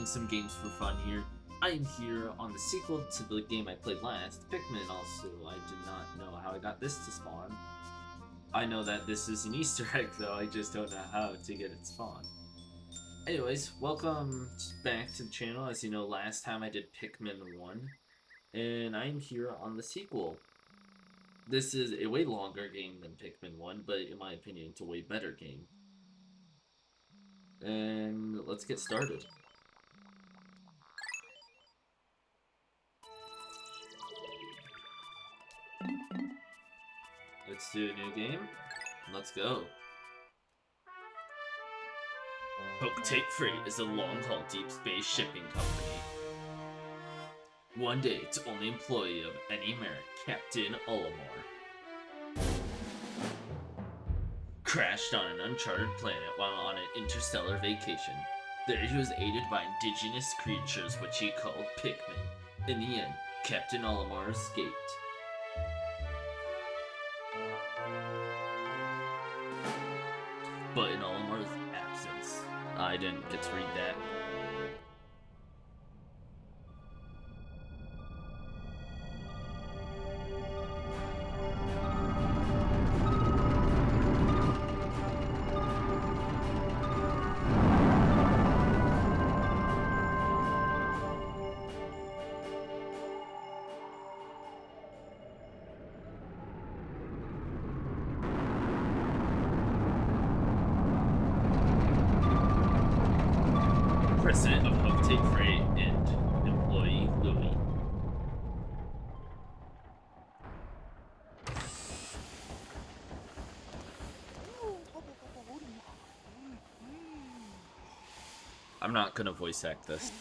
some games for fun here. I am here on the sequel to the game I played last, Pikmin. Also, I did not know how I got this to spawn. I know that this is an Easter egg though, I just don't know how to get it spawned. Anyways, welcome back to the channel. As you know, last time I did Pikmin 1, and I'm here on the sequel. This is a way longer game than Pikmin 1, but in my opinion, it's a way better game. And let's get started. Let's do a new game. Let's go. Hook Take Freight is a long-haul deep space shipping company. One day, its only employee of any merit, Captain Olimar, crashed on an uncharted planet while on an interstellar vacation. There he was aided by indigenous creatures which he called Pikmin. In the end, Captain Olimar escaped. But in Olimar's absence, I didn't get to read that. President of Hook Take Freight and employee Louis. I'm not gonna voice act this.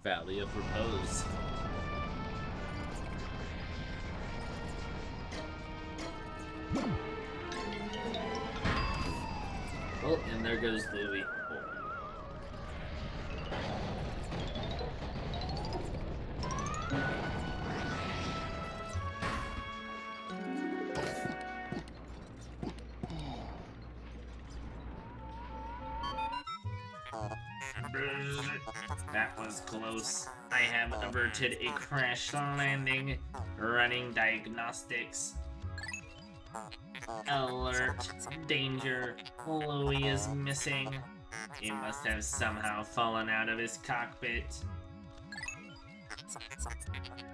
Valley of Repose. Oh, and there goes Louis. That was close. I have averted a crash landing. Running diagnostics. Alert! Danger! Louis is missing. He must have somehow fallen out of his cockpit.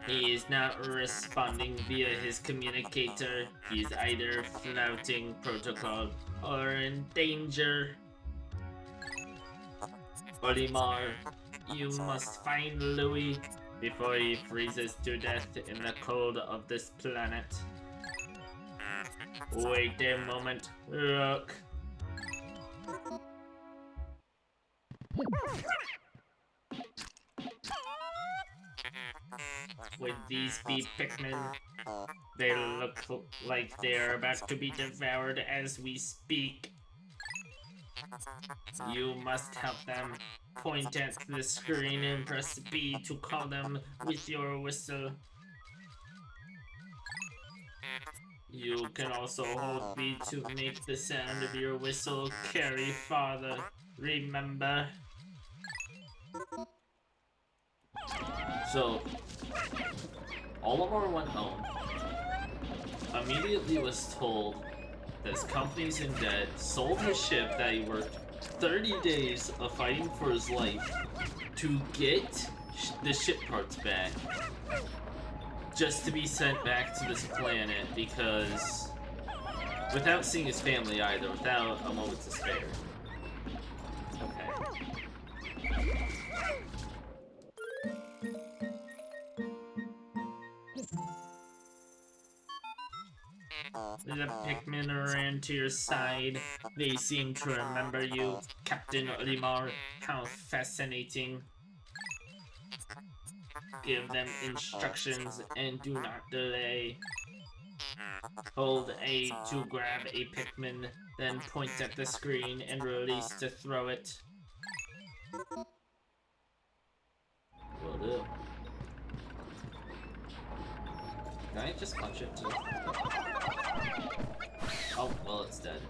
He is not responding via his communicator. He's either flouting protocol or in danger. Olimar, you must find Louis before he freezes to death in the cold of this planet. Wait a moment, look. Would these be Pikmin? They look like they're about to be devoured as we speak. You must help them. Point at the screen and press B to call them with your whistle. You can also hold B to make the sound of your whistle carry farther. Remember? So, Olimar went home. Immediately was told that his company's in debt, sold his ship that he worked 30 days of fighting for his life to get the ship parts back, just to be sent back to this planet because, without seeing his family either, without a moment to spare. Okay. The Pikmin ran to your side. They seem to remember you, Captain Olimar. How fascinating. Give them instructions and do not delay. Hold A to grab a Pikmin, then point at the screen and release to throw it. Will do. Can I just punch it too? Oh, well, it's dead.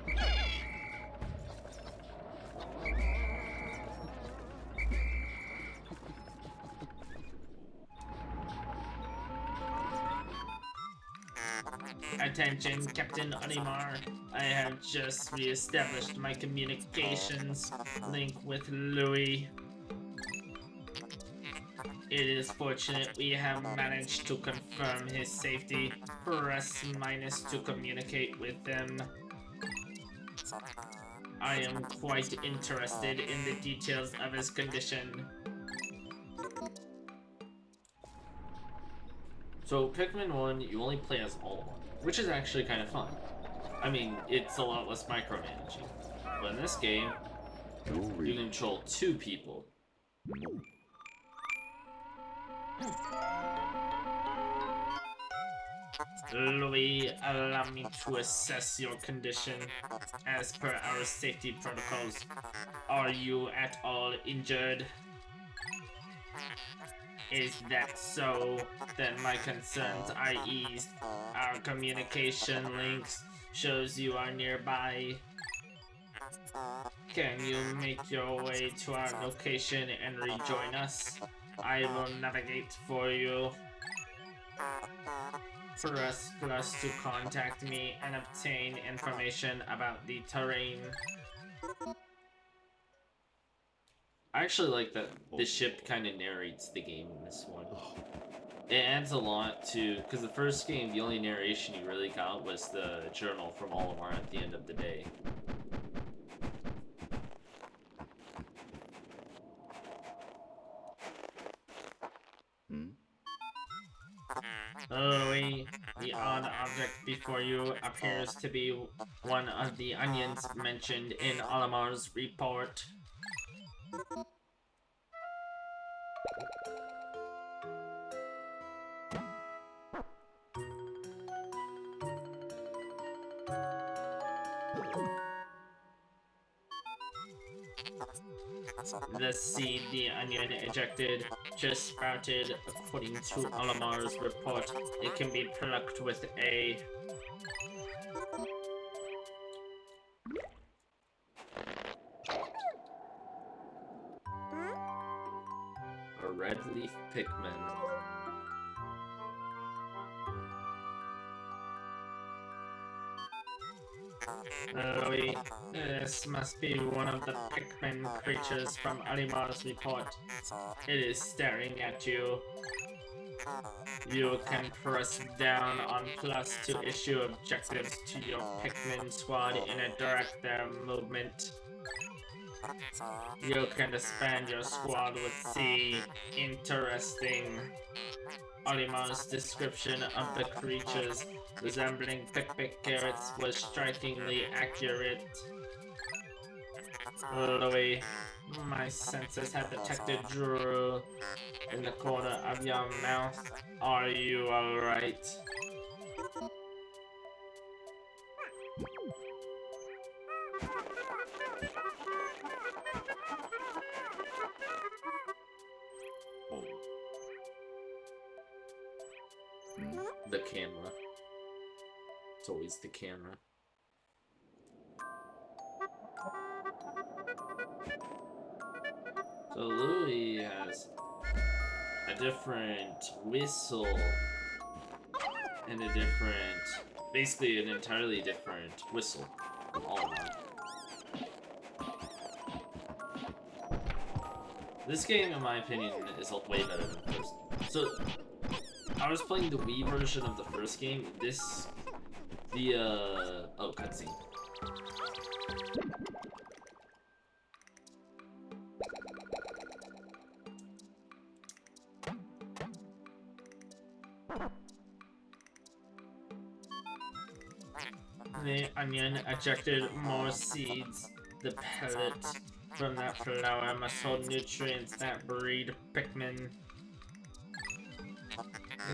Attention, Captain Olimar. I have just re-established my communications link with Louis. It is fortunate we have managed to confirm his safety. Press minus to communicate with him. I am quite interested in the details of his condition. So, Pikmin 1, you only play as Olimar, which is actually kind of fun. I mean, it's a lot less micromanaging. But in this game, you control 2 people. Louis, allow me to assess your condition. As per our safety protocols, are you at all injured? Is that so? Then my concerns are eased. Our communication links shows you are nearby. Can you make your way to our location and rejoin us? I will navigate for you. Press plus to contact me and obtain information about the terrain. I actually like that the ship kind of narrates the game in this one. It adds a lot to, because the first game, the only narration you really got was the journal from Olimar at the end of the day. Louis, the odd object before you appears to be one of the onions mentioned in Olimar's report. The seed the onion ejected just sprouted. According to Olimar's report, it can be plucked with a... red leaf Pikmin. Louis, this must be one of the Pikmin creatures from Alimar's report. It is staring at you. You can press down on plus to issue objectives to your Pikmin squad and direct their movement. You can expand your squad with C. Interesting. Olimar's description of the creatures resembling Pick carrots was strikingly accurate. Louis, my senses have detected drool in the corner of your mouth. Are you alright? The camera. It's always the camera. So Louis has a different whistle and a different, basically an entirely different whistle from all of them. This game, in my opinion, is way better than the first. So, I was playing the Wii version of the first game. Oh, cutscene. The onion ejected more seeds. The pellet from that flower must hold nutrients that breed Pikmin.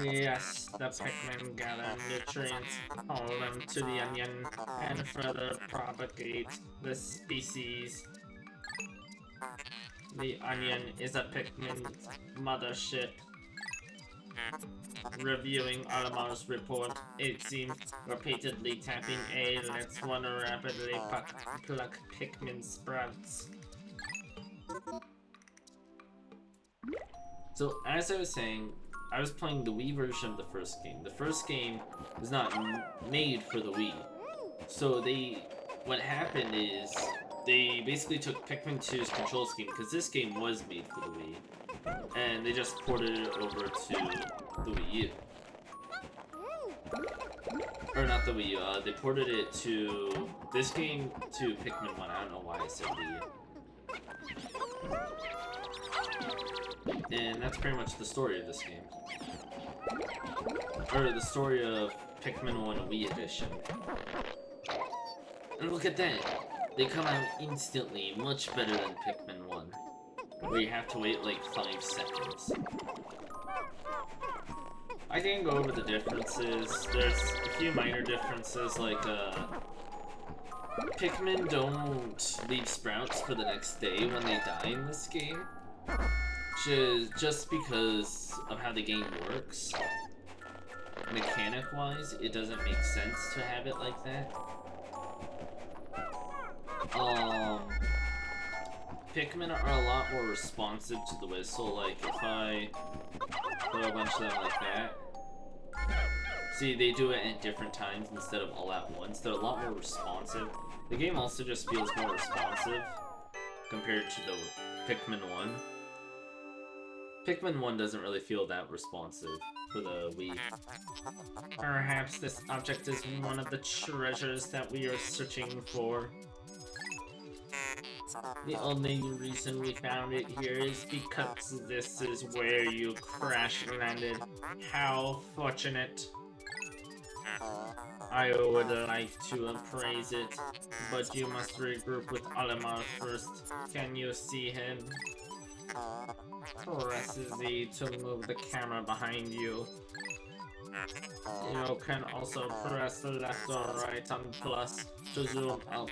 Yes, the Pikmin gather nutrients, haul them to the onion, and further propagate the species. The onion is a Pikmin mothership. Reviewing Alamar's report, it seems repeatedly tapping A lets one rapidly pluck Pikmin sprouts. So, as I was saying, I was playing the Wii version of the first game. The first game was not made for the Wii. So what happened is, they basically took Pikmin 2's control scheme, because this game was made for the Wii, and they just ported it over to the Wii U. Or not the Wii U, they ported it to this game to Pikmin 1. I don't know why I said Wii U. And that's pretty much the story of this game. Or the story of Pikmin 1 Wii Edition. And look at that! They come out instantly, much better than Pikmin 1. Where you have to wait like 5 seconds. I can go over the differences. There's a few minor differences, like Pikmin don't leave sprouts for the next day when they die in this game. Just because of how the game works. Mechanic-wise, it doesn't make sense to have it like that. Pikmin are a lot more responsive to the whistle. Like, if I throw a bunch of them like that, see, they do it at different times instead of all at once. They're a lot more responsive. The game also just feels more responsive compared to the Pikmin 1. Pikmin 1 doesn't really feel that responsive for the Wii. Perhaps this object is one of the treasures that we are searching for. The only reason we found it here is because this is where you crash landed. How fortunate. I would like to appraise it, but you must regroup with Olimar first. Can you see him? Press Z to move the camera behind you. You can also press left or right on plus to zoom out.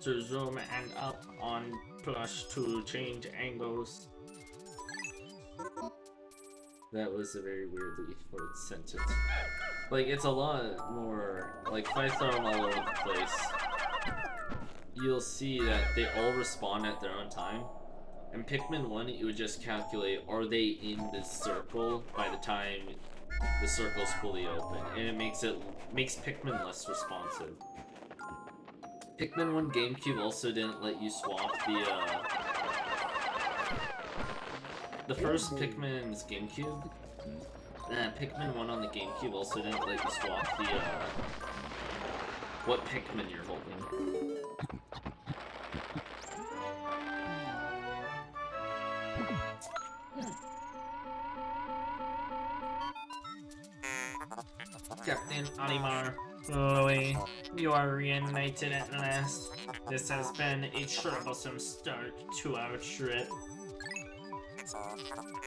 To zoom and up on plus to change angles. That was a very weirdly worded sentence. Like, it's a lot more, like, if I throw them all over the place, you'll see that they all respawn at their own time. In Pikmin 1, it would just calculate, are they in this circle by the time the circle's fully open, and it makes Pikmin less responsive. Pikmin 1 GameCube also didn't let you swap the first Pikmin's GameCube. Pikmin 1 on the GameCube also didn't let you swap what Pikmin you're holding. Captain Olimar, Louie, you are reunited at last. This has been a troublesome start to our trip.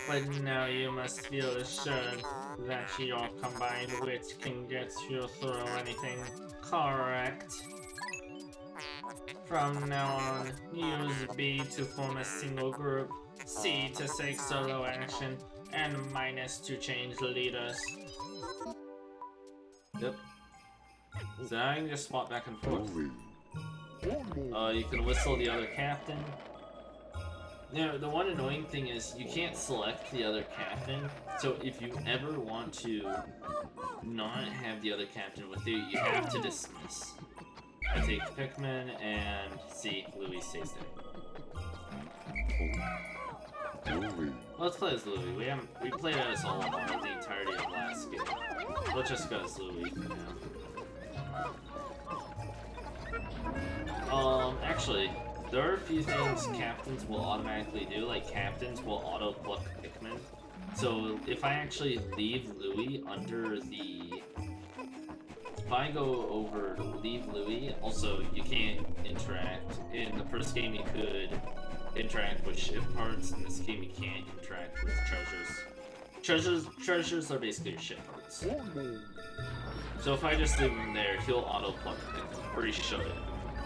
But now you must feel assured that your combined wit can get you through anything. Correct. From now on, use B to form a single group, C to take solo action, and minus to change leaders. Yep. So now you can just swap back and forth. You can whistle the other captain. You know, the one annoying thing is you can't select the other captain, so if you ever want to not have the other captain with you, you have to dismiss. I take Pikmin and see Louie stays there. Let's play as Louie. We played as Olimar the entirety of last game. Let's just go as Louie for now. Actually, there are a few things captains will automatically do, like captains will auto-pluck Pikmin. So if I actually leave Louie under the... If I go over to leave Louie, also you can't interact. In the first game you could interact with ship parts, in this game you can't interact with treasures. Treasures are basically your ship parts. So if I just leave him there, he'll auto-pluck Pikmin, pretty sure.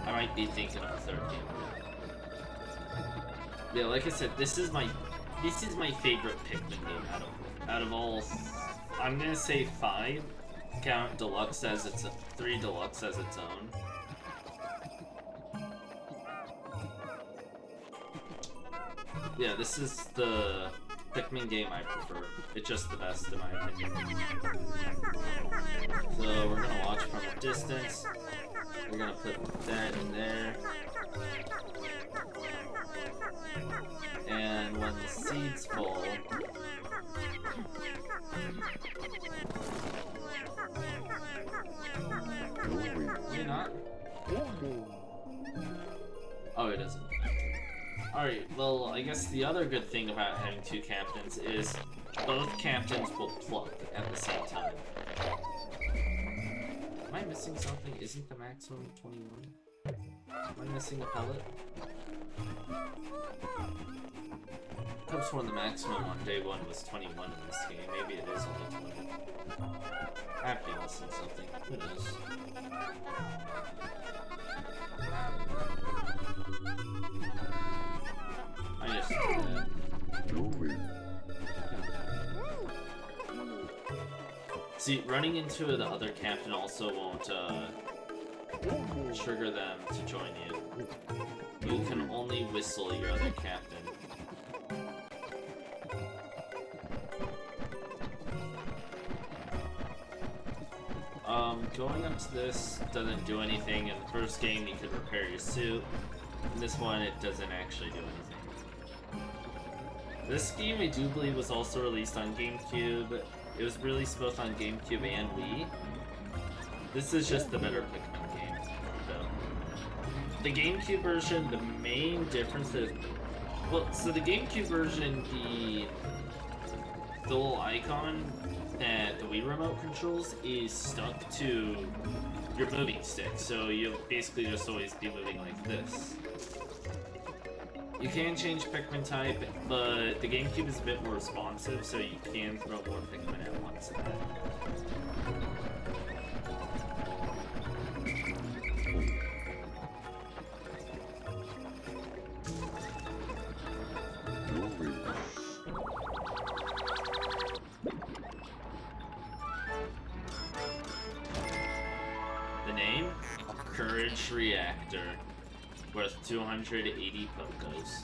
I might be thinking of a third game. Yeah, like I said, this is my favorite Pikmin game out of all. I'm gonna say 5. Count Deluxe as 3 Deluxe as its own. Yeah, this is the Pikmin game I prefer. It's just the best in my opinion. So we're gonna watch from a distance. We're gonna put that in there. And when the seeds fall... Maybe not? Oh, it isn't. Alright, well, I guess the other good thing about having 2 captains is both captains will pluck at the same time. Am I missing something? Isn't the maximum 21? Am I missing a pellet? I could have sworn the maximum on day 1 was 21 in this game. Maybe it is only 20. I have to be missing something. Who knows? I just did that. See, running into the other captain also won't trigger them to join you. You can only whistle your other captain. Going up to this doesn't do anything. In the first game, you could repair your suit. In this one, it doesn't actually do anything. This game, I do believe, was also released on GameCube. It was released both on GameCube and Wii. This is just the better Pikmin game, though. The GameCube version, the main difference is... Well, so the GameCube version, the little icon that the Wii remote controls is stuck to your moving stick, so you'll basically just always be moving like this. You can change Pikmin type, but the GameCube is a bit more responsive, so you can throw more Pikmin at once. The name? Courage Reactor. Worth 280 Pokos.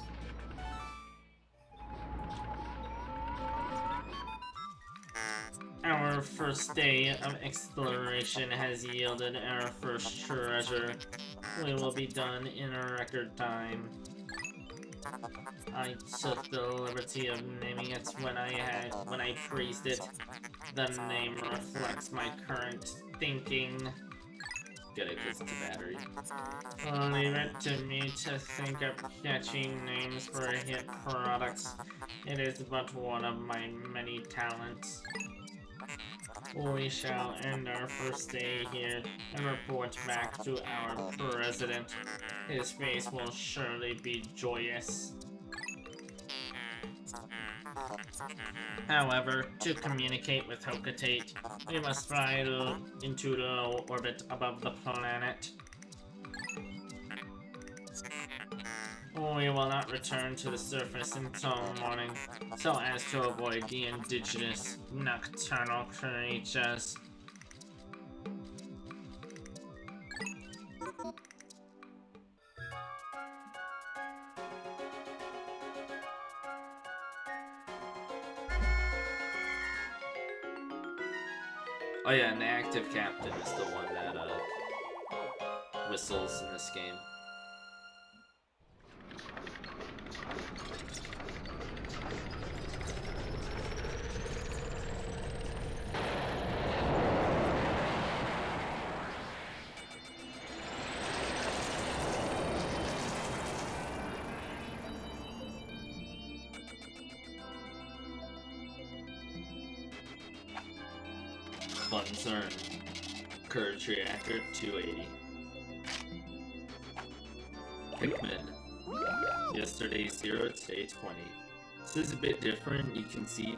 Our first day of exploration has yielded our first treasure. We will be done in a record time. I took the liberty of naming it when I praised it. The name reflects my current thinking. Get it, because it's a battery. Leave it to me to think of catchy names for hit products. It is but one of my many talents. We shall end our first day here and report back to our president. His face will surely be joyous. However, to communicate with Hokatate, we must fly into low orbit above the planet. We will not return to the surface until morning, so as to avoid the indigenous nocturnal creatures. Oh yeah, and the active captain is the one that whistles in this game. Funds earned. Courage reactor 280. Pikmin. Yesterday 0, today 20. This is a bit different. You can see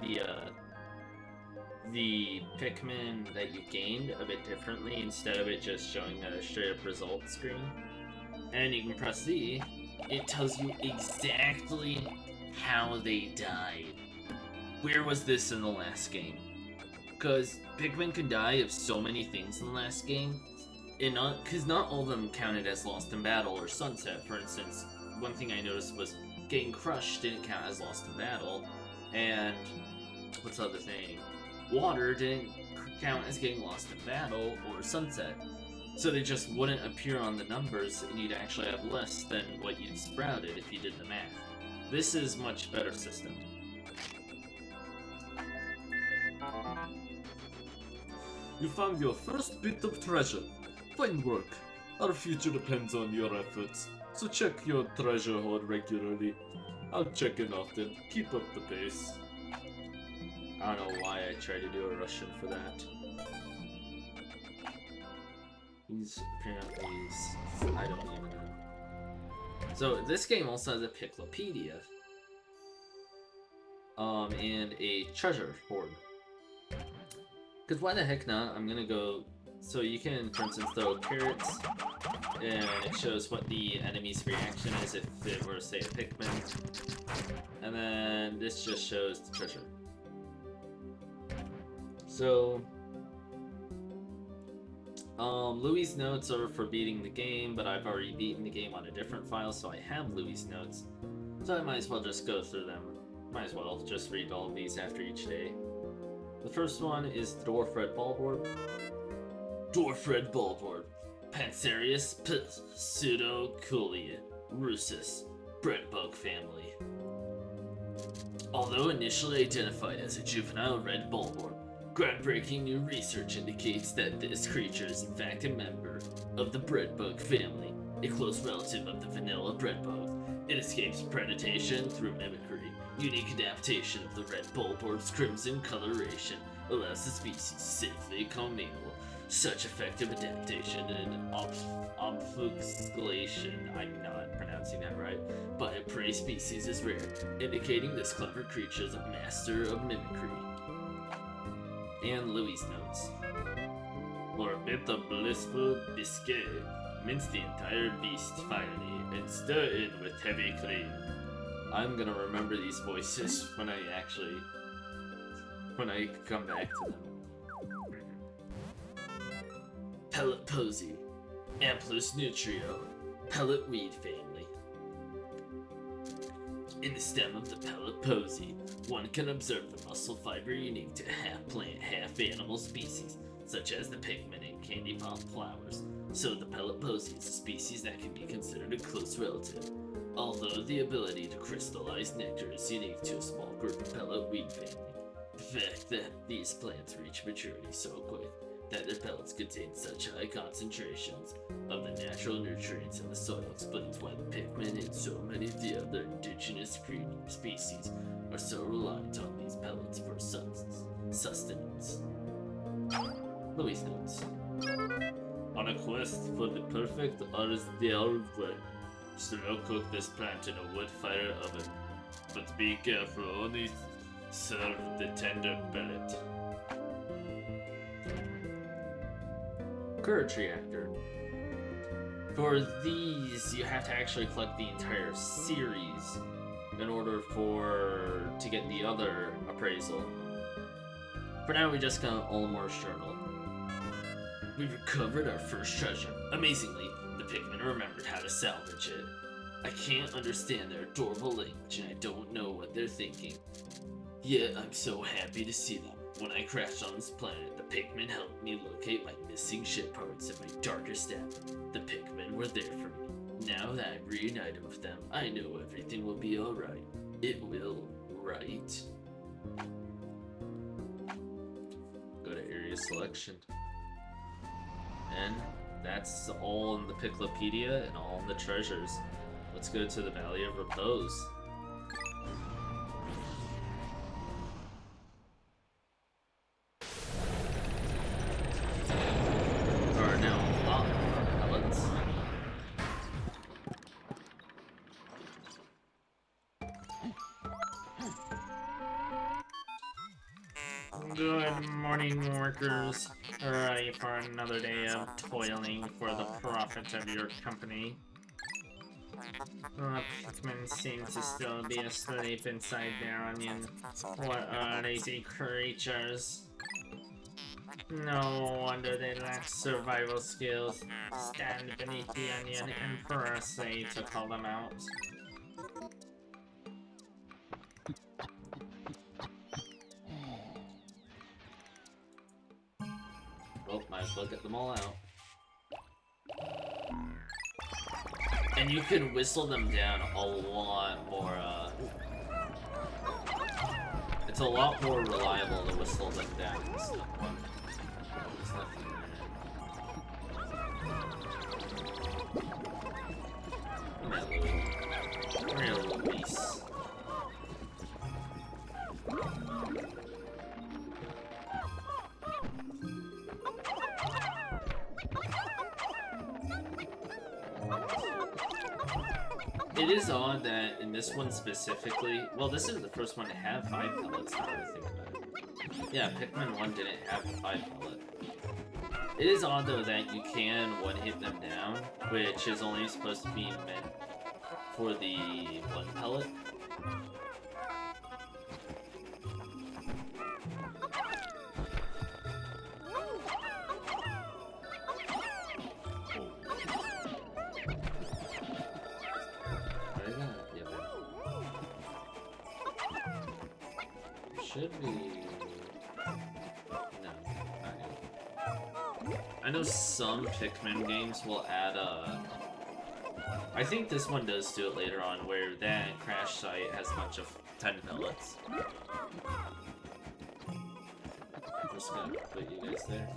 the Pikmin that you gained a bit differently instead of it just showing a straight up result screen. And you can press Z. It tells you exactly how they died. Where was this in the last game? Because Pikmin could die of so many things in the last game, because not all of them counted as lost in battle or sunset. For instance, one thing I noticed was getting crushed didn't count as lost in battle, and what's the other thing? Water didn't count as getting lost in battle or sunset. So they just wouldn't appear on the numbers, and you'd actually have less than what you'd sprouted if you did the math. This is much better system. You found your first bit of treasure. Fine work. Our future depends on your efforts, so check your treasure hoard regularly. I'll check in often. Keep up the pace. I don't know why I tried to do a Russian for that. He's apparently... I don't even know. So this game also has a Piclopedia. And a treasure hoard. Because why the heck not? I'm gonna go... So you can, for instance, throw carrots, and it shows what the enemy's reaction is if it were, say, a Pikmin. And then this just shows the treasure. So... Louis' notes are for beating the game, but I've already beaten the game on a different file, so I have Louis' notes. So I might as well just go through them. Might as well just read all of these after each day. The first one is Dwarf Red Ballboard. Dwarf Red Ballboard. Pansarius pseudoculia russus. Breadbug family. Although initially identified as a juvenile red ballboard, groundbreaking new research indicates that this creature is in fact a member of the breadbug family, a close relative of the vanilla breadbug. It escapes predation through mimicry. Unique adaptation of the red ballboard's crimson coloration allows the species to safely commingle. Such effective adaptation and obfuscation, I'm not pronouncing that right, by a prey species is rare, indicating this clever creature is a master of mimicry. And Louis' notes. For a bit of blissful biscuit, mince the entire beast finely and stir in with heavy cream. I'm gonna remember these voices when I come back to them. Pellet Posy, Amplus Nutrio, Pellet Weed family. In the stem of the pellet posy, one can observe the muscle fiber unique to half-plant, half-animal species, such as the pigment and candy palm flowers. So the pellet posy is a species that can be considered a close relative. Although the ability to crystallize nectar is unique to a small group of pellet weed family, the fact that these plants reach maturity so quick that their pellets contain such high concentrations of the natural nutrients in the soil explains why the pigmen and so many of the other indigenous species are so reliant on these pellets for sustenance. Louis notes. On a quest for the perfect Arsdale way, slow cook this plant in a wood fire oven. But be careful, only serve the tender pellet. Courage reactor. For these, you have to actually collect the entire series in order to get the other appraisal. For now, we just got Olmore's journal. We recovered our first treasure. Amazingly, the pigmen remembered how to salvage it. I can't understand their adorable language, and I don't know what they're thinking. Yet, I'm so happy to see them. When I crashed on this planet, the pigmen helped me locate my missing ship parts in my darkest hour. The pigmen were there for me. Now that I'm reunited with them, I know everything will be alright. It will, right? Go to area selection. And that's all in the Piclopedia and all in the treasures. Let's go to the Valley of Repose. There are now a lot more pellets. Good morning, workers. Ready for another day of toiling for the profit of your company. The pigmen seem to still be asleep inside their onion. What lazy creatures. No wonder they lack survival skills. Stand beneath the onion and press A to call them out. Well, might as well get them all out. And you can whistle them down a lot more, it's a lot more reliable to whistle them down than step one. There's nothing there. Come here, little beast. It is odd that in this one specifically, well, this is the first one to have 5 pellets, now that I think about it. Yeah, Pikmin 1 didn't have the 5 pellet. It is odd though that you can one-hit them down, which is only supposed to be meant for the 1 pellet. Should be... No, not yet. I know some Pikmin games will add I think this one does do it later on, where that crash site has a bunch of 10 pellets. I'm just gonna put you guys there.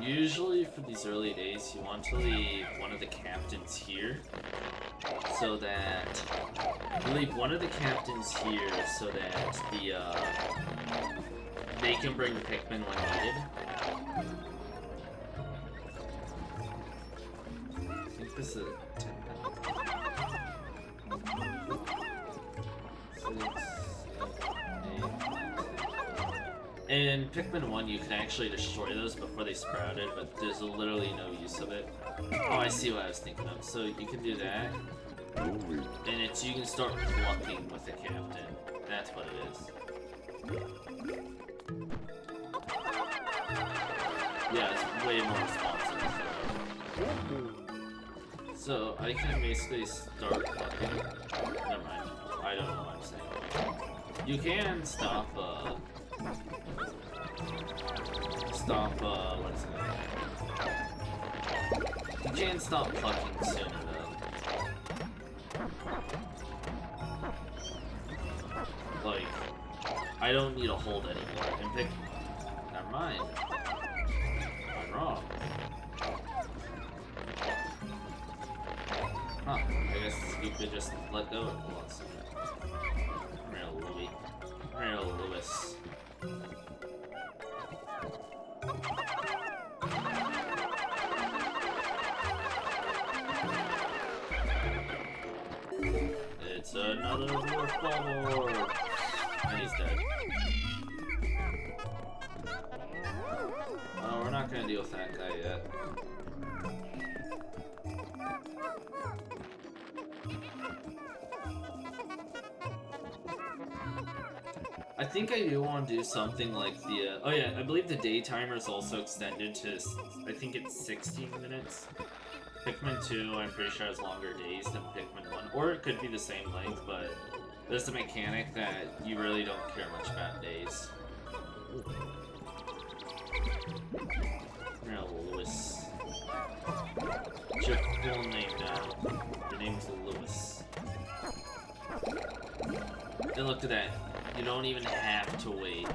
Usually for these early days, you want to leave one of the captains here. So that you leave one of the captains here so that they can bring the Pikmin when needed. I think this is a 10 In Pikmin 1, you can actually destroy those before they sprouted, but there's literally no use of it. Oh, I see what I was thinking of. So you can do that. And you can start plucking with the captain. That's what it is. Yeah, it's way more responsive. So I can basically start fucking. Never mind. I don't know what I'm saying. You can stop. What is it? You can stop fucking sooner though. Like, I don't need to hold anymore and pick. Never mind. I'm wrong. Huh, I guess you could just let go of it once. Real Louis. Real Lewis. It's another dwarf bubble! And he's dead. Oh, we're not gonna deal with that guy yet. I think I do want to do something like the, oh yeah, I believe the day timer is also extended to, I think it's 16 minutes. Pikmin 2, I'm pretty sure has longer days than Pikmin 1, or it could be the same length, but there's a mechanic that you really don't care much about days. Real Lewis. What's your full name now? Your name's Lewis. And look at that. You don't even have to wait.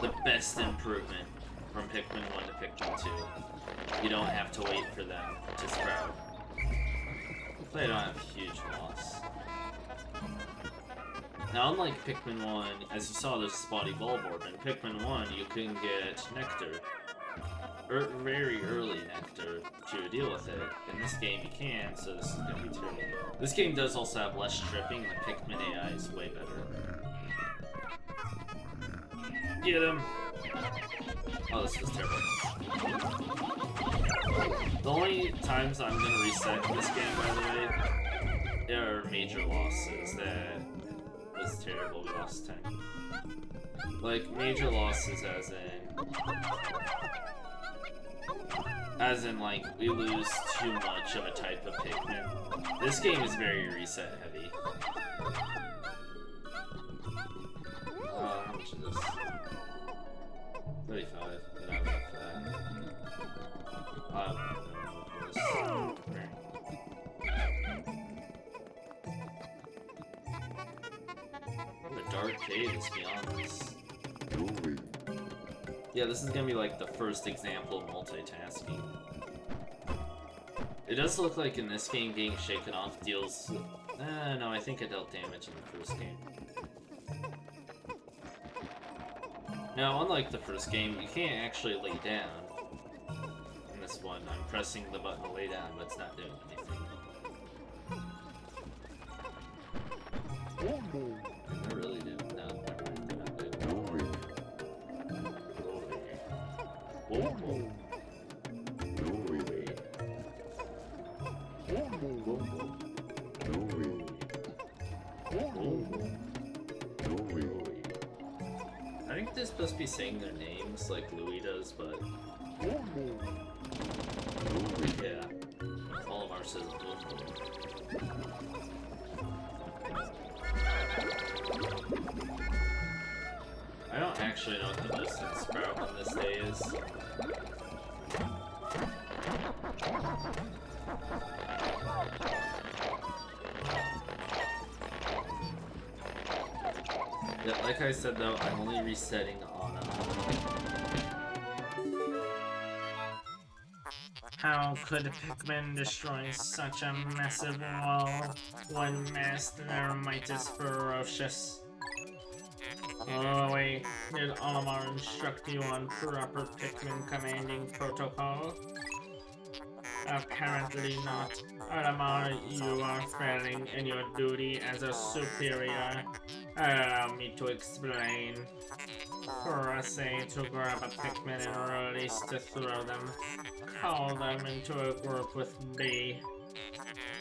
The best improvement from Pikmin 1 to Pikmin 2. You don't have to wait for them to sprout. Hopefully I don't have huge loss. Now, unlike Pikmin 1, as you saw, there's a spotty bulb orb. In Pikmin 1, you can get nectar. Very early nectar to deal with it. In this game, you can, so this is going to be terrible. This game does also have less stripping. The Pikmin AI is way better. Get him! Oh, this was terrible. The only times I'm going to reset this game, by the way, are major losses. That was terrible. We lost 10. Like, major losses as in, like, we lose too much of a type of Pikmin. This game is very reset heavy. How much is this? 35, but I left that. The dark cave is beyond this. Yeah, this is gonna be like the first example of multitasking. It does look like in this game, getting shaken off deals... no, I think it dealt damage in the first game. Now, unlike the first game, you can't actually lay down. In this one, I'm pressing the button to lay down, but it's not doing anything. I really do. No, they're not doing it. I think they're supposed to be saying their names like Louis does, but yeah, all of ours says I don't actually know what the distance sprout on this day is. Yeah, like I said though, I'm only resetting on How could Pikmin destroy such a massive wall when their might is ferocious? Oh wait, did Olimar instruct you on proper Pikmin commanding protocol? Apparently not. Olimar, you are failing in your duty as a superior. Allow me to explain. Press A to grab a Pikmin and release to throw them. Call them into a group with B.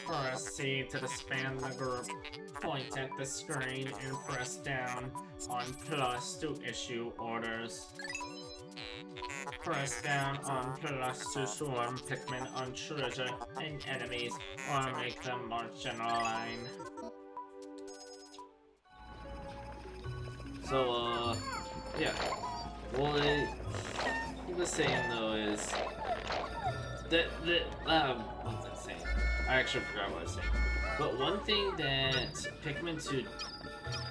Press C to disband the group. Point at the screen and press down on plus to issue orders. Press down on plus to swarm Pikmin on treasure and enemies, or make them march in a line. So, yeah. Well, he was saying though is that what's that saying? I actually forgot what I was saying. But one thing that Pikmin 2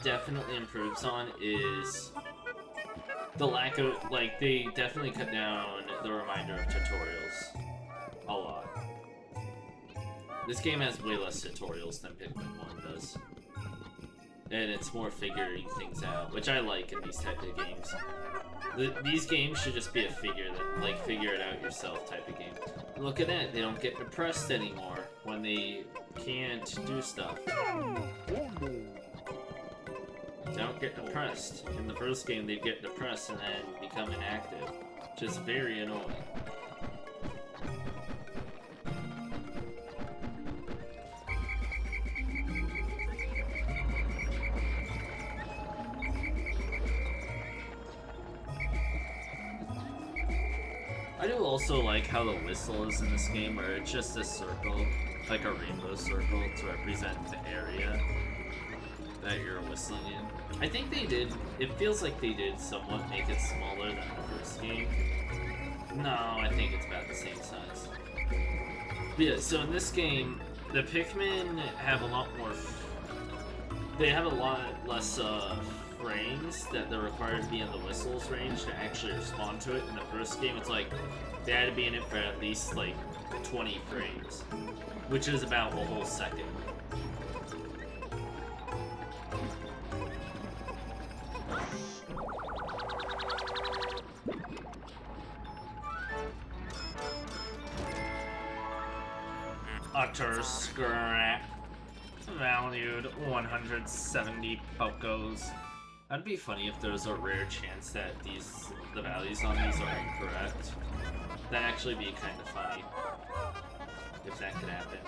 definitely improves on is the lack of, like, they definitely cut down the reminder of tutorials a lot. This game has way less tutorials than Pikmin 1 does. And it's more figuring things out, which I like in these type of games. These games should just be a figure it out yourself type of game. Look at that, they don't get depressed anymore when they can't do stuff. They don't get depressed. In the first game, they'd get depressed and then become inactive, which is very annoying. I do also like how the whistle is in this game, where it's just a circle, like a rainbow circle, to represent the area that you're whistling in. I think they did, it feels like they did somewhat make it smaller than the first game. No, I think it's about the same size. But yeah, so in this game, the Pikmin have a lot more, they have a lot less frames that they're required to be in the whistle's range to actually respond to it. In the first game, it's like they had to be in it for at least like 20 frames, which is about a whole second. Utter scrap. Valued 170 Pokos. That'd be funny if there was a rare chance that the values on these are incorrect. That'd actually be kind of funny if that could happen.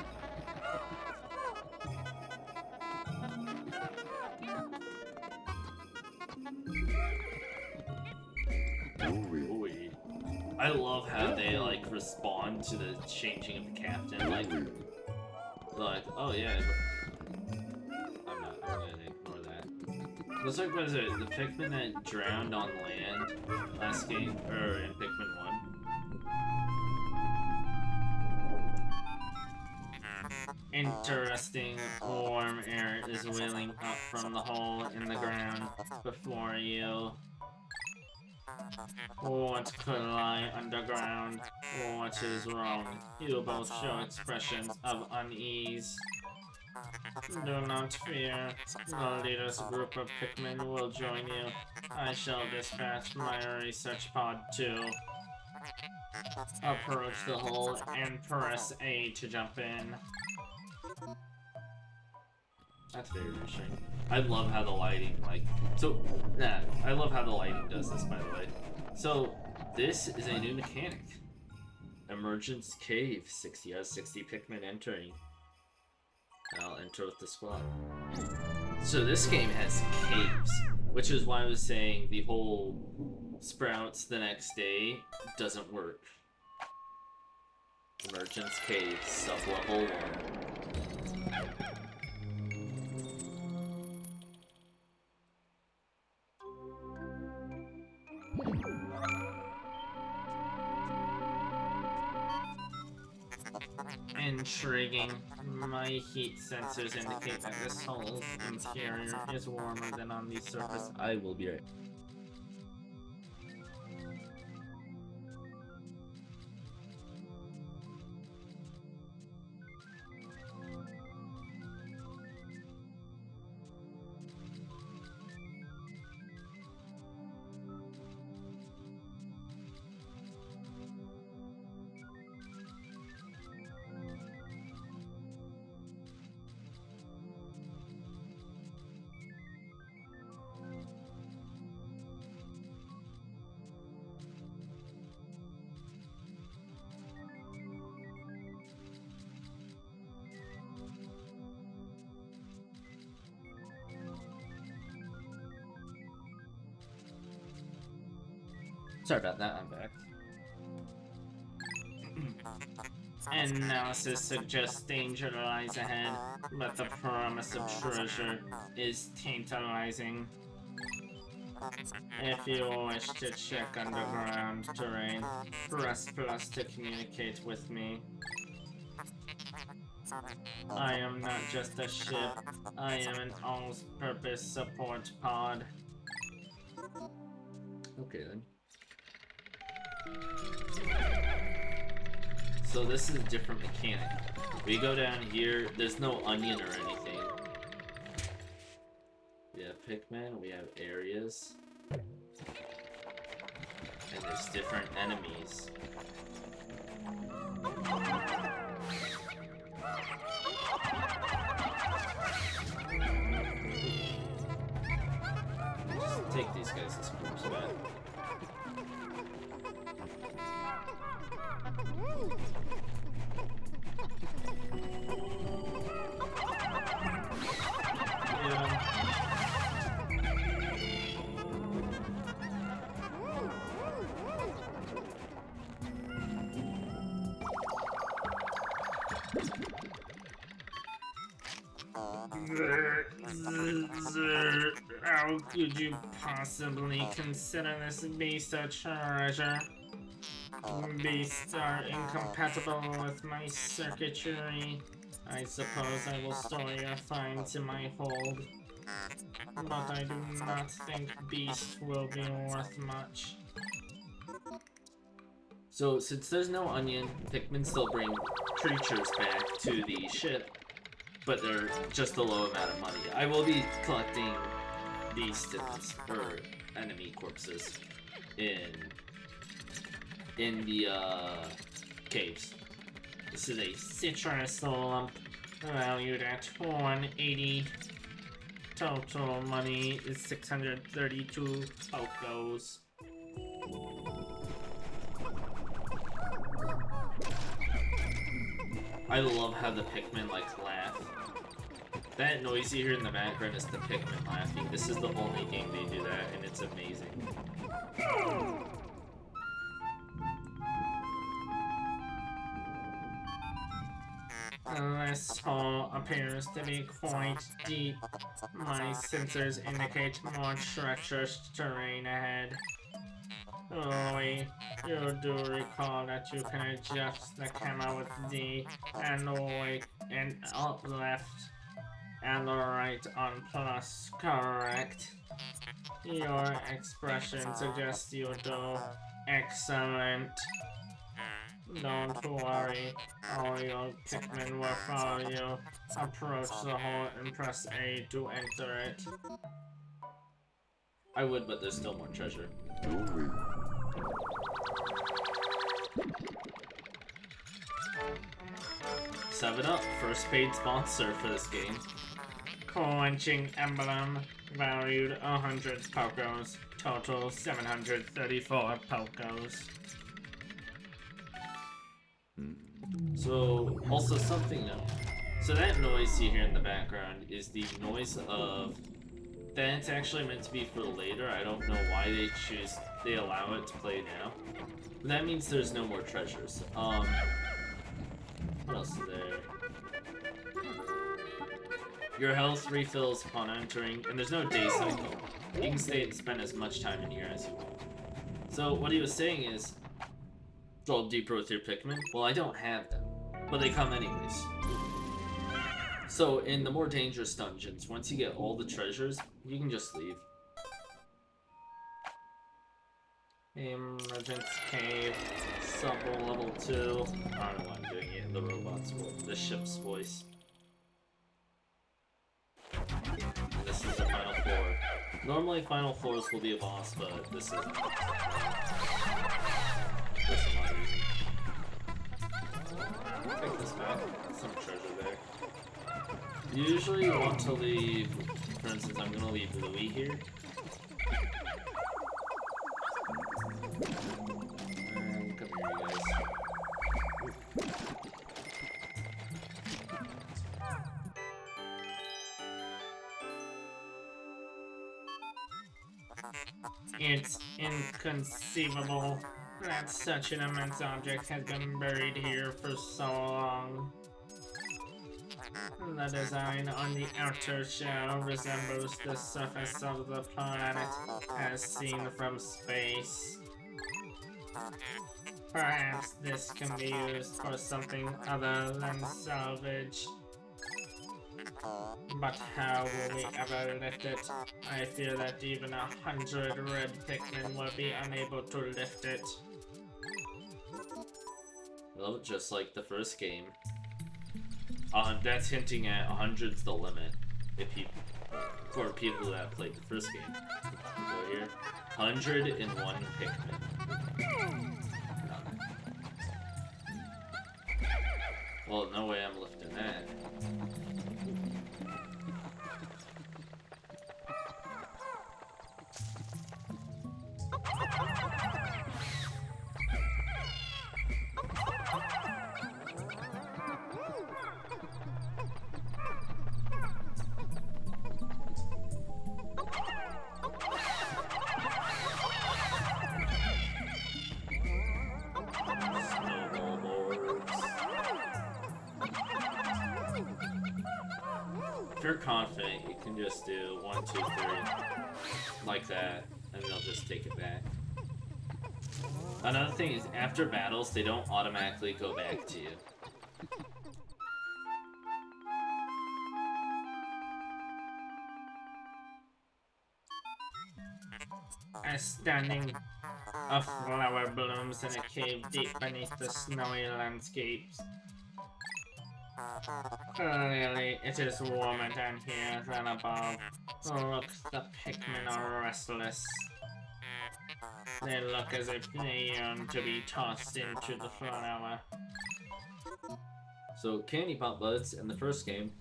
Ooh. I love how they like respond to the changing of the captain. Like, oh yeah. I'm gonna ignore that. Looks like, what is it? The Pikmin that drowned on land last game, or in Pikmin 1. Interesting. Warm air is wheeling up from the hole in the ground before you. What could lie underground? What is wrong? You both show expressions of unease. Do not fear. The leader's group of Pikmin will join you. I shall dispatch my research pod too. Approach the hole and press A to jump in. That's very reassuring. I love how the lighting, I love how the lighting does this, by the way. So, this is a new mechanic. Emergence Cave, 60 out of 60 Pikmin entering. I'll enter with the squad. So this game has caves, which is why I was saying the whole sprouts the next day doesn't work. Emergence Cave, sub-level 1. Intriguing. My heat sensors indicate that this hole's interior is warmer than on the surface. I will be right. Sorry about that, I'm back. Analysis suggests danger lies ahead, but the promise of treasure is tantalizing. If you wish to check underground terrain, press plus to communicate with me. I am not just a ship, I am an all-purpose support pod. Okay then. So this is a different mechanic. We go down here, there's no onion or anything. We have Pikmin, we have areas. And there's different enemies. Just take these guys as groups back. How could you possibly consider this beast a treasure? Beasts are incompatible with my circuitry. I suppose I will store your finds in my hold. But I do not think beasts will be worth much. So, since there's no onion, Pikmin still bring creatures back to the ship, but they're just a low amount of money. I will be collecting beast or enemy corpses in the caves. This is a citrus lump valued at 180. Total money is 632 Pokos. I love how the Pikmin like laugh. That noise you hear in the background is the Pikmin laughing. This is the only game they do that, and it's amazing. This hole appears to be quite deep. My sensors indicate more treacherous terrain ahead. Louis, you do recall that you can adjust the camera with D and alt left and the right on plus, correct? Your expression suggests you do excellent. Don't worry, all your Pikmin will follow you. Approach the hole and press A to enter it. I would, but there's still more treasure. 7-Up, first paid sponsor for this game. Quenching Emblem, valued 100 Pokos, total 734 Pokos. So, also something though. So that noise you hear in the background is the noise of... That's actually meant to be for later. I don't know why they allow it to play now. But that means there's no more treasures. What else is there? Your health refills upon entering, and there's no day cycle. You can stay and spend as much time in here as you want. So what he was saying is, go deeper with your Pikmin. Well, I don't have them, but they come anyways. So in the more dangerous dungeons, once you get all the treasures, you can just leave. Emergence Cave, Supple Level 2. I don't know why I'm doing it in the robot's voice, the ship's voice. And this is the final floor. Normally final floors will be a boss, but this isn't. This is not easy. Take this back. Some treasure there. You usually want to leave, for instance, I'm gonna leave Louis here. And come here, you guys. It's inconceivable. that such an immense object has been buried here for so long. The design on the outer shell resembles the surface of the planet as seen from space. Perhaps this can be used for something other than salvage. But how will we ever lift it? I fear that even 100 red Pikmin will be unable to lift it. Well, just like the first game. That's hinting at 100's the limit. If you, for people that played the first game. Go here. 101 Pikmin. Well, no way I'm lifting that. If you're confident, you can just do 1, 2, 3 like that, and they'll just take it back. Another thing is, after battles, they don't automatically go back to you. As standing of flower blooms in a cave deep beneath the snowy landscapes. Clearly, it is warmer down here than above. Look, the Pikmin are restless. They look as if they yearn to be tossed into the flower. So, Candy Pop Buds in the first game.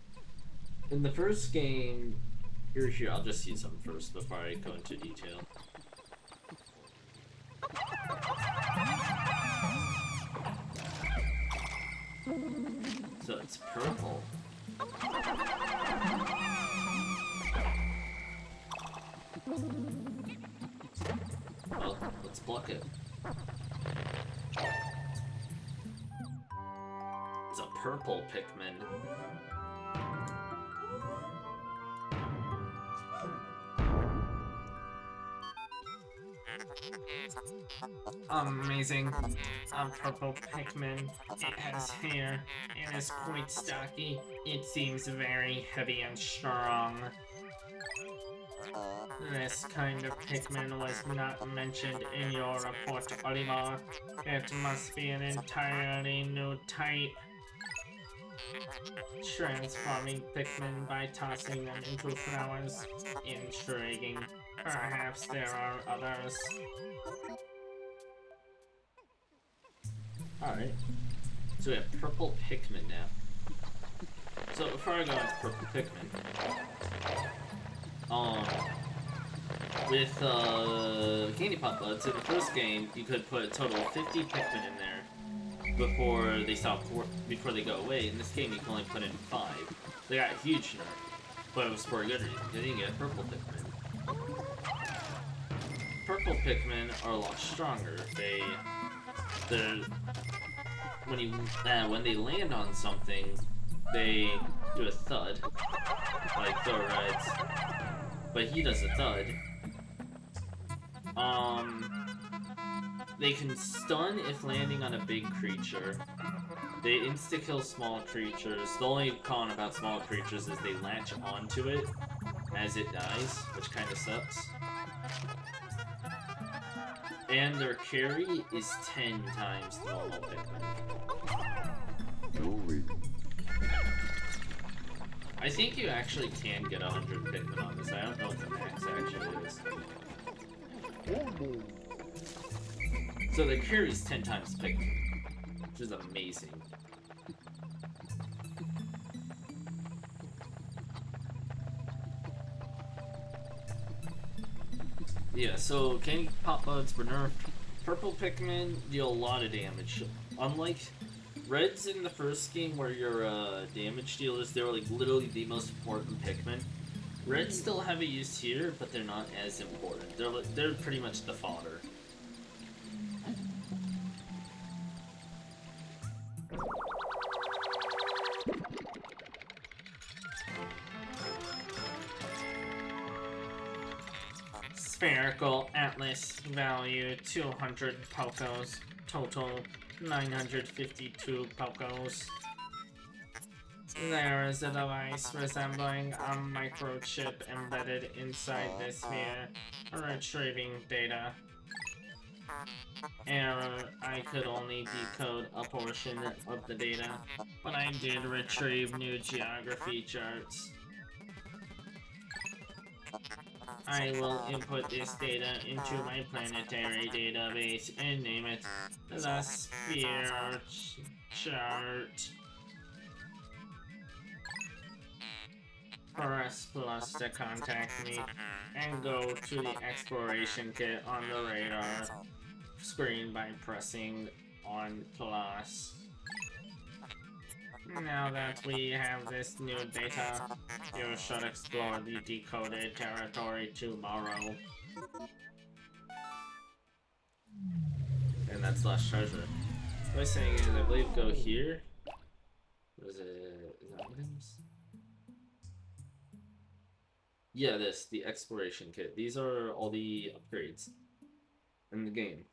In the first game, here, I'll just use them first before I go into detail. So it's purple. Well, let's pluck it. It's a purple Pikmin. Amazing. A purple Pikmin. It has hair. It is quite stocky. It seems very heavy and strong. This kind of Pikmin was not mentioned in your report, Olimar. It must be an entirely new type. Transforming Pikmin by tossing them into flowers. Intriguing. Perhaps there are others. Alright. So we have purple Pikmin now. So before I go into purple Pikmin, with Candy Pop Buds, in the first game, you could put a total of 50 Pikmin in there before they go away. In this game, you can only put in 5. They got a huge nerf, but it was for a good reason. They didn't get purple Pikmin. Purple Pikmin are a lot stronger. When they land on something, they do a thud, like the Reds, but he does a thud. They can stun if landing on a big creature. They insta-kill small creatures. The only con about small creatures is they latch onto it as it dies, which kind of sucks. And their carry is 10 times the normal Pikmin. I think you actually can get 100 Pikmin on this. I don't know what the max actually is. So the carry is 10 times Pikmin, which is amazing. Yeah, so Candy Pop Buds were nerfed. Purple Pikmin deal a lot of damage. Unlike Reds in the first game where your damage dealers, they were like literally the most important Pikmin. Reds still have a use here, but they're not as important. They're pretty much the fodder. Spherical Atlas, value 200 Pokos, total 952 Pokos. There is a device resembling a microchip embedded inside this sphere, retrieving data. Error, I could only decode a portion of the data, but I did retrieve new geography charts. I will input this data into my planetary database and name it the Sphere Chart. Press plus to contact me, and go to the exploration kit on the radar screen by pressing on plus. Now that we have this new data, you should explore the decoded territory tomorrow. And that's lost treasure. What I'm saying is, I believe go here. Was it? Is that items? Yeah, the exploration kit. These are all the upgrades in the game.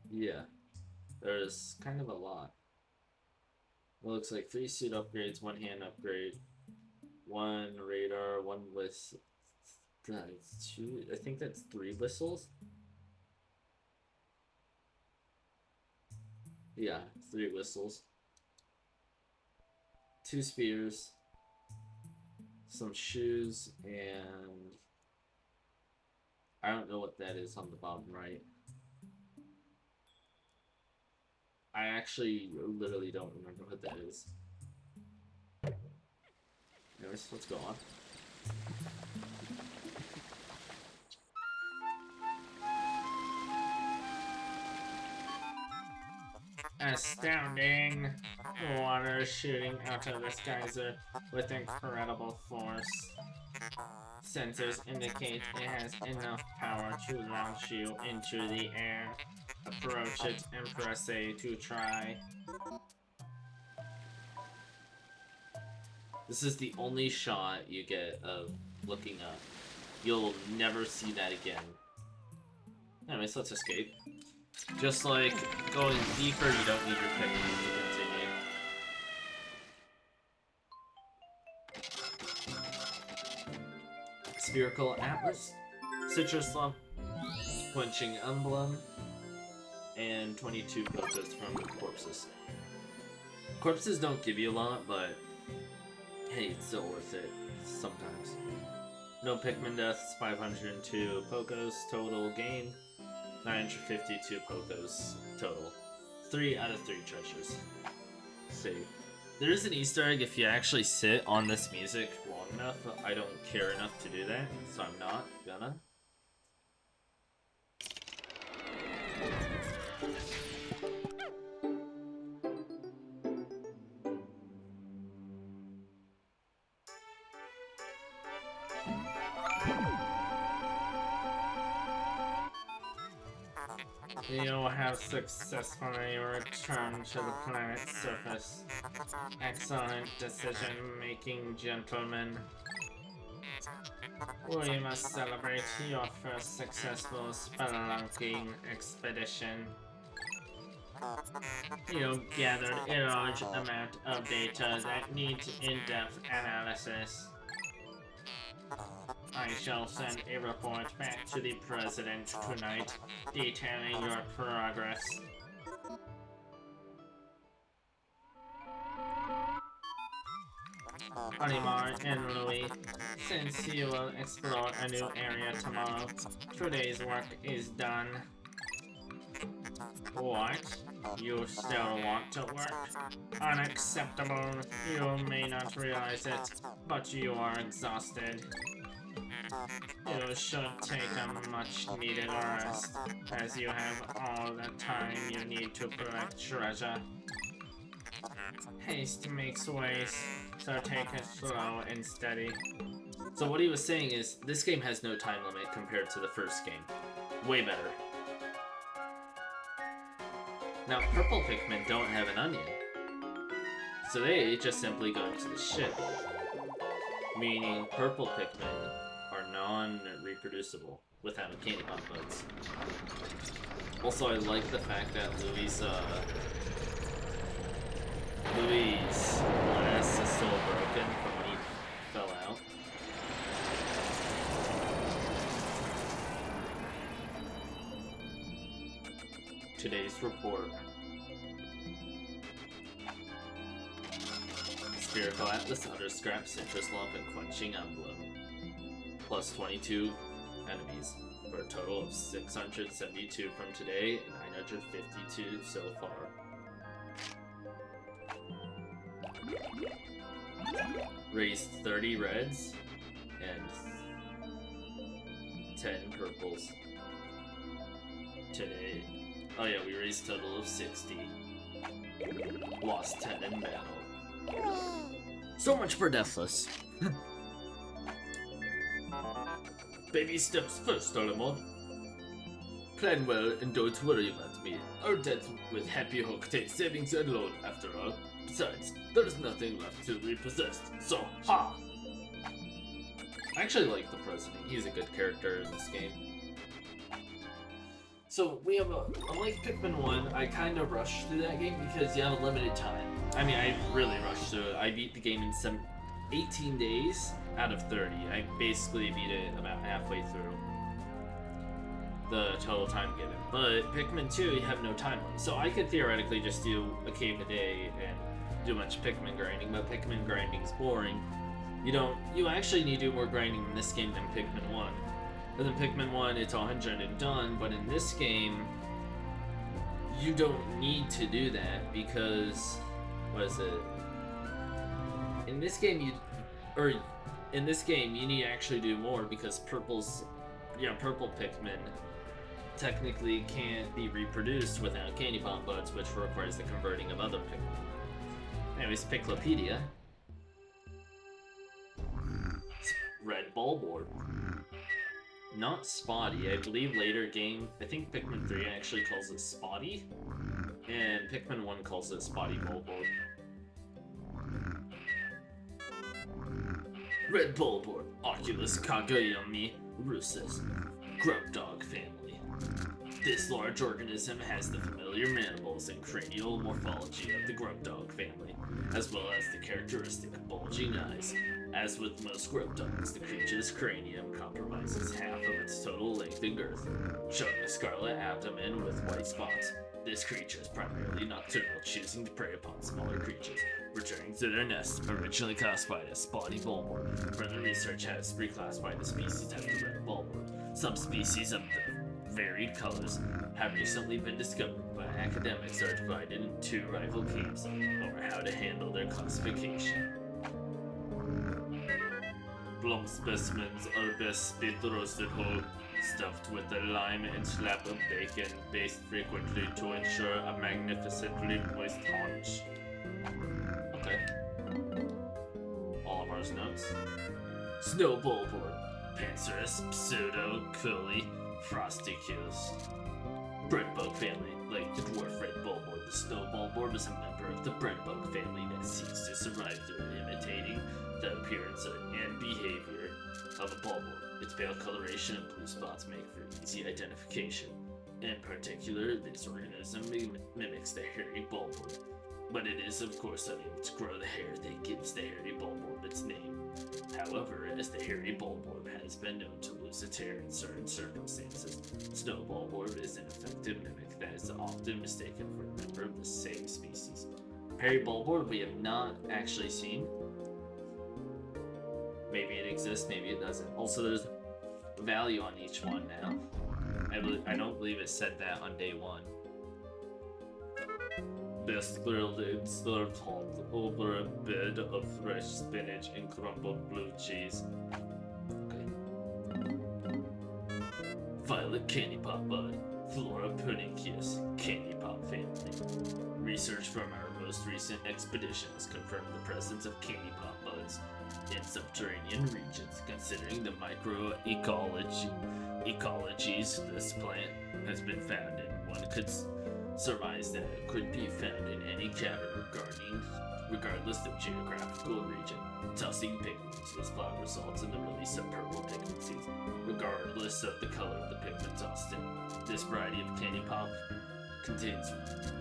Yeah, there's kind of a lot. It looks like 3 suit upgrades, 1 hand upgrade, 1 radar, 1 whistle. God, it's 2. I think that's 3 whistles. Yeah, 3 whistles, 2 spears, some shoes, and I don't know what that is on the bottom right. I actually literally don't remember what that is. Anyways, let's go on. Astounding! Water shooting out of this geyser with incredible force. Sensors indicate it has enough power to launch you into the air. Approach it and press A to try. This is the only shot you get of looking up. You'll never see that again. Anyways, let's escape. Just like going deeper, you don't need your Pikmin to continue. Spherical Atlas, Citrus Lump, Quenching Emblem, and 22 Pokos from Corpses. Corpses don't give you a lot, but hey, it's still worth it sometimes. No Pikmin deaths, 502 Pokos total gain, 952 Pokos total. 3 out of 3 treasures. Save. There is an Easter egg if you actually sit on this music long enough. I don't care enough to do that, so I'm not gonna. You have successfully returned to the planet's surface. Excellent decision-making, gentlemen. We must celebrate your first successful spelunking expedition. You gathered a large amount of data that needs in-depth analysis. I shall send a report back to the President tonight, detailing your progress. Olimar and Louis, since you will explore a new area tomorrow, today's work is done. What? You still want to work? Unacceptable. You may not realize it, but you are exhausted. You should take a much-needed rest, as you have all the time you need to collect treasure. Haste makes waste, so take it slow and steady. So what he was saying is, this game has no time limit compared to the first game. Way better. Now, purple Pikmin don't have an onion. So they just simply go into the ship. Meaning, purple Pikmin reproducible without a candy pop buds. Also, I like the fact that Louis' glass is still broken from when he fell out. Today's report. Spherical Atlas, Utter Scrap, Citrus Lump, and Quenching Emblem. Plus 22 enemies, for a total of 672 from today, and 952 so far. Raised 30 reds, and 10 purples. Today. Oh yeah, we raised a total of 60. Lost 10 in battle. So much for Deathless. Baby steps first, Alamon. Plan well and don't worry about me. Our debt with Happy Hook takes savings and loan after all. Besides, there's nothing left to repossess, so ha! I actually like the president. He's a good character in this game. So we have unlike Pikmin 1, I kind of rushed through that game because you have a limited time. I mean, I really rushed through it. I beat the game in 18 days out of 30. I basically beat it about halfway through the total time given. But Pikmin 2, you have no time limit. So I could theoretically just do a cave a day and do a bunch of Pikmin grinding, but Pikmin grinding is boring. You actually need to do more grinding in this game than Pikmin 1. And then Pikmin 1, it's 100 and done, but in this game, you don't need to do that because, what is it? In this game, you need to actually do more because purple Pikmin technically can't be reproduced without candy pop buds, which requires the converting of other Pikmin. Anyways, Piclopedia. Red Bulbord. Not Spotty. I believe later game, I think Pikmin 3 actually calls it Spotty, and Pikmin 1 calls it Spotty Bulbord. Red Bulbord, Oculus Kagayami Rusus, Grub Dog family. This large organism has the familiar mandibles and cranial morphology of the grub dog family, as well as the characteristic bulging eyes. As with most grub dogs, the creature's cranium comprises half of its total length and girth, showing a scarlet abdomen with white spots. This creature is primarily nocturnal, choosing to prey upon smaller creatures, returning to their nest, originally classified as Spotty Bulbord. Further research has reclassified the species as the Red Bulbord. Subspecies of the varied colors have recently been discovered, but academics are divided into two rival camps over how to handle their classification. Plum specimens are best spit roasted whole, stuffed with a lime and slab of bacon, basted frequently to ensure a magnificently moist haunch. Okay. All of our notes. Snow Bulbord, Pancerus, Pseudo, Cooley, Frosty Kills. Breadbug family. Like the dwarf Red Bulbord, the Snow Bulbord is a member of the Breadbug family that seeks to survive through imitating the appearance and behavior of a bulbord. Its pale coloration and blue spots make for easy identification. In particular, this organism mimics the hairy bulbord, but it is of course unable to grow the hair that gives the hairy bulbord its name. However, as the hairy bulbord has been known to lose its hair in certain circumstances, Snow Bulbord is an effective mimic that is often mistaken for a member of the same species. Hairy bulbord we have not actually seen. Maybe it exists, maybe it doesn't. Also, there's value on each one now. I don't believe it said that on day one. Best grilled and served hot over a bed of fresh spinach and crumbled blue cheese. Okay. Violet Candy Pop Bud, Flora Puniculus Candy Pop family. Research from our most recent expeditions confirmed the presence of candy pop buds in subterranean regions. Considering the ecologies this plant has been found in, one could surmise that it could be found in any cavern regardless of geographical region. Tossing pigments was found results in the release of purple pigment seeds, regardless of the color of the pigment tossed in. This variety of candy pop contains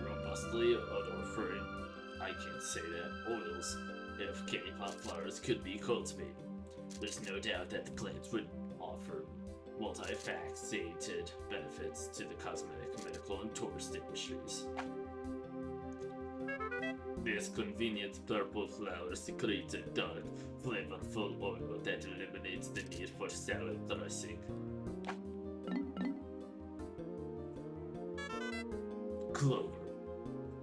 robustly odoriferous, I can't say that, oils if candy pop flowers could be cultivated. There's no doubt that the plants would offer multifaceted benefits to the cosmetic, medical, and tourist industries. This convenient purple flower secretes a dark, flavorful oil that eliminates the need for salad dressing. Clover.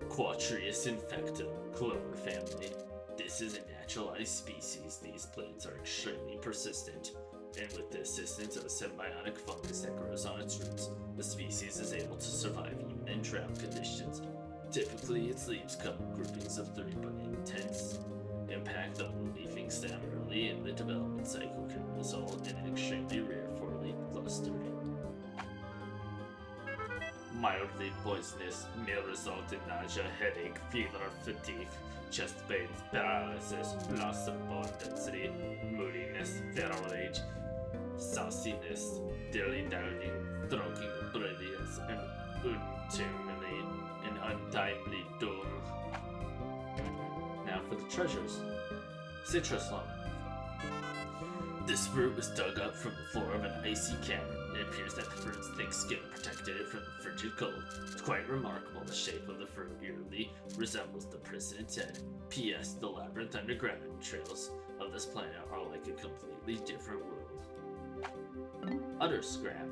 Quatrius infecta, clover family. This is a naturalized species. These plants are extremely persistent, and with the assistance of a symbiotic fungus that grows on its roots, the species is able to survive even in drought conditions. Typically, its leaves come in groupings of 3, but intense impact on the leafing stem early in the development cycle can result in an extremely rare 4-leaf cluster. Mildly poisonous may result in nausea, headache, fever, fatigue, chest pains, paralysis, loss of bone density, moodiness, feral rage, sauciness, dilly-dallying, stroking brilliance, and ultimately an untimely doom. Now for the treasures. Citrus Lung. This fruit was dug up from the floor of an icy cavern. It appears that the fruit's thick skin protected it from the frigid cold. It's quite remarkable. The shape of the fruit eerily resembles the president's head. P.S. The labyrinth underground trails of this planet are like a completely different world. Utter Scrap.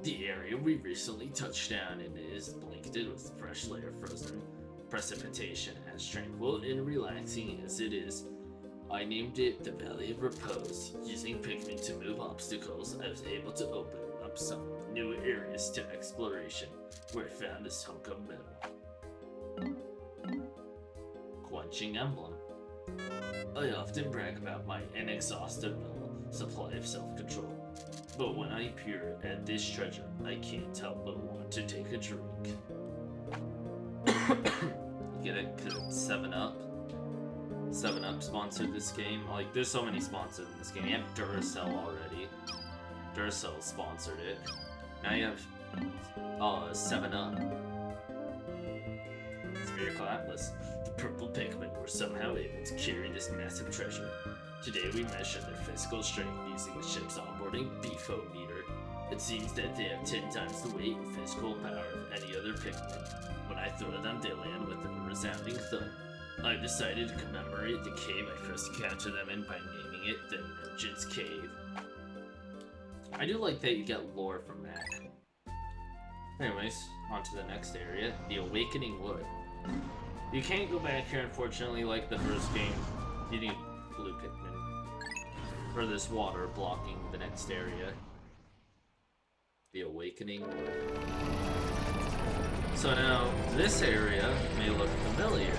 The area we recently touched down in is blanketed with a fresh layer of frozen precipitation. As tranquil and relaxing as it is, I named it the Valley of Repose. Using Pikmin to move obstacles, I was able to open up some new areas to exploration, where I found this hunk of metal. Quenching Emblem. I often brag about my inexhaustible supply of self-control, but when I peer at this treasure, I can't help but want to take a drink. Get a good 7-Up. 7-Up sponsored this game. Like, there's so many sponsors in this game. You have Duracell already. Duracell sponsored it. Now you have 7-Up. Spherical Atlas. The purple Pikmin were somehow able to carry this massive treasure. Today we measure their physical strength using the ship's onboarding BFO meter. It seems that they have 10 times the weight and physical power of any other Pikmin. When I throw them, they land with a resounding thud. I decided to commemorate the cave I first encountered them in by naming it the Merchant's Cave. I do like that you get lore from that. Anyways, on to the next area, the Awakening Wood. You can't go back here, unfortunately, like the first game. You need blue Pikmin. Or this water blocking the next area. The Awakening Wood. So now, this area may look familiar.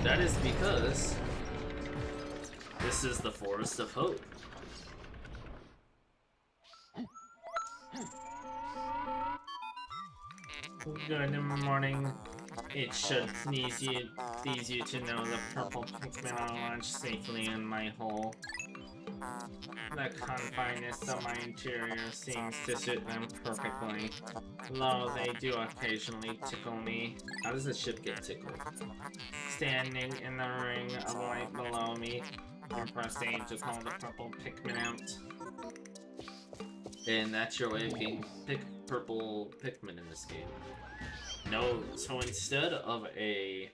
That is because this is the Forest of Hope. Good morning. It should please you to know the purple Pikmin are launched safely in my hole. The confineness of my interior seems to suit them perfectly, though they do occasionally tickle me. How does the ship get tickled? Standing in the ring of light below me, I proceed to call the purple Pikmin out. And that's your way of getting purple Pikmin in this game. No, so instead of a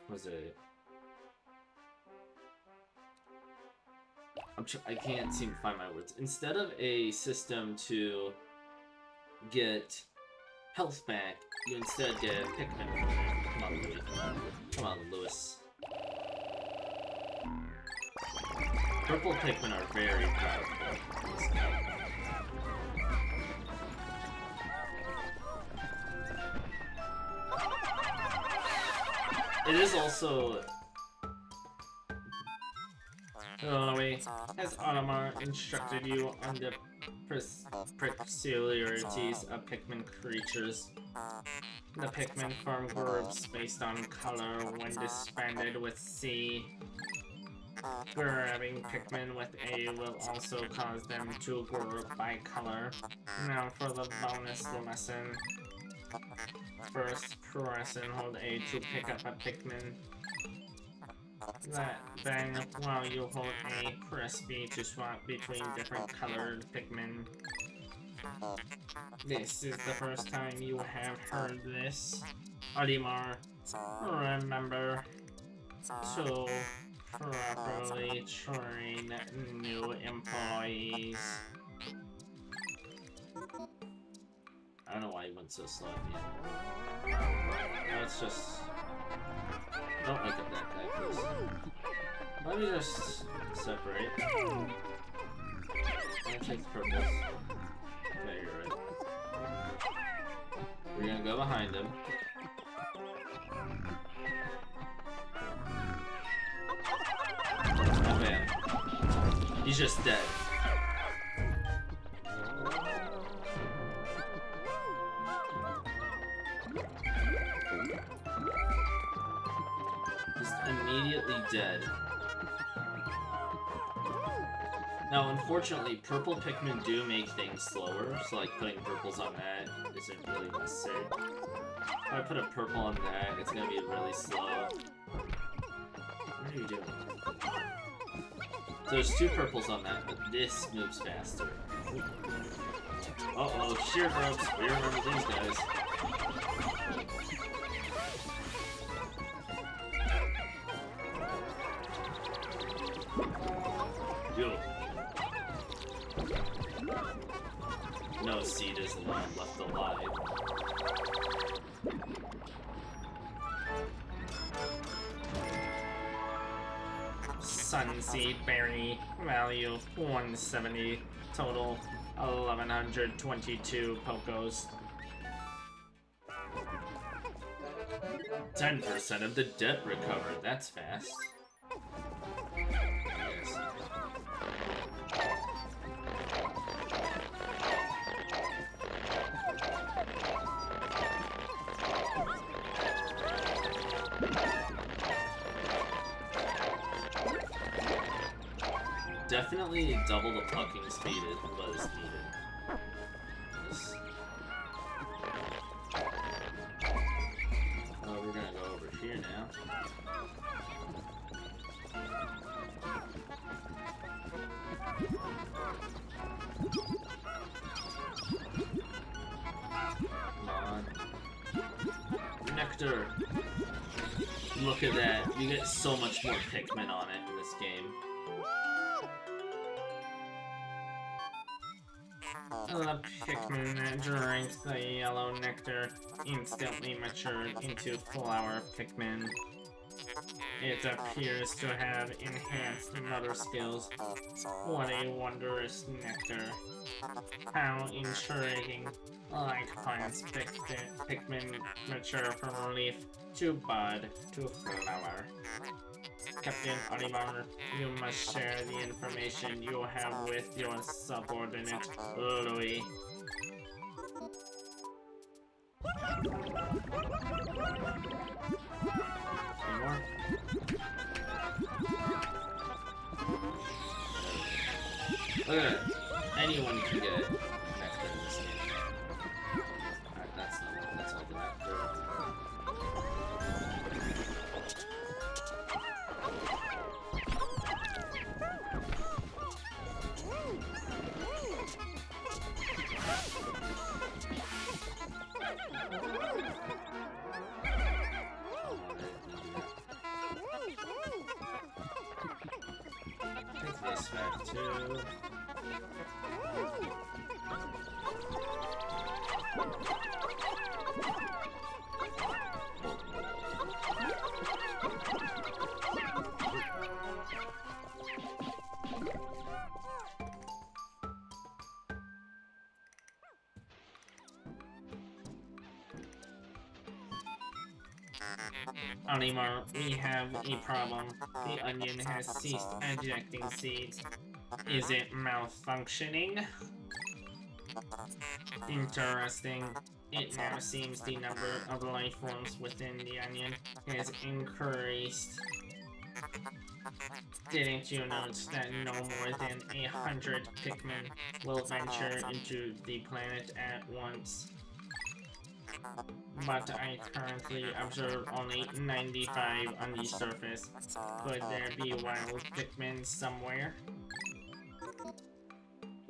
what was it? I can't seem to find my words. Instead of a system to get health back, you instead get Pikmin. Come on, Louis. Come on, Lewis. Purple Pikmin are very powerful in this game. It is also... Chloe, has Audemars instructed you on the peculiarities of Pikmin creatures. The Pikmin form groups based on color when disbanded with C. Grabbing Pikmin with A will also cause them to group by color. Now for the bonus lesson. First, press and hold A to pick up a Pikmin. Then, while you hold A, press B to swap between different colored Pikmin. This is the first time you have heard this. Olimar, remember to properly train new employees. I don't know why he went so slow at the end. Let's just... Don't look at that guy, please. Let me just separate. I'm gonna take the purples. Okay, you're right. We're gonna go behind him. Oh man. He's just dead. Just immediately dead. Now, unfortunately, purple Pikmin do make things slower, so like putting purples on that isn't really necessary. If I put a purple on that, it's gonna be really slow. What are you doing? So there's two purples on that, but this moves faster. Uh-oh, sheer ropes. We remember these guys. Yo. No seed is left alive. Sunseed berry, value 170, total 1122 Pokos. 10% of the debt recovered, that's fast. Yes. Definitely double the plucking speed was needed. Yes. Oh, we're gonna go over here now. Come on. Nectar! Look at that. You get so much more Pikmin on it in this game. The Pikmin that drank the yellow nectar instantly matured into flower Pikmin. It appears to have enhanced motor skills. What a wondrous nectar. How intriguing. Like plants, Pikmin mature from leaf to bud to flower. Captain Olimar, you must share the information you have with your subordinate, Louis. Any more? Look at that. Anyone can get nectar in this game. Alright, that's all the nectar. Take this back too. Olimar, we have a problem. The onion has ceased ejecting seeds. Is it malfunctioning? Interesting. It now seems the number of life forms within the onion has increased. Didn't you note that no more than 100 Pikmin will venture into the planet at once? But I currently observe only 95 on the surface. Could there be wild Pikmin somewhere?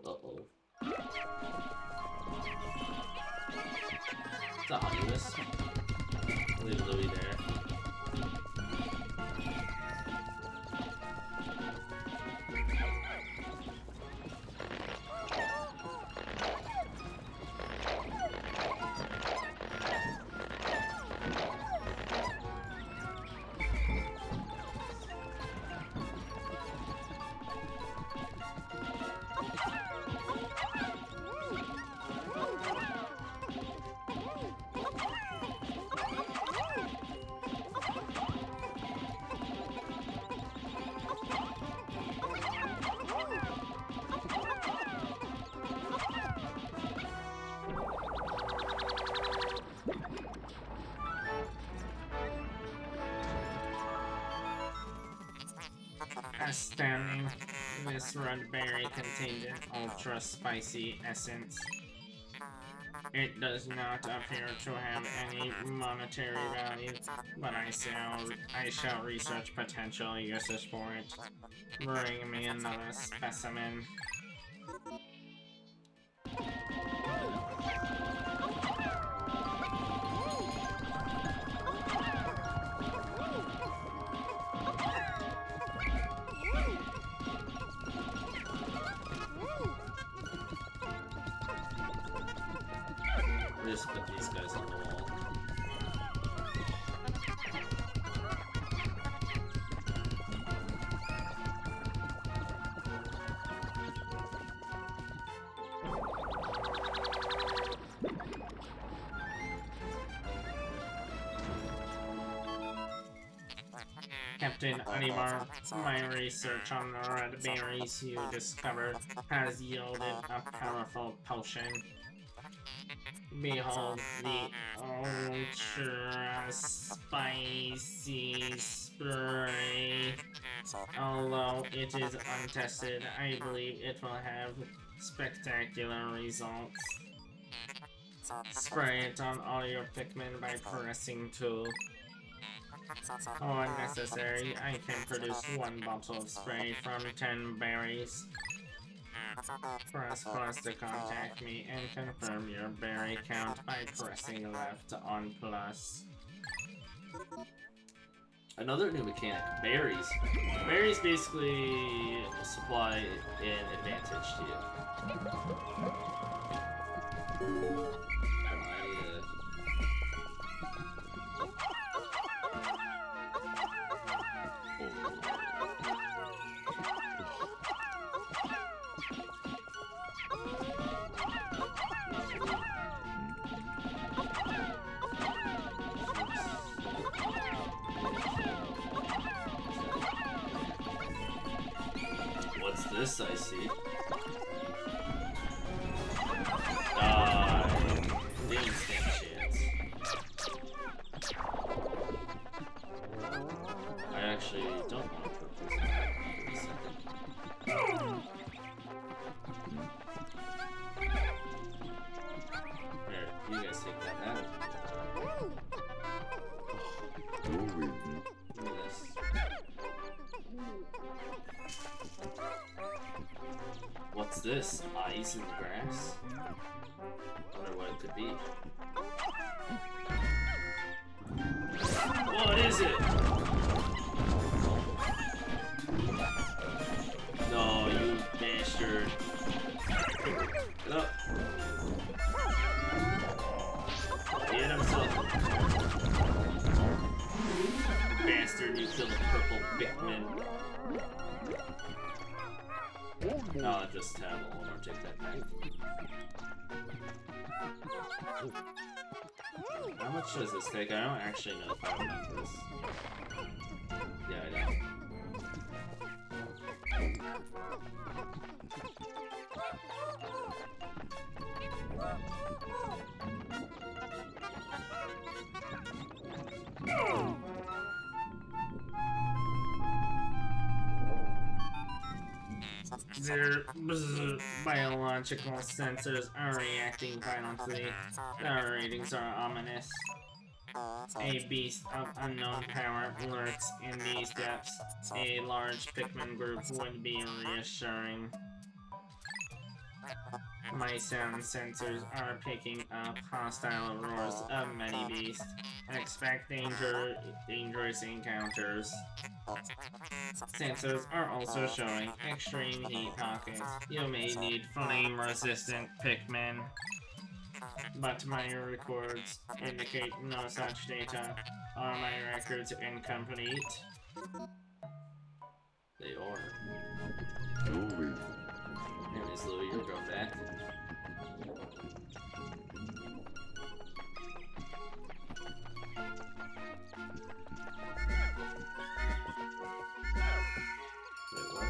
Uh-oh. It's a Honeymus. Leave Louie there. Astounding. This red berry contained an ultra spicy essence. It does not appear to have any monetary value, but I shall research potential uses for it. Bring me another specimen. Just put these guys on the wall. Captain Olimar, my research on the red berries you discovered has yielded a powerful potion. Behold the ultra spicy spray. Although it is untested, I believe it will have spectacular results. Spray it on all your Pikmin by pressing 2. When necessary, I can produce 1 bottle of spray from 10 berries. Press plus to contact me and confirm your berry count by pressing left on plus. Another new mechanic, berries. Berries basically supply an advantage to you. What's this I see? Instant chance. I actually don't want to put this in for a second. There, you guys take that out. Look at this. What's this? Eyes in the grass? Wonder what it could be. What is it? No, you bastard. Get up. He hit himself. Bastard, you killed a purple Pikmin. I'll just have Olimar take that back. How much does this take? I don't actually know if I have enough for this. Yeah, I don't. Their biological sensors are reacting violently. Their readings are ominous. A beast of unknown power lurks in these depths. A large Pikmin group would be reassuring. My sound sensors are picking up hostile roars of many beasts. Expect dangerous encounters. Sensors are also showing extreme heat pockets. You may need flame-resistant Pikmin. But my records indicate no such data. Are my records incomplete? They are. Anyways, Louie, you're going back. Wait, what?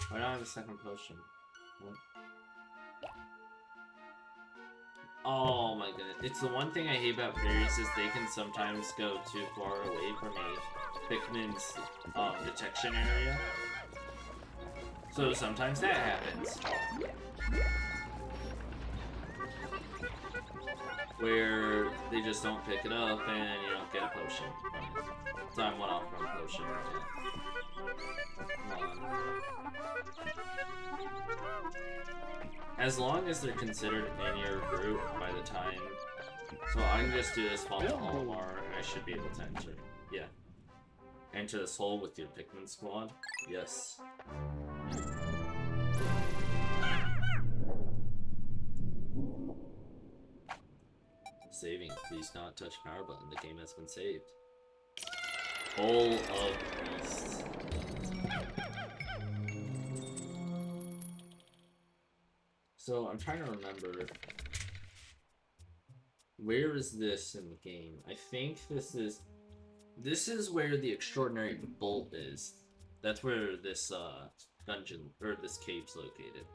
Why don't I have a second potion? What? Oh my goodness. It's the one thing I hate about berries is they can sometimes go too far away from a Pikmin's detection area. So sometimes that happens. Where they just don't pick it up and you don't get a potion from it. So I'm one off from a potion. Yeah. Come on. As long as they're considered in your group by the time. So I can just do this while the Olimar and I should be able to enter. Yeah. Enter this hole with your Pikmin squad? Yes. Saving. Please not touch power button. The game has been saved. Hole of Beasts. So I'm trying to remember. Where is this in the game? I think this is where the extraordinary bolt is. That's where this dungeon or this cave's located.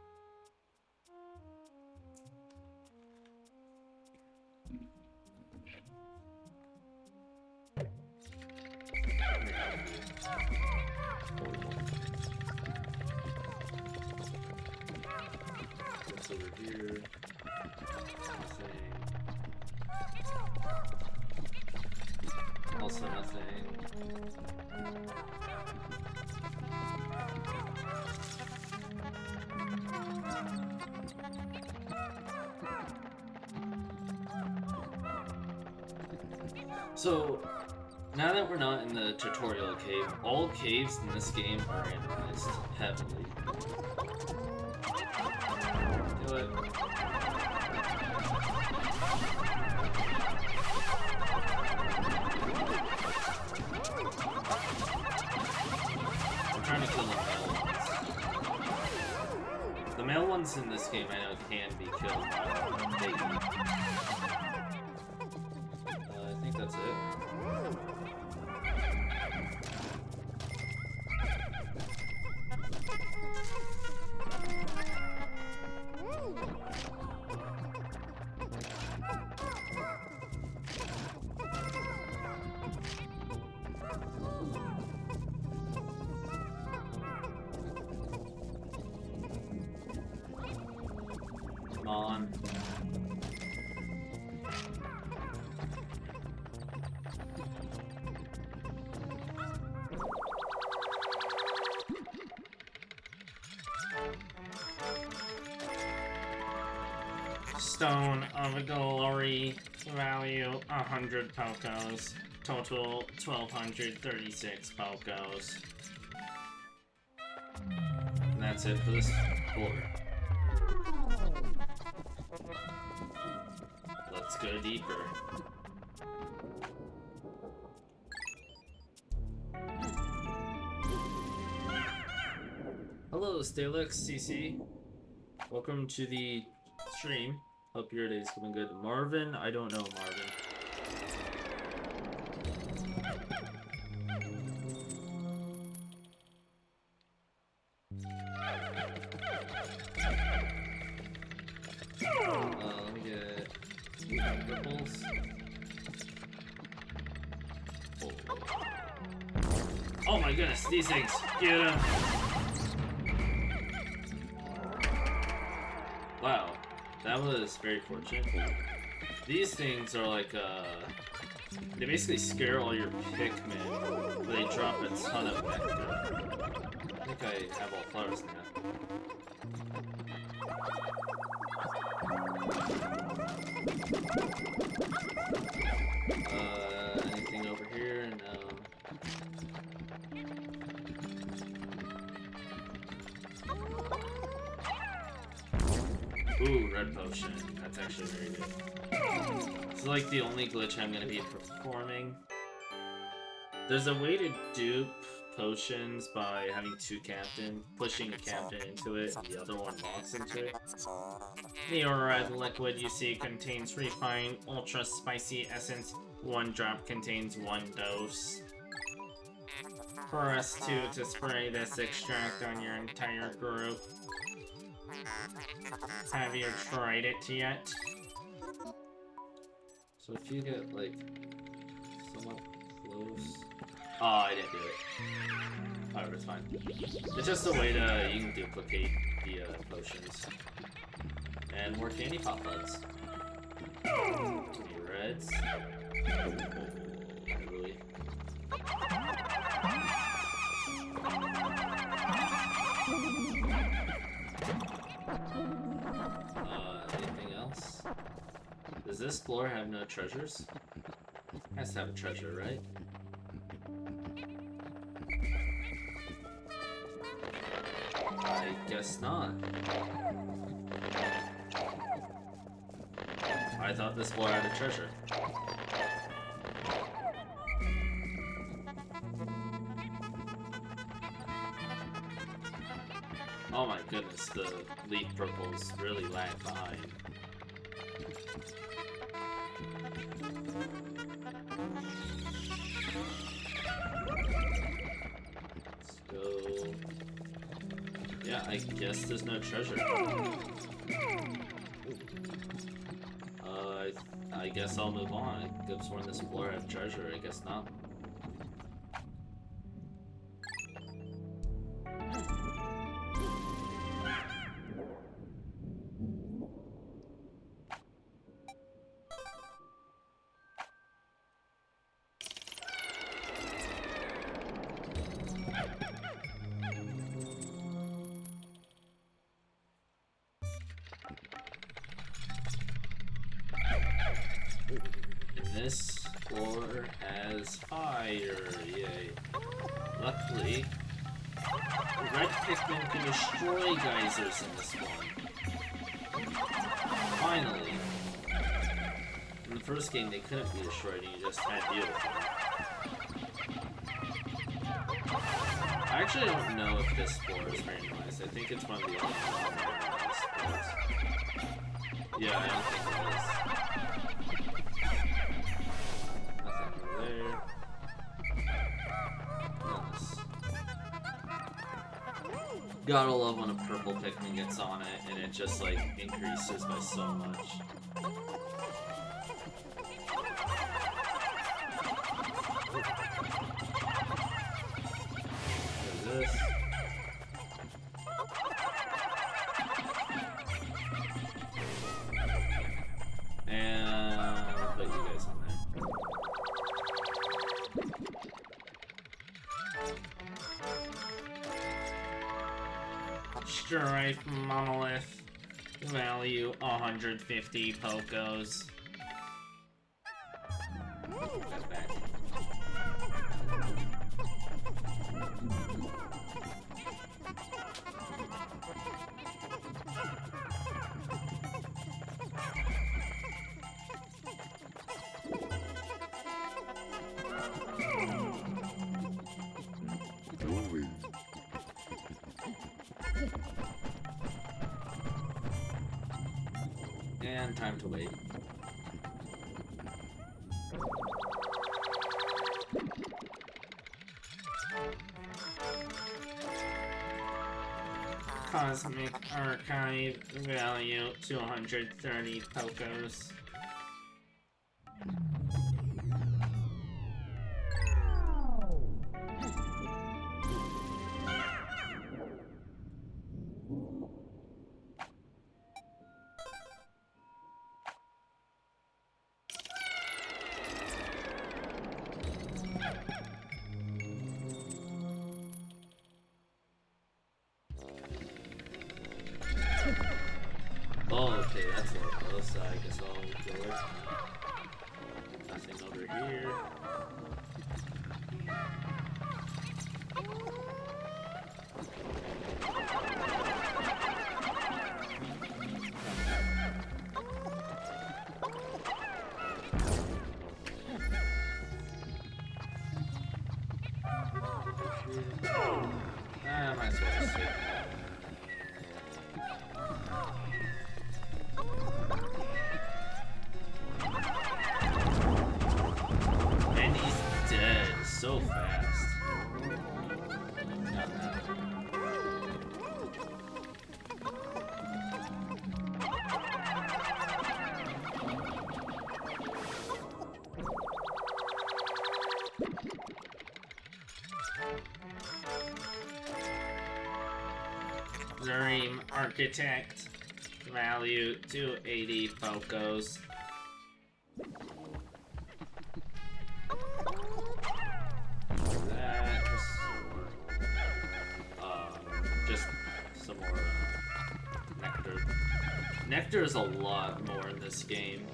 What's over here? Nothing. Also nothing. So, now that we're not in the tutorial cave, all caves in this game are randomized heavily. Do it. I'm trying to kill the male ones. The male ones in this game I know can be killed by they eat. I think that's it. Come on. Stone of Glory, value 100 Pokos, total 1236 Pokos. And that's it for this floor. Let's go deeper. Hello, Stalix CC. Welcome to the stream. Hope your day's going good. Marvin, I don't know Marvin. Let me get ripples. Oh my goodness, these things. Get 'em. that was very fortunate. These things are like, they basically scare all your Pikmin, but they drop a ton of nectar. I think I have all flowers now. Anything over here? No. Ooh, red potion. That's actually very good. This is like the only glitch I'm gonna be performing. There's a way to dupe potions by having two captain, pushing a captain into it, and the other one walks into it. The red liquid you see contains refined ultra spicy essence. 1 drop contains 1 dose. Press 2 to spray this extract on your entire group. Have you tried it yet? So if you get like somewhat close. Oh, I didn't do it. However, it's fine. It's just a way to you can duplicate the potions and more candy pop buds. Any reds? Really? Anything else? Does this floor have no treasures? It has to have a treasure, right? I guess not. I thought this floor had a treasure. Oh my goodness, the leaf purples really lag behind. Let's go. Yeah, I guess there's no treasure. I guess I'll move on. I could have sworn this floor had treasure. I guess not. This floor has fire, yay. Luckily, red Pikmin can destroy geysers in this one. Finally. In the first game, they couldn't be destroyed, and you just had to deal with them. I actually don't know if this floor is randomized. I think it's one of the only non-randomized floors. Yeah, I don't think it is. Gotta love when a purple Pikmin gets on it and it just like increases by so much. There's this. And I'll put you guys on there. Strife Monolith, value 150 Pokos. Put that back. And time to wait. Cosmic Archive, value 230 Pokos. Okay, that's a little close, so I guess I'll go with nothing over here. Might as well just take that. And he's dead so fast. Got that. Dream Architect, value 280 Focos. That just some more nectar. Nectar is a lot more in this game.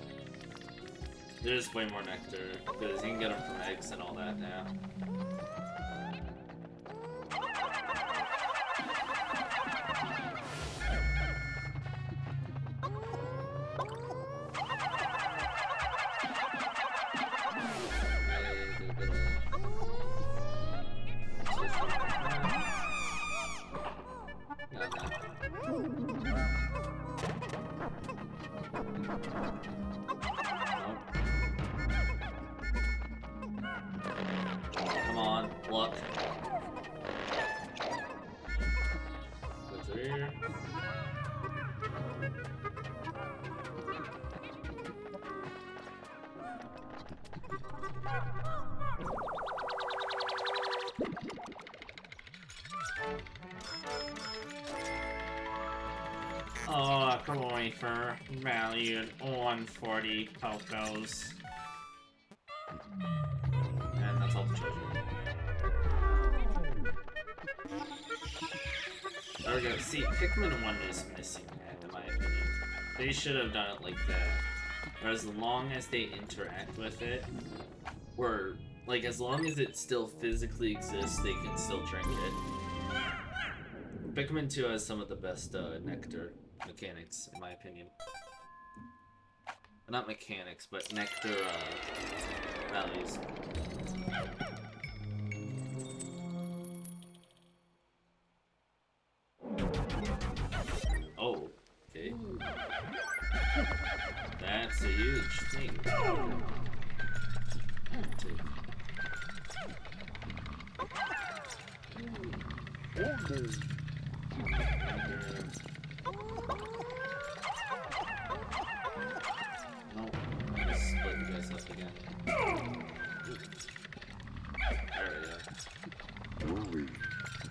There's way more nectar because you can get them from eggs and all that now. Come on, luck. Go through here. Oh, Kawaii for valued 140 Pokos. And that's all the treasure. There we go. See, Pikmin 1 is missing that, in my opinion. They should have done it like that. Or as long as they interact with it, or, like, as long as it still physically exists, they can still drink it. Pikmin 2 has some of the best nectar mechanics, in my opinion. Not mechanics, but nectar values. Oh, okay. That's a huge thing. No, just split you guys up again. There we go.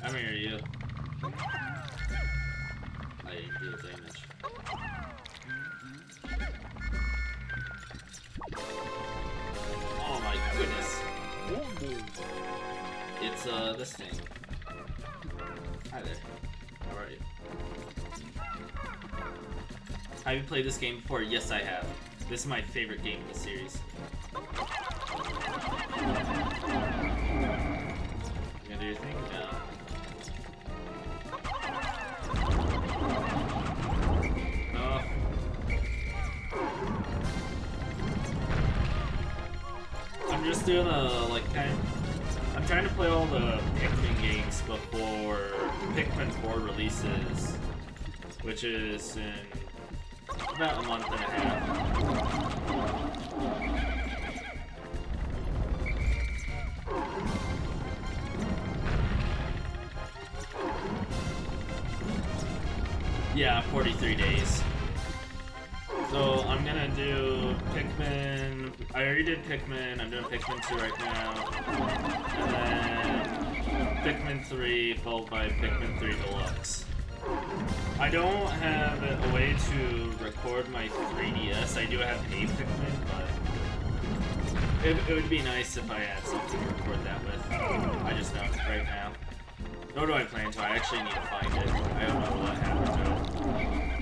Come here, you. I deal damage. Oh my goodness. It's this thing. Hi there. How are you? Have you played this game before? Yes, I have. This is my favorite game in the series. You gonna do your thing? No. Oh. I'm just doing I'm trying to play all the Pikmin games before Pikmin 4 releases, which is in about a month and a half. Yeah, 43 days. So I'm gonna do Pikmin. I already did Pikmin. I'm doing Pikmin 2 right now. And then Pikmin 3 followed by Pikmin 3 Deluxe. I don't have a way to record my 3DS. I do have a Pikmin, but it would be nice if I had something to record that with. I just don't right now. Nor do I plan to. I actually need to find it. I don't know what happened to it.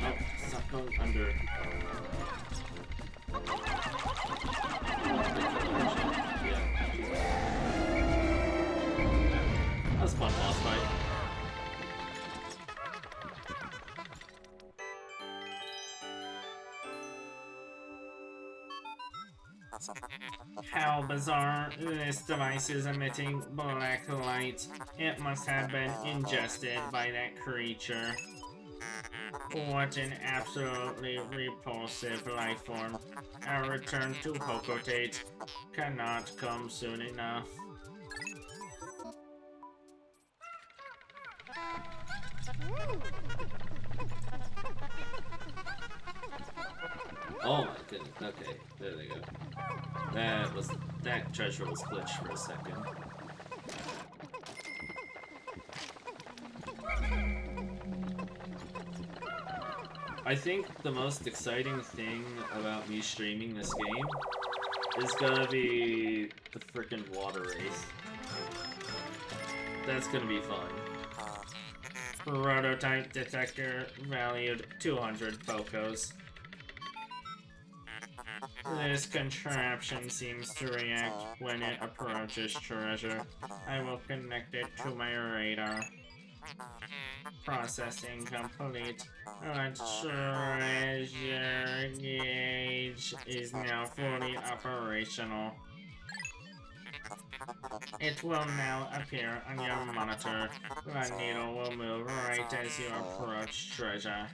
Oh, suck. Going under. Yeah. That was a fun boss fight. How bizarre. This device is emitting black light. It must have been ingested by that creature. What an absolutely repulsive life form. Our return to Hokotate cannot come soon enough. Oh my goodness. Okay, there they go. That treasure was glitched for a second. I think the most exciting thing about me streaming this game is gonna be the frickin' water race. That's gonna be fun. Prototype detector valued 200 Pokos. This contraption seems to react when it approaches treasure. I will connect it to my radar. Processing complete. A treasure gauge is now fully operational. It will now appear on your monitor. The needle will move right as you approach treasure.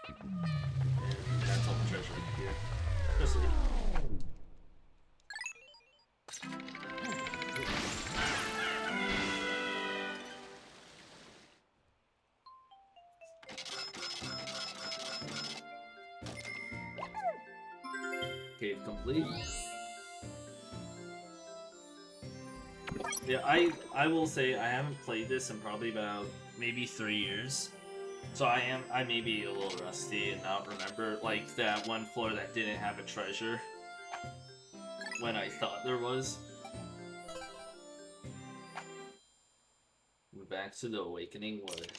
And that's all the treasure here. Proceed. Cave complete. Yeah, I will say I haven't played this in probably about maybe 3 years. So I may be a little rusty and not remember like that one floor that didn't have a treasure when I thought there was. We're back to the Awakening Wood.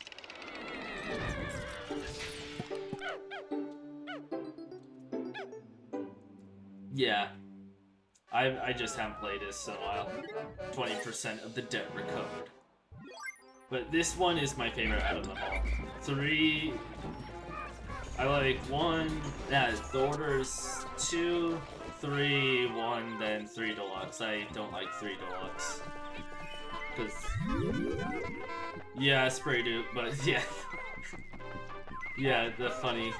Yeah. I just haven't played this in a while. 20% of the debt recovered. But this one is my favorite out of them all. 3... I like 1... Yeah, the order's 2, 3, 1, then 3 Deluxe. I don't like 3 Deluxe. Cause... Yeah, Spray Dupe, but yeah. Yeah, the funny...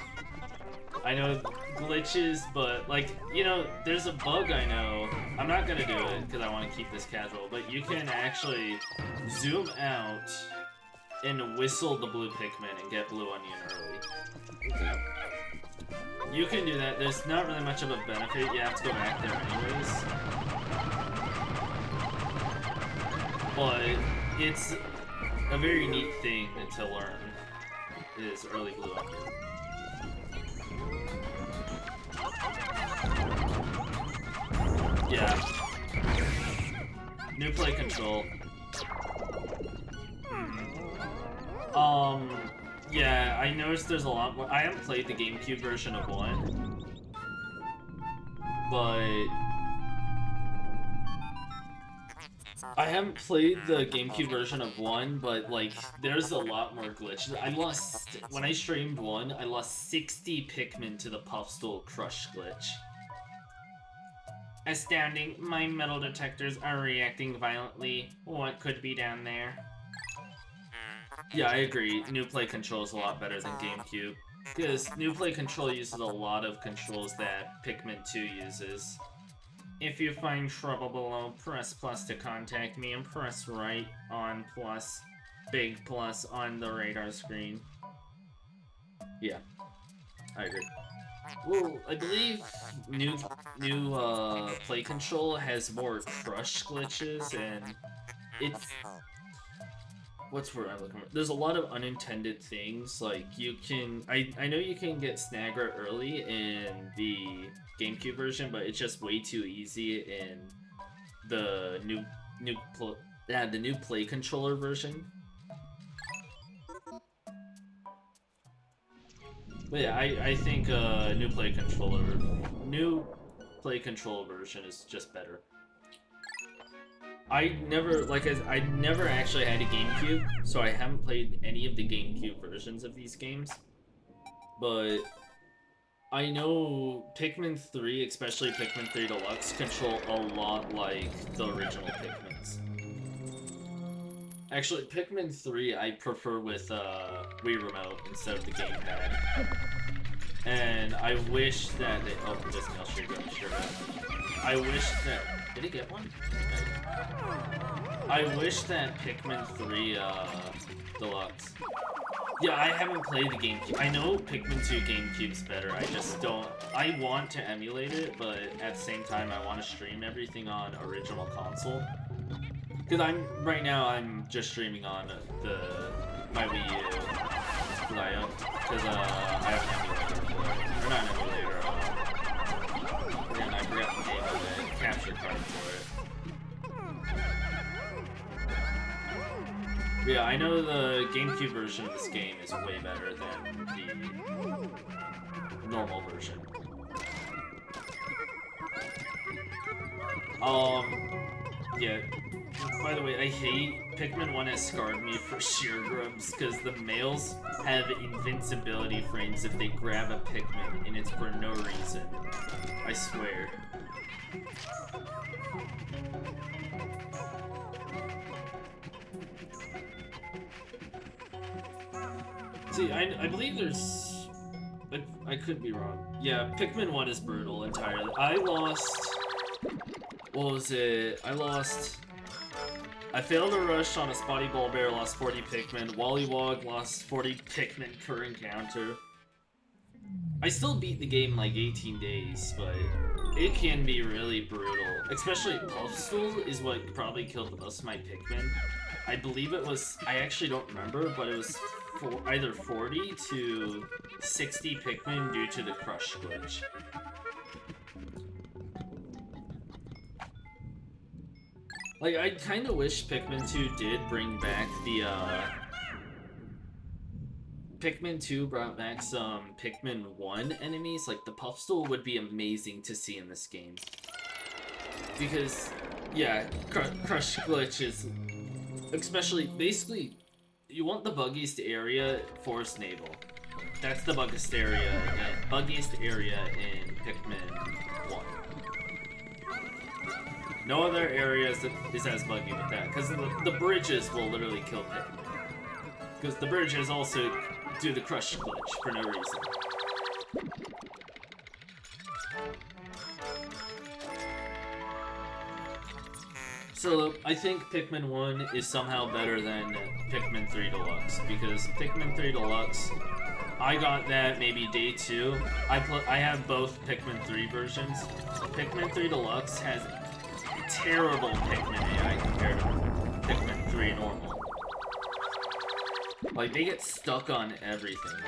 I know glitches, but like, you know, there's a bug I know. I'm not gonna do it because I want to keep this casual, but you can actually zoom out and whistle the blue Pikmin and get blue onion early. You can do that. There's not really much of a benefit. You have to go back there anyways. But it's a very neat thing to learn, is early blue onion. Yeah. New play control. Yeah, I noticed there's a lot more. I haven't played the GameCube version of 1, but I haven't played the GameCube version of 1, but like, there's a lot more glitches. When I streamed 1, I lost 60 Pikmin to the Puffstool Crush glitch. Astounding, my metal detectors are reacting violently. What could be down there? Yeah, I agree. New play control is a lot better than GameCube. Because New play control uses a lot of controls that Pikmin 2 uses. If you find trouble below, press plus to contact me and press right on plus, big plus on the radar screen. Yeah, I agree. Well, I believe new play control has more crush glitches, and it's... What's word I'm looking for? There's a lot of unintended things, like you can... I know you can get Snagger early in the GameCube version, but it's just way too easy in the new play controller version. But yeah, I think new play control version is just better. I never actually had a GameCube, so I haven't played any of the GameCube versions of these games. But I know Pikmin 3, especially Pikmin 3 Deluxe, control a lot like the original Pikmins. Actually, Pikmin 3 I prefer with Wii Remote instead of the gamepad. And I wish that they... Oh, this mail should go, sure. I wish that... Did he get one? I wish that Pikmin 3 Deluxe... Yeah, I haven't played the GameCube. I know Pikmin 2 GameCube's better, I just don't... I want to emulate it, but at the same time I want to stream everything on original console. Because right now I'm just streaming on my Wii U. Because I have an emulator for it. Or not an emulator, and I forgot the name of it. Capture card for it. Yeah, I know the GameCube version of this game is way better than the normal version. Yeah. By the way, I hate Pikmin 1 has scarred me for sheer grubs because the males have invincibility frames if they grab a Pikmin, and it's for no reason. I swear. See, I believe there's... I could be wrong. Yeah, Pikmin 1 is brutal entirely. I lost... What was it? I failed a rush on a Spotty Ball Bear, lost 40 Pikmin. Wollywog lost 40 Pikmin per encounter. I still beat the game in like 18 days, but it can be really brutal. Especially Puffstool is what probably killed the most of my Pikmin. I believe it was, I actually don't remember, but it was either 40 to 60 Pikmin due to the crush glitch. Like, I kind of wish Pikmin 2 did bring back the, Pikmin 2 brought back some Pikmin 1 enemies. Like, the Puffstool would be amazing to see in this game. Because, yeah, Crush Glitch is... Especially, basically, you want the buggiest area, Forest Navel. That's the buggiest area in Pikmin 1. No other areas is as buggy with that, because the bridges will literally kill Pikmin. Because the bridges also do the crush glitch for no reason. So, I think Pikmin 1 is somehow better than Pikmin 3 Deluxe, because Pikmin 3 Deluxe, I got that maybe day 2. I have both Pikmin 3 versions. Pikmin 3 Deluxe has terrible Pikmin AI compared to Pikmin 3 normal. Like, they get stuck on everything.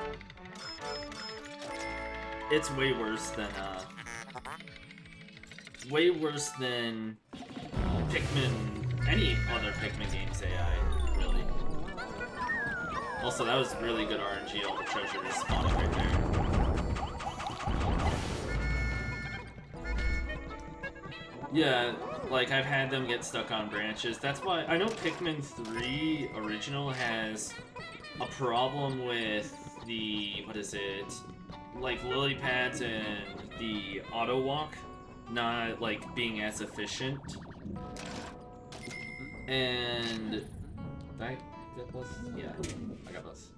It's way worse than any other Pikmin game's AI, really. Also, that was really good RNG, all the treasure respawning right there. Yeah, like, I've had them get stuck on branches. That's why I know Pikmin 3 Original has a problem with the, like, lily pads and the auto walk not, like, being as efficient. And did I get this? Yeah, I got this.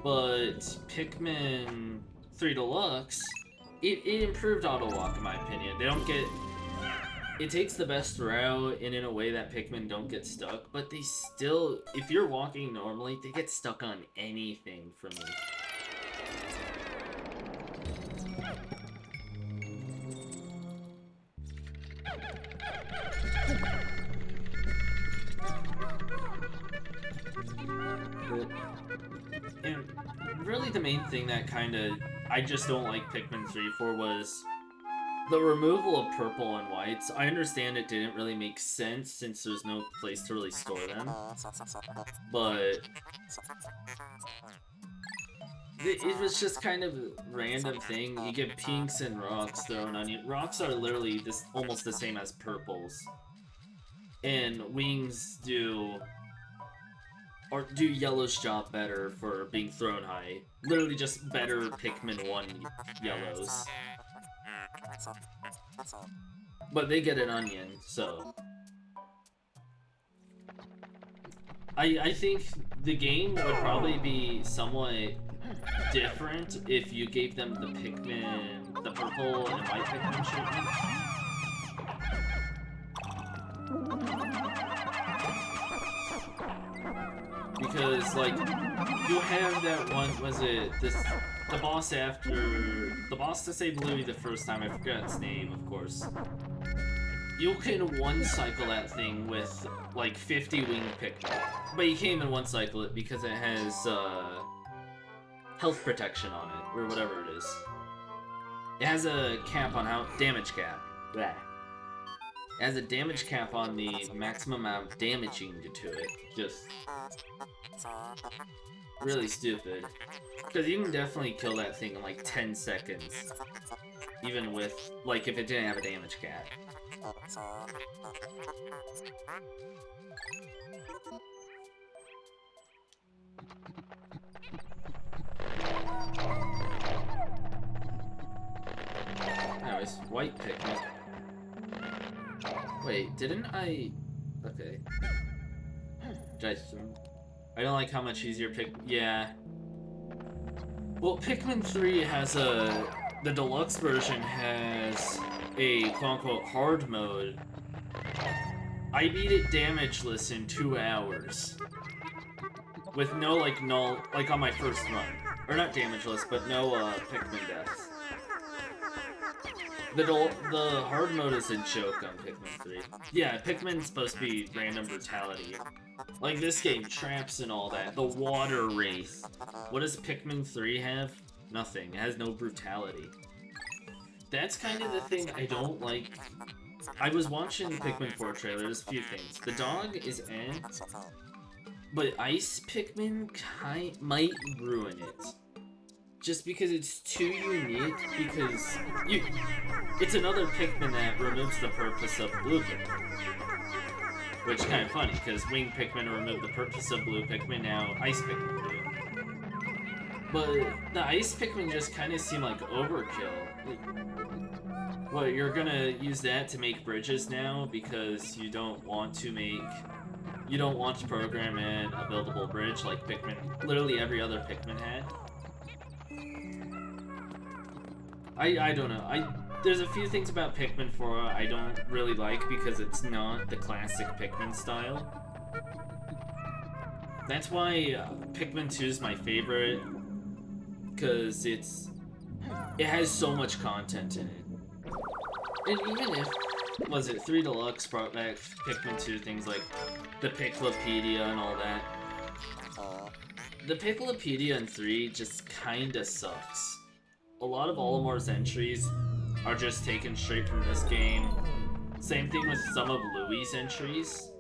But Pikmin 3 Deluxe, it improved auto walk in my opinion. They don't get... It takes the best route and in a way that Pikmin don't get stuck, but they still, if you're walking normally, they get stuck on anything for me. And really the main thing that I just don't like Pikmin 3 for was the removal of purple and whites. I understand it didn't really make sense since there's no place to really store them. But It was just kind of a random thing. You get pinks and rocks thrown on you. Rocks are literally just almost the same as purples. And wings do yellow's job better for being thrown high. Literally just better Pikmin 1 yellows. But they get an onion, so... I think the game would probably be somewhat different if you gave them the Pikmin, the purple and white Pikmin treatment. Because, like, you have that one, the boss to save Louie the first time, I forgot its name, of course. You can one-cycle that thing with, like, 50 winged Pikmin. But you can't even one-cycle it because it has, health protection on it, or whatever it is. It has a cap on how... damage cap. Blah. It has a damage cap on the maximum amount of damage you can do to it. Just... really stupid. Because you can definitely kill that thing in, like, 10 seconds. Even with, like, if it didn't have a damage cap. Anyways, white Pikmin. Wait, didn't I... Okay. I don't like how much easier Yeah. Well, Pikmin 3 has a... The deluxe version has a quote-unquote hard mode. I beat it damageless in 2 hours. With no, like, null... Like, on my first run. Or not damageless, but no, Pikmin deaths. The hard mode is a joke on Pikmin 3. Yeah, Pikmin's supposed to be random brutality. Like this game, traps and all that. The water wraith. What does Pikmin 3 have? Nothing. It has no brutality. That's kind of the thing I don't like. I was watching the Pikmin 4 trailer, there's a few things. The dog is but Ice Pikmin might ruin it. Just because it's too unique, because it's another Pikmin that removes the purpose of Blue Pikmin. Which is kind of funny, because Winged Pikmin remove the purpose of Blue Pikmin, now Ice Pikmin do. But the Ice Pikmin just kind of seem like overkill. Like, what, you're gonna use that to make bridges now, because you don't want to program in a buildable bridge like Pikmin, literally every other Pikmin had? I don't know. There's a few things about Pikmin 4 I don't really like because it's not the classic Pikmin style. That's why Pikmin 2 is my favorite, because it has so much content in it. And even if, was it 3 Deluxe brought back Pikmin 2 things like the Piclopedia and all that, the Piclopedia in 3 just kinda sucks. A lot of Olimar's entries are just taken straight from this game. Same thing with some of Louie's entries.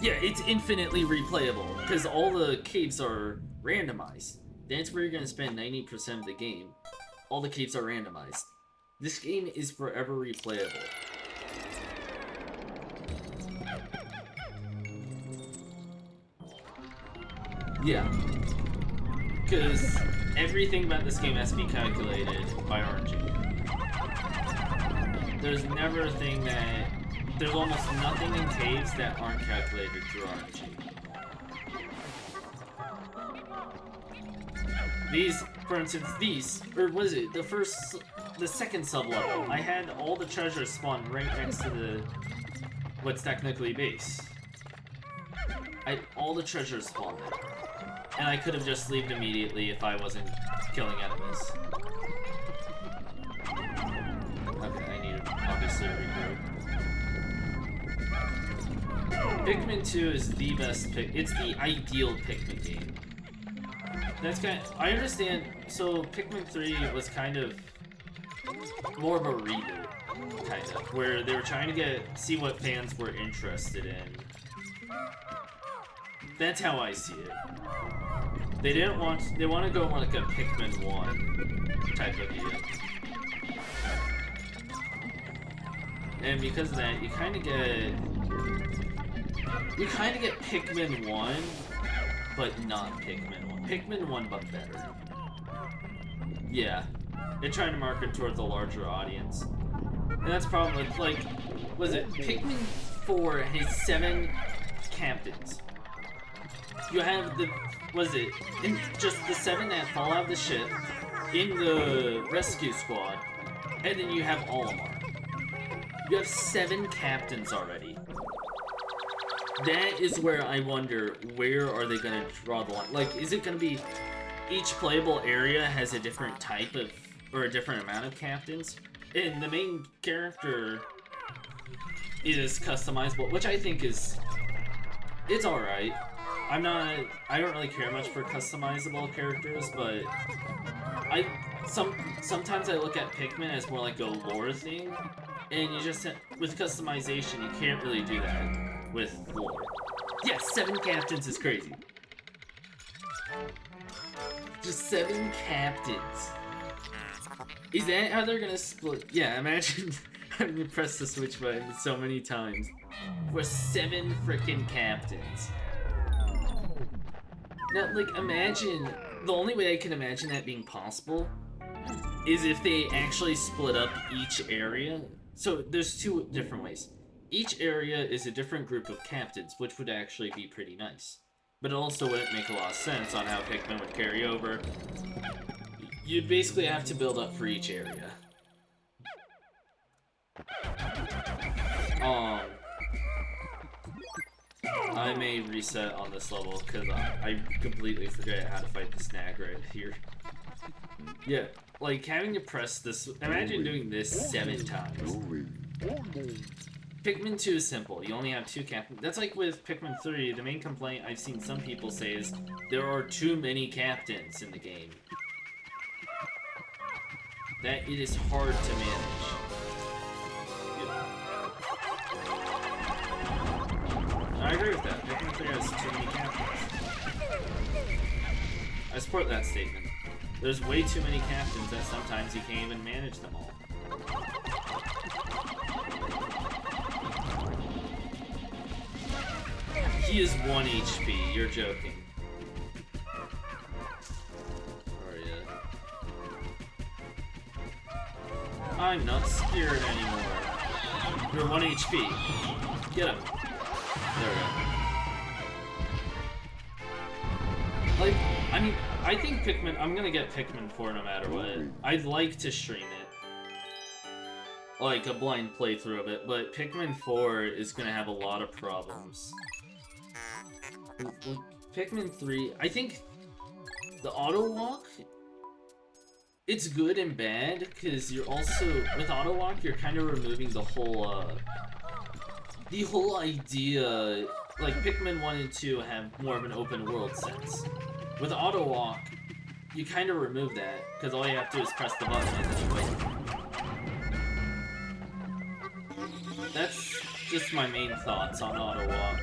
Yeah, it's infinitely replayable, because all the caves are randomized. That's where you're going to spend 90% of the game. All the caves are randomized. This game is forever replayable. Yeah. Because everything about this game has to be calculated by RNG. There's never a thing that... There's almost nothing in caves that aren't calculated through RNG. These, for instance, or was it, the second sub-level, I had all the treasures spawn right next to what's technically base. I had all the treasures spawned there. And I could have just left immediately if I wasn't killing enemies. Okay, I need to obviously regroup. Pikmin 2 is the best it's the ideal Pikmin game. That's I understand, so Pikmin 3 was kind of more of a reboot, kind of, where they were trying to see what fans were interested in. That's how I see it. They want to go more like a Pikmin 1 type of view. And because of that, you kind of get Pikmin 1, but not Pikmin 1. Pikmin 1, but better. Yeah, they're trying to market towards a larger audience. And that's the problem with, like, was it Pikmin 4 has 7 captains. You have the, in just the 7 that fall out of the ship, in the rescue squad, and then you have Olimar. You have 7 captains already. That is where I wonder, where are they gonna draw the line? Like, is it gonna be each playable area has a different type of, or a different amount of captains? And the main character is customizable, which I think is, it's alright. I don't really care much for customizable characters, but sometimes I look at Pikmin as more like a lore thing, and you just, with customization, you can't really do that with lore. Yeah, 7 captains is crazy. Just 7 captains. Is that how they're gonna split? Yeah, imagine having to press the switch button so many times for 7 freaking captains. Now, like, imagine, the only way I can imagine that being possible is if they actually split up each area. So there's 2 different ways. Each area is a different group of captains, which would actually be pretty nice. But it also wouldn't make a lot of sense on how Pikmin would carry over. You'd basically have to build up for each area. I may reset on this level because I completely forget how to fight the snag right here. Yeah, like having to press this, imagine doing this 7 times. Pikmin 2 is simple, you only have 2 captains. That's like with Pikmin 3, the main complaint I've seen some people say is there are too many captains in the game. That it is hard to manage. I agree with that. Pikmin 3 has too many captains. I support that statement. There's way too many captains that sometimes you can't even manage them all. He is 1 HP, you're joking. Are ya? I'm not scared anymore. You're 1 HP. Get him. There we go. Like, I mean, I think Pikmin, I'm gonna get Pikmin 4 no matter what. I'd like to stream it. Like, a blind playthrough of it, but Pikmin 4 is gonna have a lot of problems. Pikmin 3, I think the auto walk, it's good and bad, because you're also, with auto walk, you're kind of removing the whole idea, like Pikmin 1 and 2 have more of an open world sense. With auto walk, you kind of remove that, because all you have to do is press the button and then you wait. That's just my main thoughts on auto walk.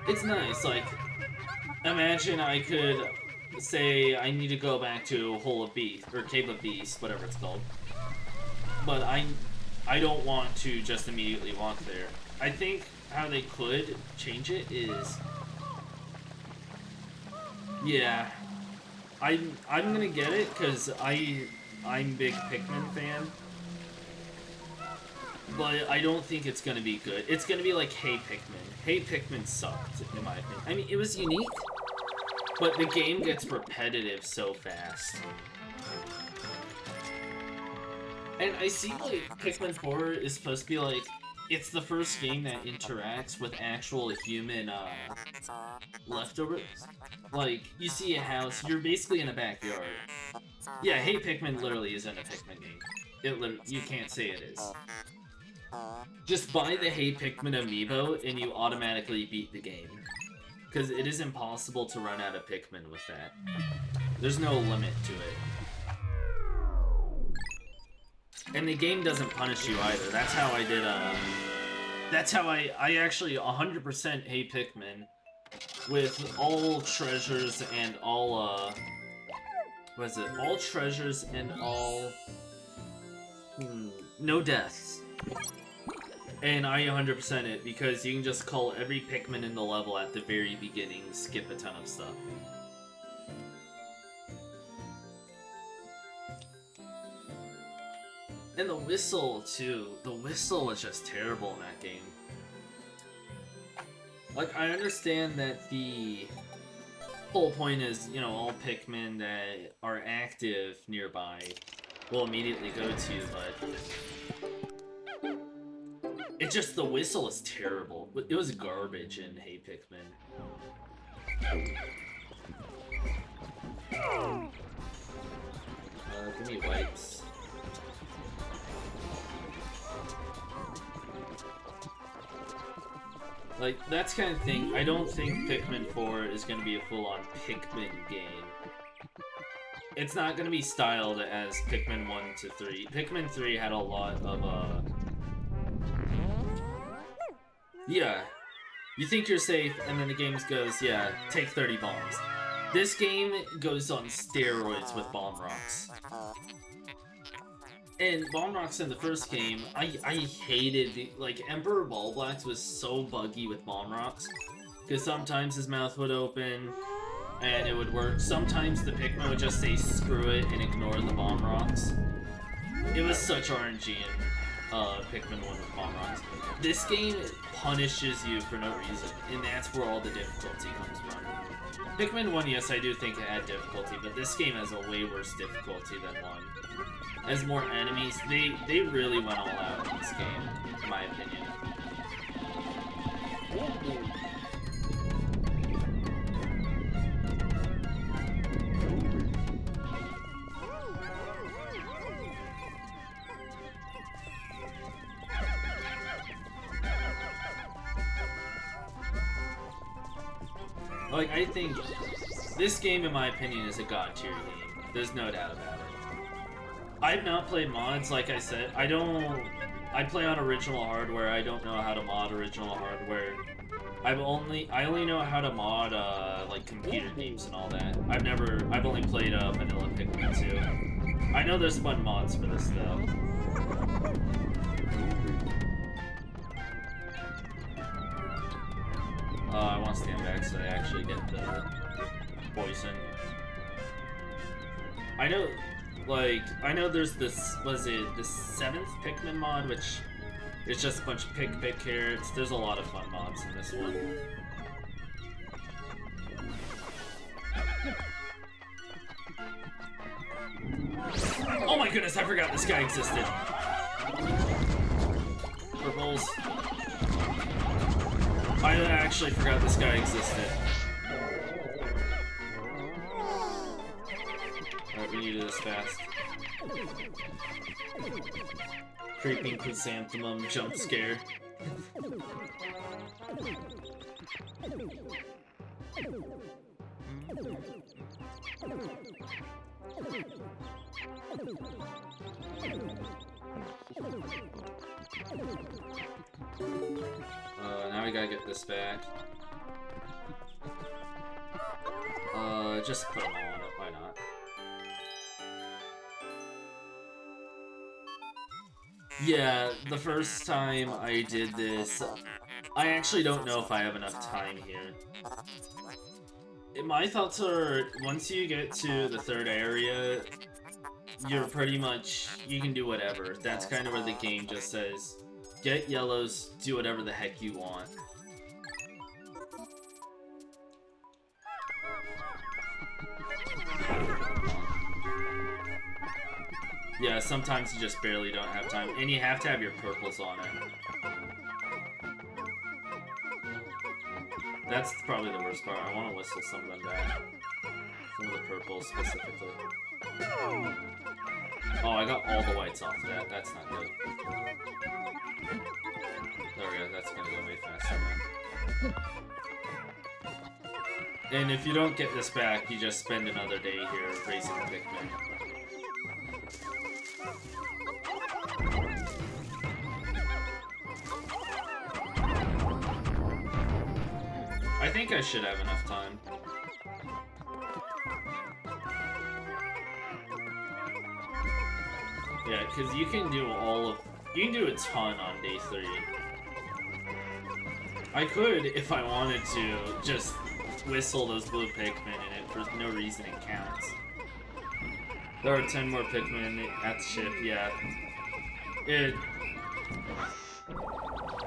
It's nice, like, imagine I could say I need to go back to Hole of Beast, or Cave of Beast, whatever it's called. But I don't want to just immediately walk there. I think how they could change it is, yeah, I'm gonna get it because I'm a big Pikmin fan, but I don't think it's gonna be good. It's gonna be like Hey Pikmin. Hey Pikmin sucked, in my opinion. I mean, it was unique, but the game gets repetitive so fast. And I see, like, Pikmin 4 is supposed to be, like, it's the first game that interacts with actual human, leftovers. Like, you see a house, you're basically in a backyard. Yeah, Hey Pikmin literally isn't a Pikmin game. You can't say it is. Just buy the Hey Pikmin amiibo and you automatically beat the game. Because it is impossible to run out of Pikmin with that. There's no limit to it. And the game doesn't punish you either. That's how I did, that's how I actually 100% Hey Pikmin. with all treasures and all, what is it? All treasures and all, no deaths. And I 100% it, because you can just call every Pikmin in the level at the very beginning, skip a ton of stuff. And the whistle, too. The whistle was just terrible in that game. Like, I understand that the whole point is, you know, all Pikmin that are active nearby will immediately go to, but it just, the whistle is terrible. It was garbage in Hey Pikmin. Give me wipes. Like, that's kind of thing. I don't think Pikmin 4 is going to be a full-on Pikmin game. It's not going to be styled as Pikmin 1 to 3. Pikmin 3 had a lot of, yeah. You think you're safe, and then the game goes, yeah, take 30 bombs. This game goes on steroids with bomb rocks. And bomb rocks in the first game, I hated the, like, Emperor Ballblacks was so buggy with bomb rocks. Because sometimes his mouth would open, and it would work. Sometimes the Pikmin would just say screw it and ignore the bomb rocks. It was such RNG in Pikmin 1 with bomb rocks. This game punishes you for no reason, and that's where all the difficulty comes from. Pikmin 1, yes, I do think it had difficulty, but this game has a way worse difficulty than 1. As more enemies, they really went all out in this game, in my opinion. Like, I think this game, in my opinion, is a god tier game. There's no doubt about it. I've not played mods, like I said. I play on original hardware. I don't know how to mod original hardware. I only know how to mod, like, computer games and all that. I've only played, vanilla Pikmin 2. I know there's fun mods for this, though. I want to stand back so I actually get the poison. I know there's this, was it the 7th Pikmin mod, which is just a bunch of pick carrots. There's a lot of fun mods in this one. Oh my goodness, I forgot this guy existed. Purples. I actually forgot this guy existed. Alright, we need to do this fast. Creeping chrysanthemum jump scare. Now we gotta get this back. Just put them all on it, why not? Yeah, the first time I did this, I actually don't know if I have enough time here. My thoughts are, once you get to the 3rd area, you're pretty much, you can do whatever. That's kind of where the game just says, get yellows, do whatever the heck you want. Yeah, sometimes you just barely don't have time, and you have to have your purples on it. That's probably the worst part. I want to whistle some of them back. Some of the purples specifically. Oh, I got all the whites off of that. That's not good. There we go. That's gonna go way faster now. And if you don't get this back, you just spend another day here racing the Pikmin. I think I should have enough time. Yeah, because you can do you can do a ton on day 3. I could, if I wanted to, just whistle those blue Pikmin and it for no reason it counts. There are 10 more Pikmin at the ship, yeah.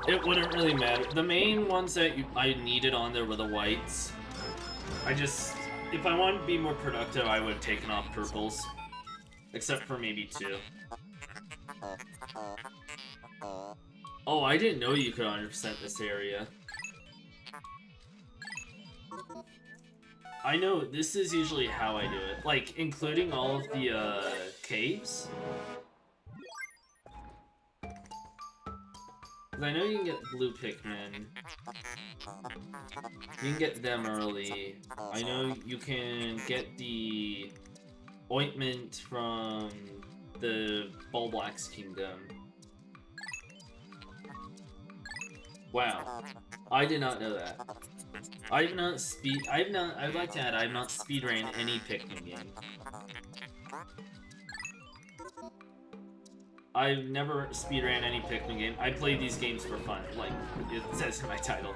It wouldn't really matter. The main ones that I needed on there were the whites. If I wanted to be more productive, I would have taken off purples. Except for maybe 2. Oh, I didn't know you could 100% this area. I know, this is usually how I do it. Like, including all of the, caves. Because I know you can get blue Pikmin. You can get them early. I know you can get the ointment from the Bulblax Kingdom. Wow. I did not know that. I'd like to add, I've not speedran any Pikmin game. I've never speedran any Pikmin game. I play these games for fun, like it says in my title.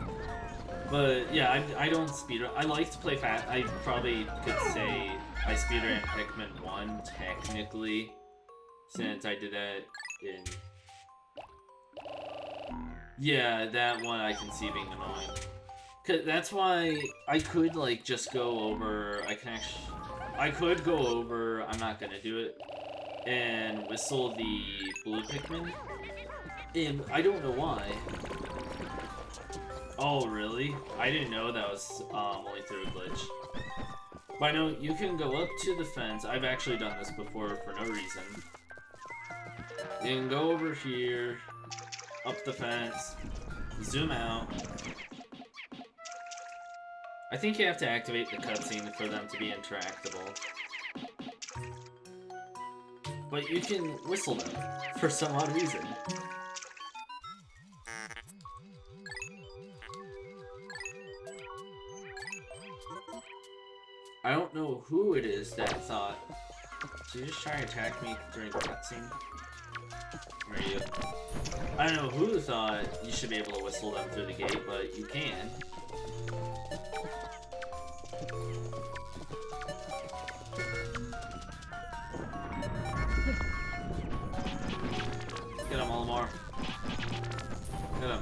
But yeah, I don't speedrun. I like to play fast. I probably could say I speedran Pikmin 1, technically, since I did that in... Yeah, that one I can see being annoying. Cause that's why I could, like, just go over... I could go over, I'm not gonna do it, and whistle the blue Pikmin. And I don't know why. Oh, really? I didn't know that was only through a glitch. But I know you can go up to the fence. I've actually done this before for no reason. You can go over here, up the fence, zoom out. I think you have to activate the cutscene for them to be interactable. But you can whistle them for some odd reason. I don't know who it is that thought. Did you just try to attack me during the cutscene? Where are you? I don't know who thought you should be able to whistle them through the gate, but you can. Get him, Olimar. Get him.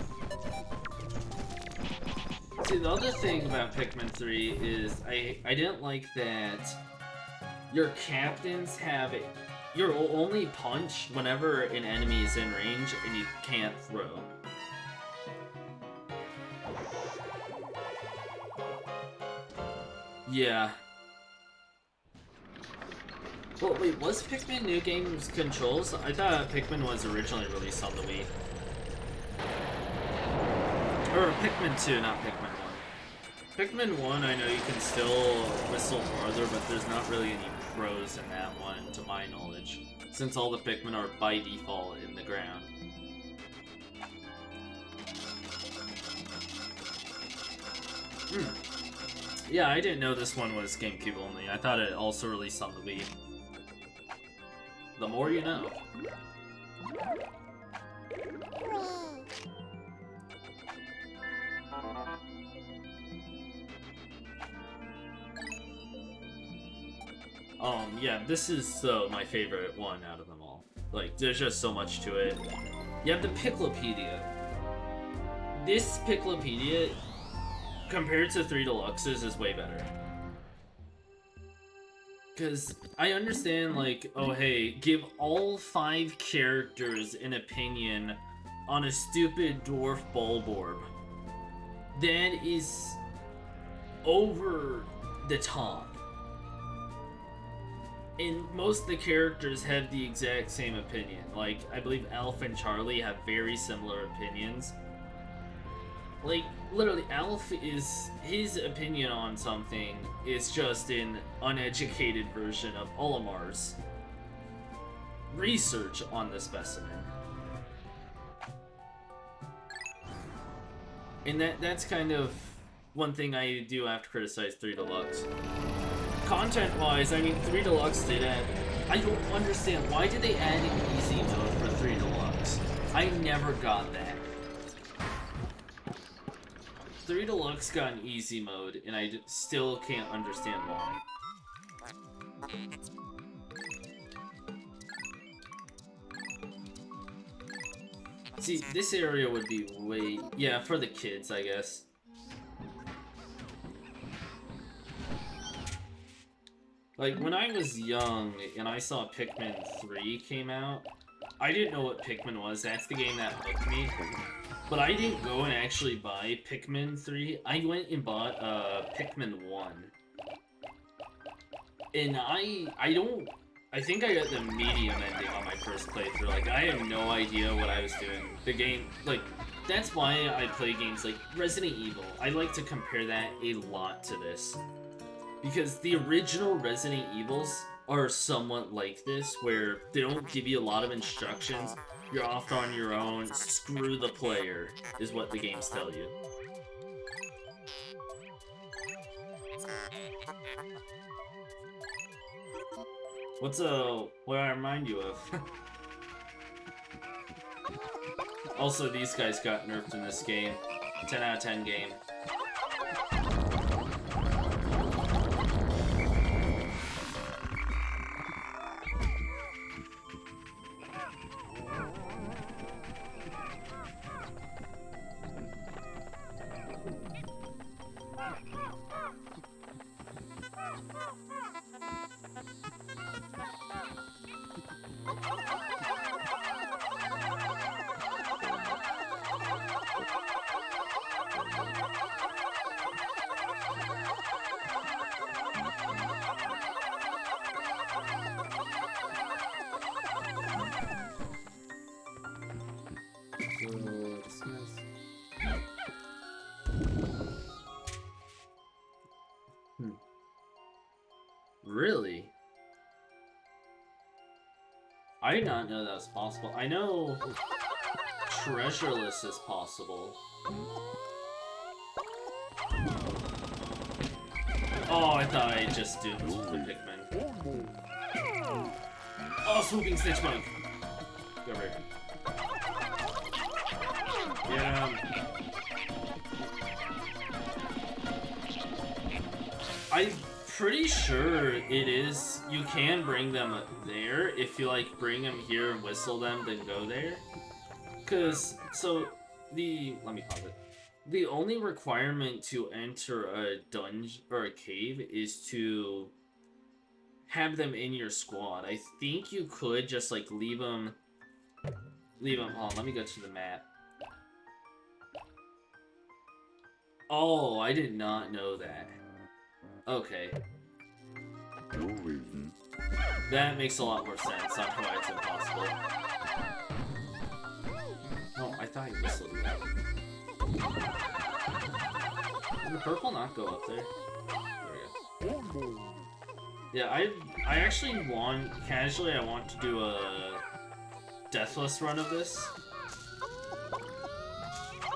See, the other thing about Pikmin 3 is I didn't like that your captains have your only punch whenever an enemy is in range and you can't throw. Yeah. Well, wait, was Pikmin New Game's controls? I thought Pikmin was originally released on the Wii. Or Pikmin 2, not Pikmin 1. Pikmin 1, I know you can still whistle farther, but there's not really any pros in that one, to my knowledge, since all the Pikmin are by default in the ground. Yeah, I didn't know this one was GameCube only. I thought it also released on the Wii. The more you know. Yeah, this is my favorite one out of them all. Like, there's just so much to it. You have the Piclopedia. This Piclopedia, compared to 3 Deluxes, is way better. Because I understand, like, oh hey, give all 5 characters an opinion on a stupid dwarf Bulborb. That is over the top. And most of the characters have the exact same opinion. Like, I believe Alf and Charlie have very similar opinions. Like, literally, Alf is... his opinion on something is just an uneducated version of Olimar's research on the specimen. And that's kind of one thing I do have to criticize 3 Deluxe. Content-wise, I mean, 3 Deluxe did add... I don't understand, why did they add an easy mode for 3 Deluxe? I never got that. 3 Deluxe got an easy mode, and I still can't understand why. See, this area would be way... yeah, for the kids, I guess. Like, when I was young and I saw Pikmin 3 came out, I didn't know what Pikmin was. That's the game that hooked me. But I didn't go and actually buy Pikmin 3. I went and bought Pikmin 1. And I think I got the medium ending on my first playthrough. Like, I have no idea what I was doing. The game, like, that's why I play games like Resident Evil. I like to compare that a lot to this. Because the original Resident Evils are somewhat like this, where they don't give you a lot of instructions. You're off on your own, screw the player, is what the games tell you. What I remind you of? Also, these guys got nerfed in this game. 10 out of 10 game. Really? I did not know that was possible. I know treasureless is possible. Oh, I thought I just did this with the Pikmin. Oh, swooping snitch bug. Go right. Yeah. I'm pretty sure it is. You can bring them there if you like bring them here and whistle them, then go there. Cause let me pause it. The only requirement to enter a dungeon or a cave is to have them in your squad. I think you could just like leave them. Hold on, let me go to the map. Oh, I did not know that. Okay. That makes a lot more sense on why it's impossible. Oh, I thought you whistled that. Did the purple not go up there? There we go. Yeah, I actually want, casually, I want to do a deathless run of this.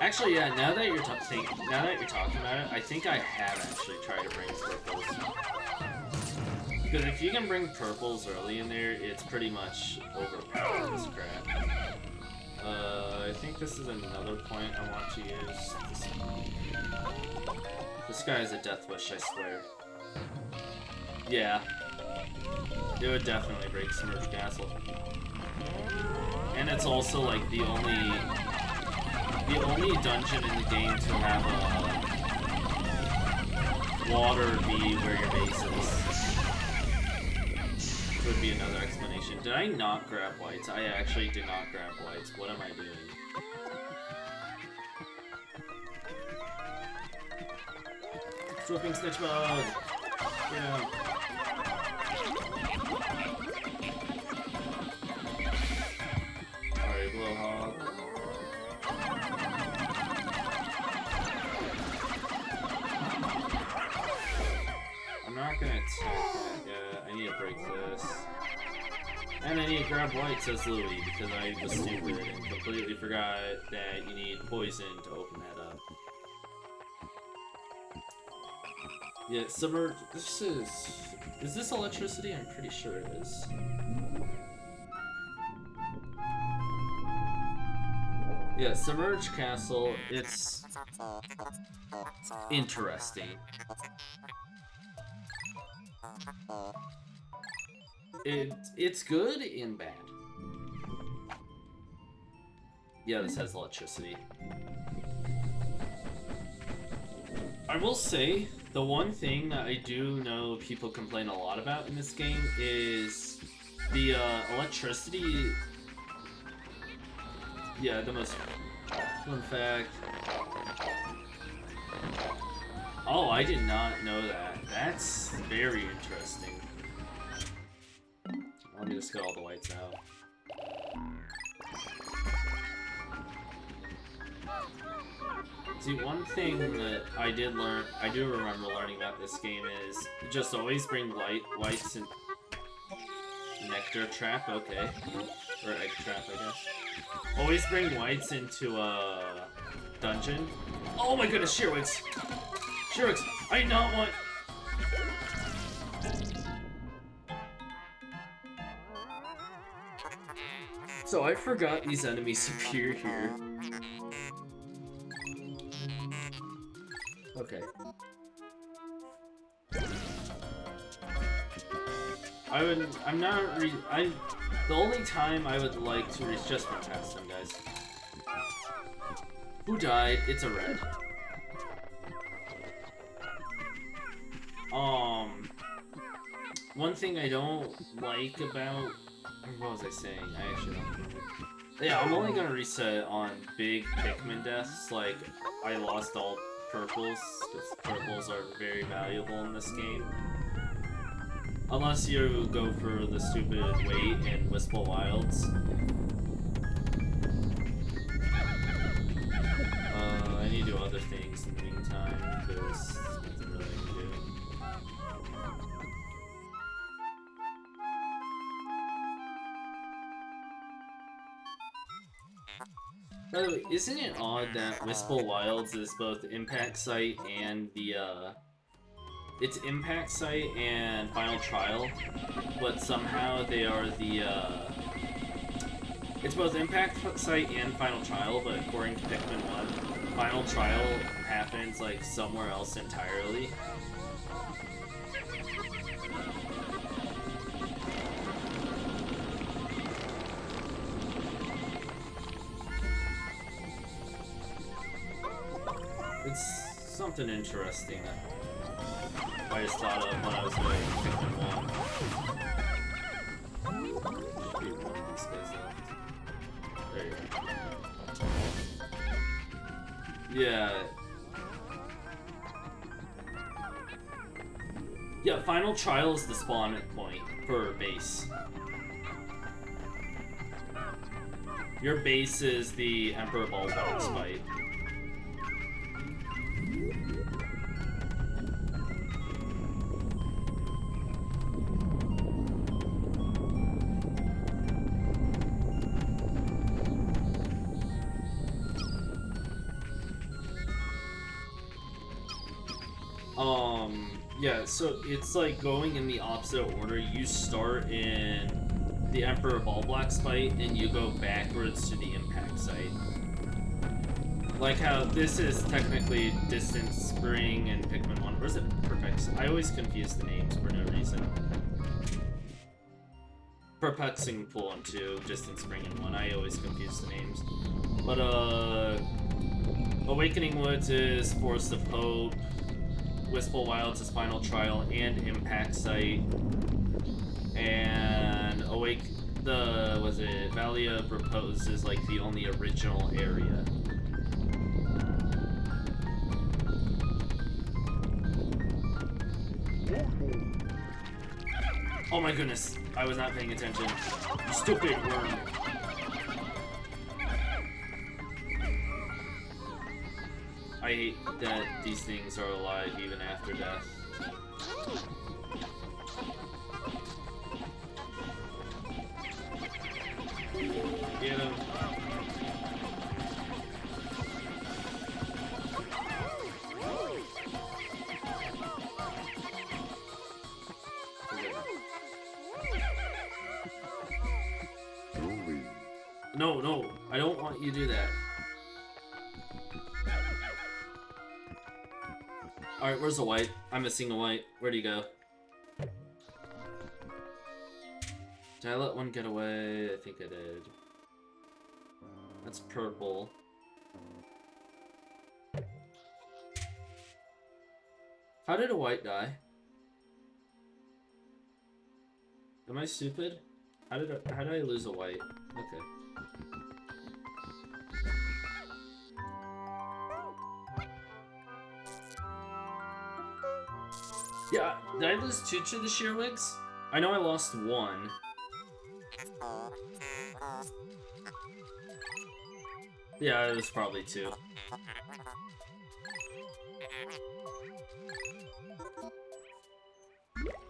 Actually, yeah, now that you're talking about it, I think I have actually tried to bring purples. Because if you can bring purples early in there, it's pretty much overpowered this crap. I think this is another point I want to use. This guy is a death wish, I swear. Yeah. It would definitely break Submerged Castle. And it's also like the only dungeon in the game to have a water be where your base is. Would be another explanation. Did I not grab whites? I actually did not grab whites. What am I doing? Swooping snitch mode! Yeah. Alright, blowhog. I'm not gonna attack that yet. I need to break this. And I need to grab white, says Louie, because I was stupid and completely forgot that you need poison to open that up. Yeah, submerge. This is. Is this electricity? I'm pretty sure it is. Yeah, submerge castle. It's interesting. It's good and bad. Yeah, this has electricity. I will say, the one thing that I do know people complain a lot about in this game is the electricity. Yeah, the most fun fact. Oh, I did not know that. That's very interesting. Let me just get all the whites out. See, one thing that I do remember learning about this game is just always bring whites and nectar trap, okay. Or egg trap, I guess. Always bring whites into a dungeon. Oh my goodness, Shearwix! Shearwix, I do not want... So I forgot these enemies appear here. Okay. The only time I would like to reach, just run past them, guys. Who died? It's a red. One thing I don't like about... What was I saying? I actually don't remember. Yeah, I'm only gonna reset on big Pikmin deaths, like, I lost all purples, because purples are very valuable in this game. Unless you go for the stupid wait and Wistful Wilds. I need to do other things in the meantime, because there's nothing really I can do. By the way, isn't it odd that Wistful Wilds is both Impact Site and the, it's Impact Site and Final Trial, but somehow they are the, it's both Impact Site and Final Trial, but according to Pikmin 1, Final Trial happens, like, somewhere else entirely. It's something interesting that I just thought of when I was doing Pikmin 1. Should be one of these guys left. There you go. Yeah. Yeah, Final Trial is the spawn point for base. Your base is the Emperor Ballbox fight. Yeah, so it's like going in the opposite order. You start in the Emperor Ballblack's fight, and you go backwards to the Impact Site. Like how this is technically Distant Spring and Pikmin 1. Or is it Perpex? I always confuse the names for no reason. Perplexing Pool in 2, Distant Spring in 1. I always confuse the names. But, Awakening Woods is Forest of Hope. Wistful Wilds is Final Trial and Impact Site, and Valley of Repose is like the only original area. Oh my goodness, I was not paying attention. You stupid worm. I hate that these things are alive even after death. Get him. No, no, I don't want you to do that. Alright, where's the white? I'm missing the white. Where'd he go? Did I let one get away? I think I did. That's purple. How did a white die? Am I stupid? How did I lose a white? Okay. Yeah, did I lose 2 to the Shearwigs? I know I lost 1. Yeah, it was probably 2.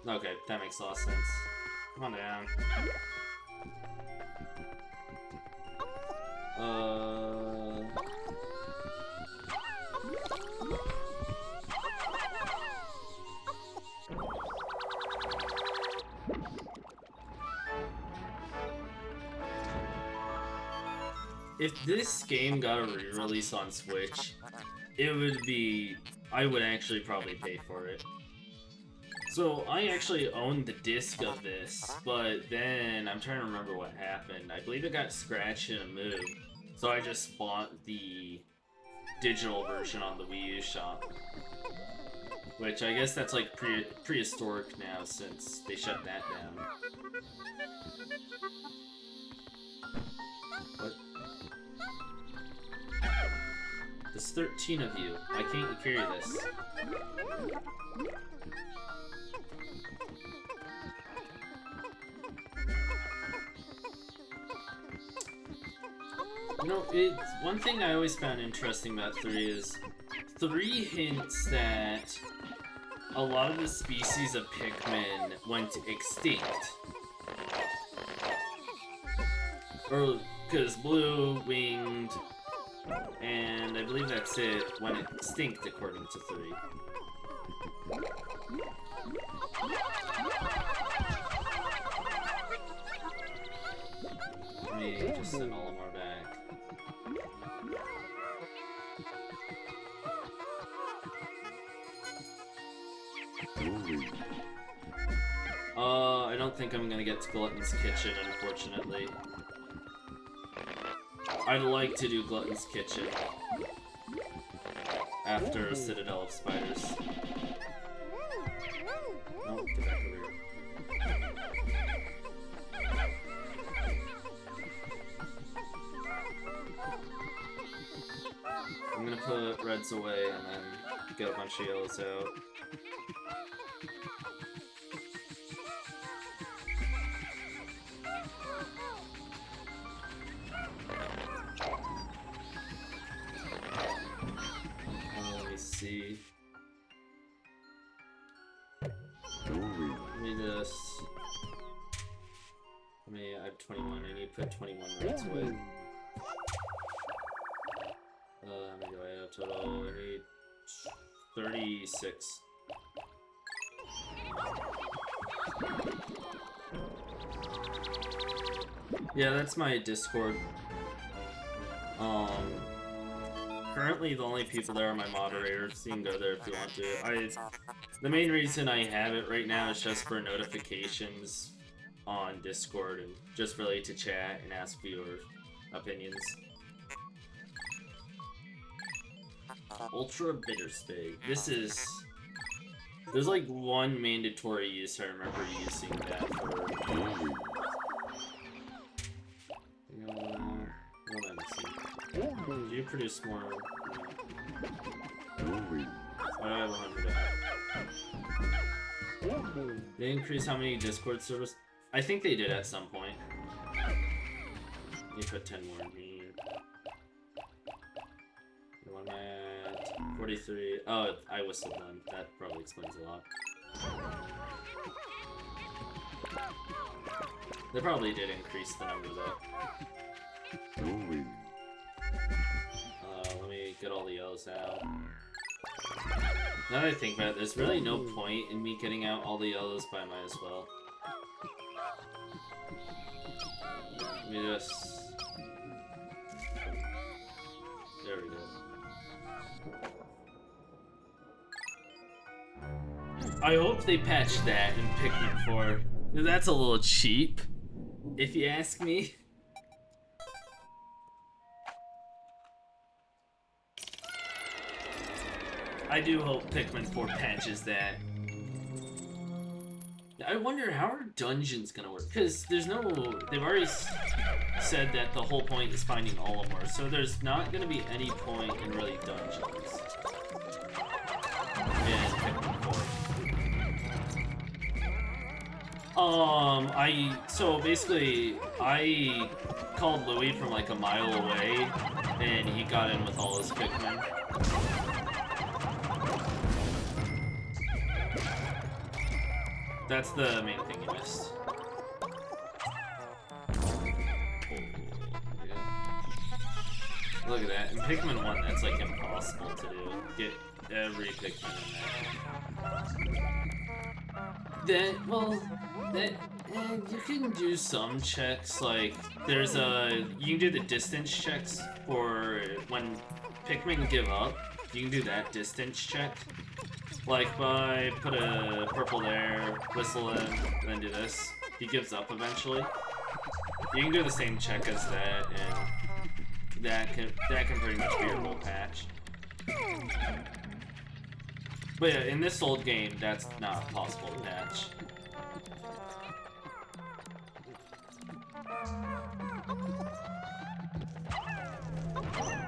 Okay, that makes a lot of sense. Come on down. If this game got a re-release on Switch, it would be... I would actually probably pay for it. So, I actually owned the disc of this, but then I'm trying to remember what happened. I believe it got scratched in a move, so I just bought the digital version on the Wii U shop. Which I guess that's like prehistoric now since they shut that down. What? There's 13 of you. I can't carry this. You know, it's one thing I always found interesting about 3 is 3 hints that a lot of the species of Pikmin went extinct. Or, because blue, winged, and I believe that's it, went extinct according to 3. Let me just send all of more back. I don't think I'm gonna get to Glutton's Kitchen, unfortunately. I'd like to do Glutton's Kitchen after Citadel of Spiders. No, get back over here. I'm gonna put reds away and then get a bunch of yellows out. Let me see. I have 21. I need to put 21 reds away. How many do I have total? I need 36. Yeah, that's my Discord. Currently the only people there are my moderators. You can go there if you want to. The main reason I have it right now is just for notifications on Discord and just really to chat and ask for your opinions. Ultra Bitter Spig. This is... There's like one mandatory use I remember using that for. What am I missing? Do you produce more? I have 100. They increase how many Discord servers? I think they did at some point. You put 10 more in here. What am I at? 43. Oh, I whistled them. That probably explains a lot. They probably did increase the number though. Let me get all the yellows out. Now that I think about it, there's really no point in me getting out all the yellows, but I might as well. Let me just I hope they patch that in Pikmin 4. That's a little cheap, if you ask me. I do hope Pikmin 4 patches that. I wonder how are dungeons gonna work? Because there's no... They've already said that the whole point is finding Olimar, so there's not gonna be any point in really dungeons. In Pikmin 4. So basically, I called Louis from like a mile away, and he got in with all his Pikmin. That's the main thing you missed. Oh, yeah. Look at that. In Pikmin 1, that's like impossible to do. Get every Pikmin in there. You can do some checks, like, you can do the distance checks for when Pikmin give up. You can do that distance check. Like, if I put a purple there, whistle in, and then do this, he gives up eventually. You can do the same check as that, and that can pretty much be your whole patch. But yeah, in this old game, that's not possible to patch.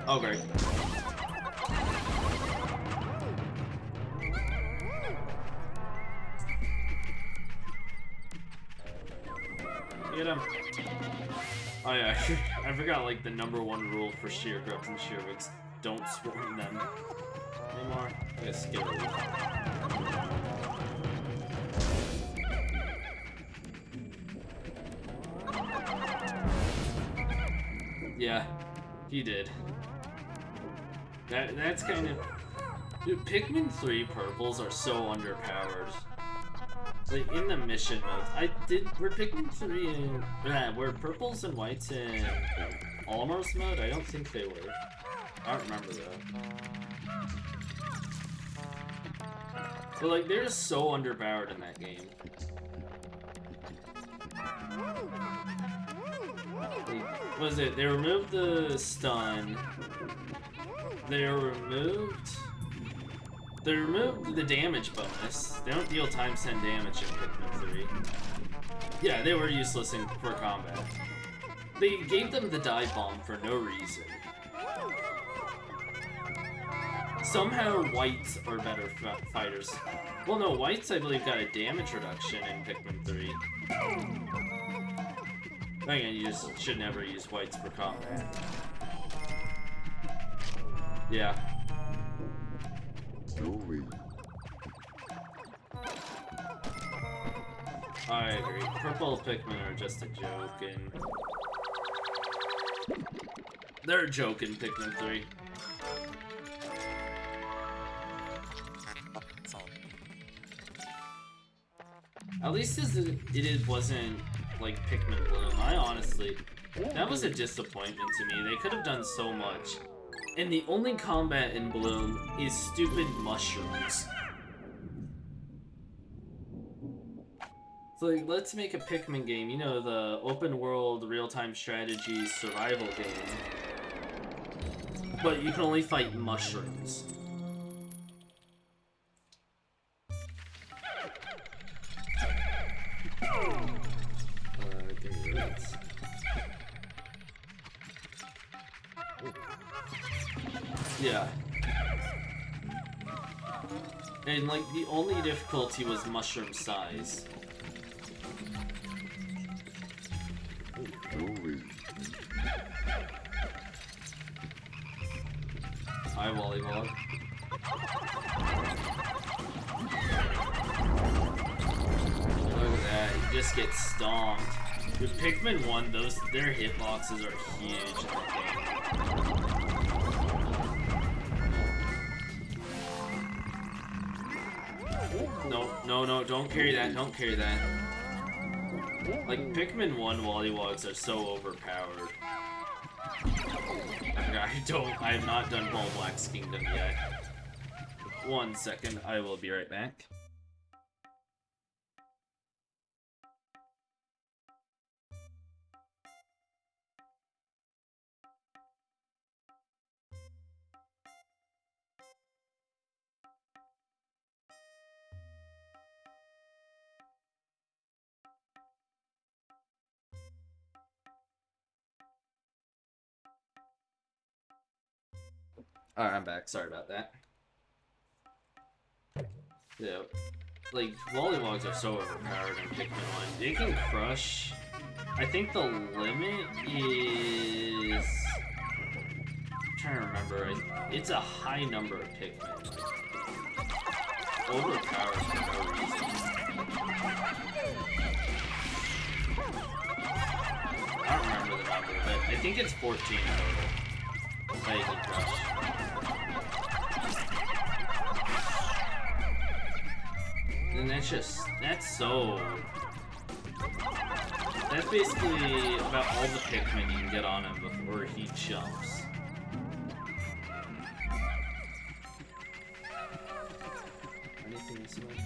Oh, great. Get him. Oh yeah, I forgot like the #1 rule for sheer grubs and sheerwicks. Don't swarm them anymore. I guess get rid of it. Yeah, he did. That's kind of... Dude, Pikmin 3 purples are so underpowered. Like, in the mission mode, were Pikmin 3 in... were purples and whites in Olimar's mode? I don't think they were. I don't remember though. But like, they're so underpowered in that game. Like, what was it? They removed the stun. They removed the damage bonus. They don't deal times 10 damage in Pikmin 3. Yeah, they were useless for combat. They gave them the dive bomb for no reason. Somehow whites are better fighters. Well, no, whites I believe got a damage reduction in Pikmin 3. Again, you just should never use whites for combat. Yeah. I agree. Purple Pikmin are just a joke, and they're a joke in Pikmin 3. At least it wasn't like Pikmin Bloom. I honestly, that was a disappointment to me. They could have done so much. And the only combat in Bloom is stupid mushrooms. So like, let's make a Pikmin game, you know, the open world, real-time strategy, survival game. But you can only fight mushrooms. Give me roots. Yeah. And like, the only difficulty was mushroom size. Hi, Wallywog. Look at that, you just get stomped. With Pikmin 1, their hitboxes are huge in the game. No, don't carry that, don't carry that. Like, Pikmin 1 Wallywogs are so overpowered. I have not done Ball Black's Kingdom yet. 1 second, I will be right back. Alright, I'm back. Sorry about that. Yeah, like, Wollywogs are so overpowered in Pikmin 1. They can crush... I think the limit is... I'm trying to remember. It's a high number of Pikmin. Like, overpowered for no reason. I don't remember the number, but I think it's 14 total that you can crush. And that's basically about all the Pikmin you can get on him before he jumps. Anything this way?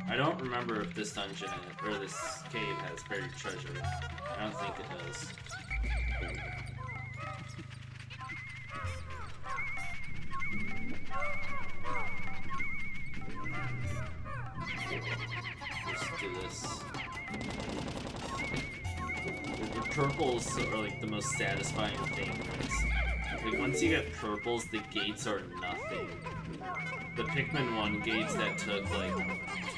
I don't remember if this dungeon or this cave has buried treasure. I don't think it does. Let's do this. The purples are like the most satisfying thing. Like once you get purples, the gates are nothing. The Pikmin 1 gates that took like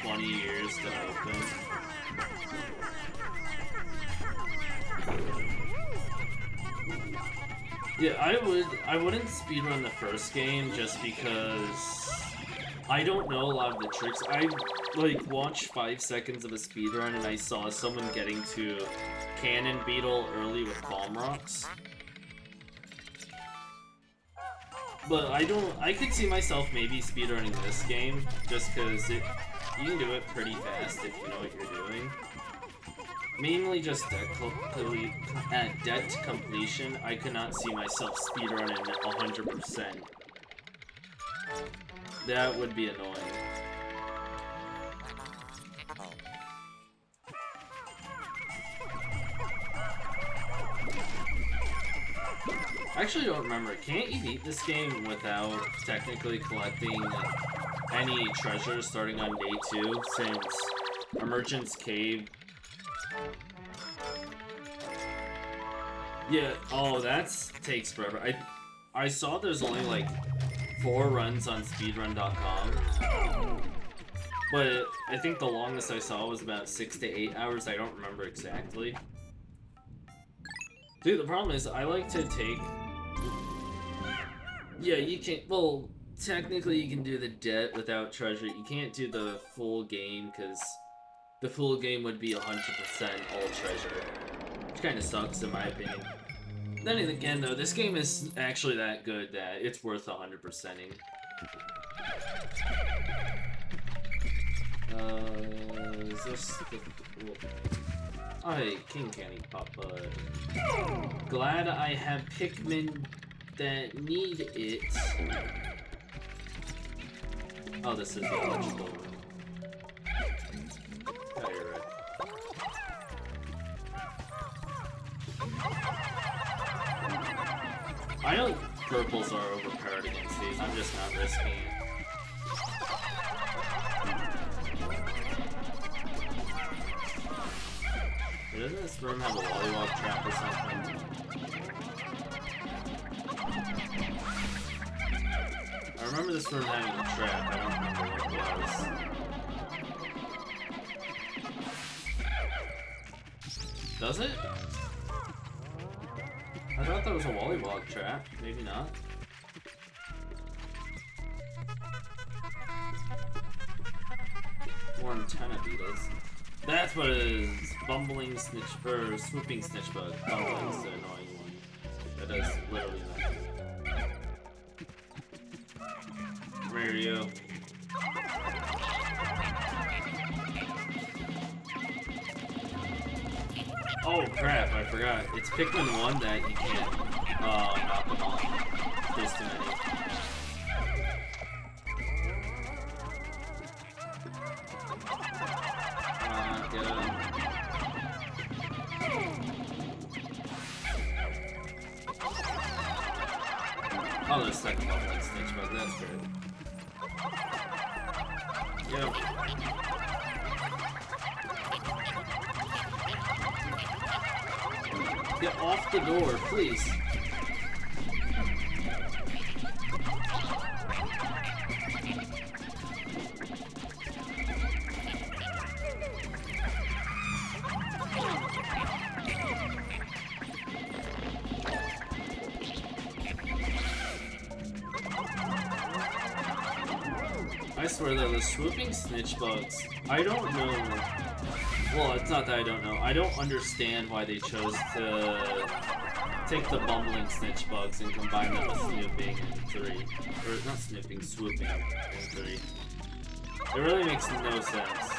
20 years to open. Yeah, I wouldn't speedrun the first game just because I don't know a lot of the tricks. I like watched 5 seconds of a speedrun and I saw someone getting to Cannon Beetle early with Bomb Rocks. But I could see myself maybe speedrunning this game just because you can do it pretty fast if you know what you're doing. Mainly just debt completion, I could not see myself speedrunning 100%. That would be annoying. I actually don't remember. Can't you beat this game without technically collecting any treasures starting on day 2, since a Merchant's Cave... Yeah, oh, that takes forever. I saw there's only like 4 runs on speedrun.com, but I think the longest I saw was about 6 to 8 hours. I don't remember exactly. Dude, the problem is I like to take... Yeah, you can't... Well, technically you can do the debt without treasure. You can't do the full game because the full game would be 100% all treasure, which kind of sucks in my opinion. Then again, though, this game is actually that good that it's worth 100%ing. Is this the... Oh, hey, King Candy Papa. Glad I have Pikmin that need it. Oh, this is the electrical room. Oh, you're right. I know purples are overpowered against these, I'm just not risking it. Doesn't this room have a Wollywog trap or something? I remember this room having a trap, I don't remember what it was. Does it? I thought that was a Wollywog trap. Maybe not. More antenna beetles. That's what it is. Bumbling snitch or swooping snitch bug. Bumbling's the annoying one. That does literally nothing. Mario. Oh crap, I forgot. It's Pikmin 1 that you can't knock them off. There's too many. Get him. Oh, there's second level like snitch bug, that's great. Yep. Get off the door, please. I swear though, the swooping snitch bugs, I don't know. Well, it's not that I don't know. I don't understand why they chose to take the bumbling snitch bugs and combine them with snooping in 3. Or not snooping, swooping in 3. It really makes no sense.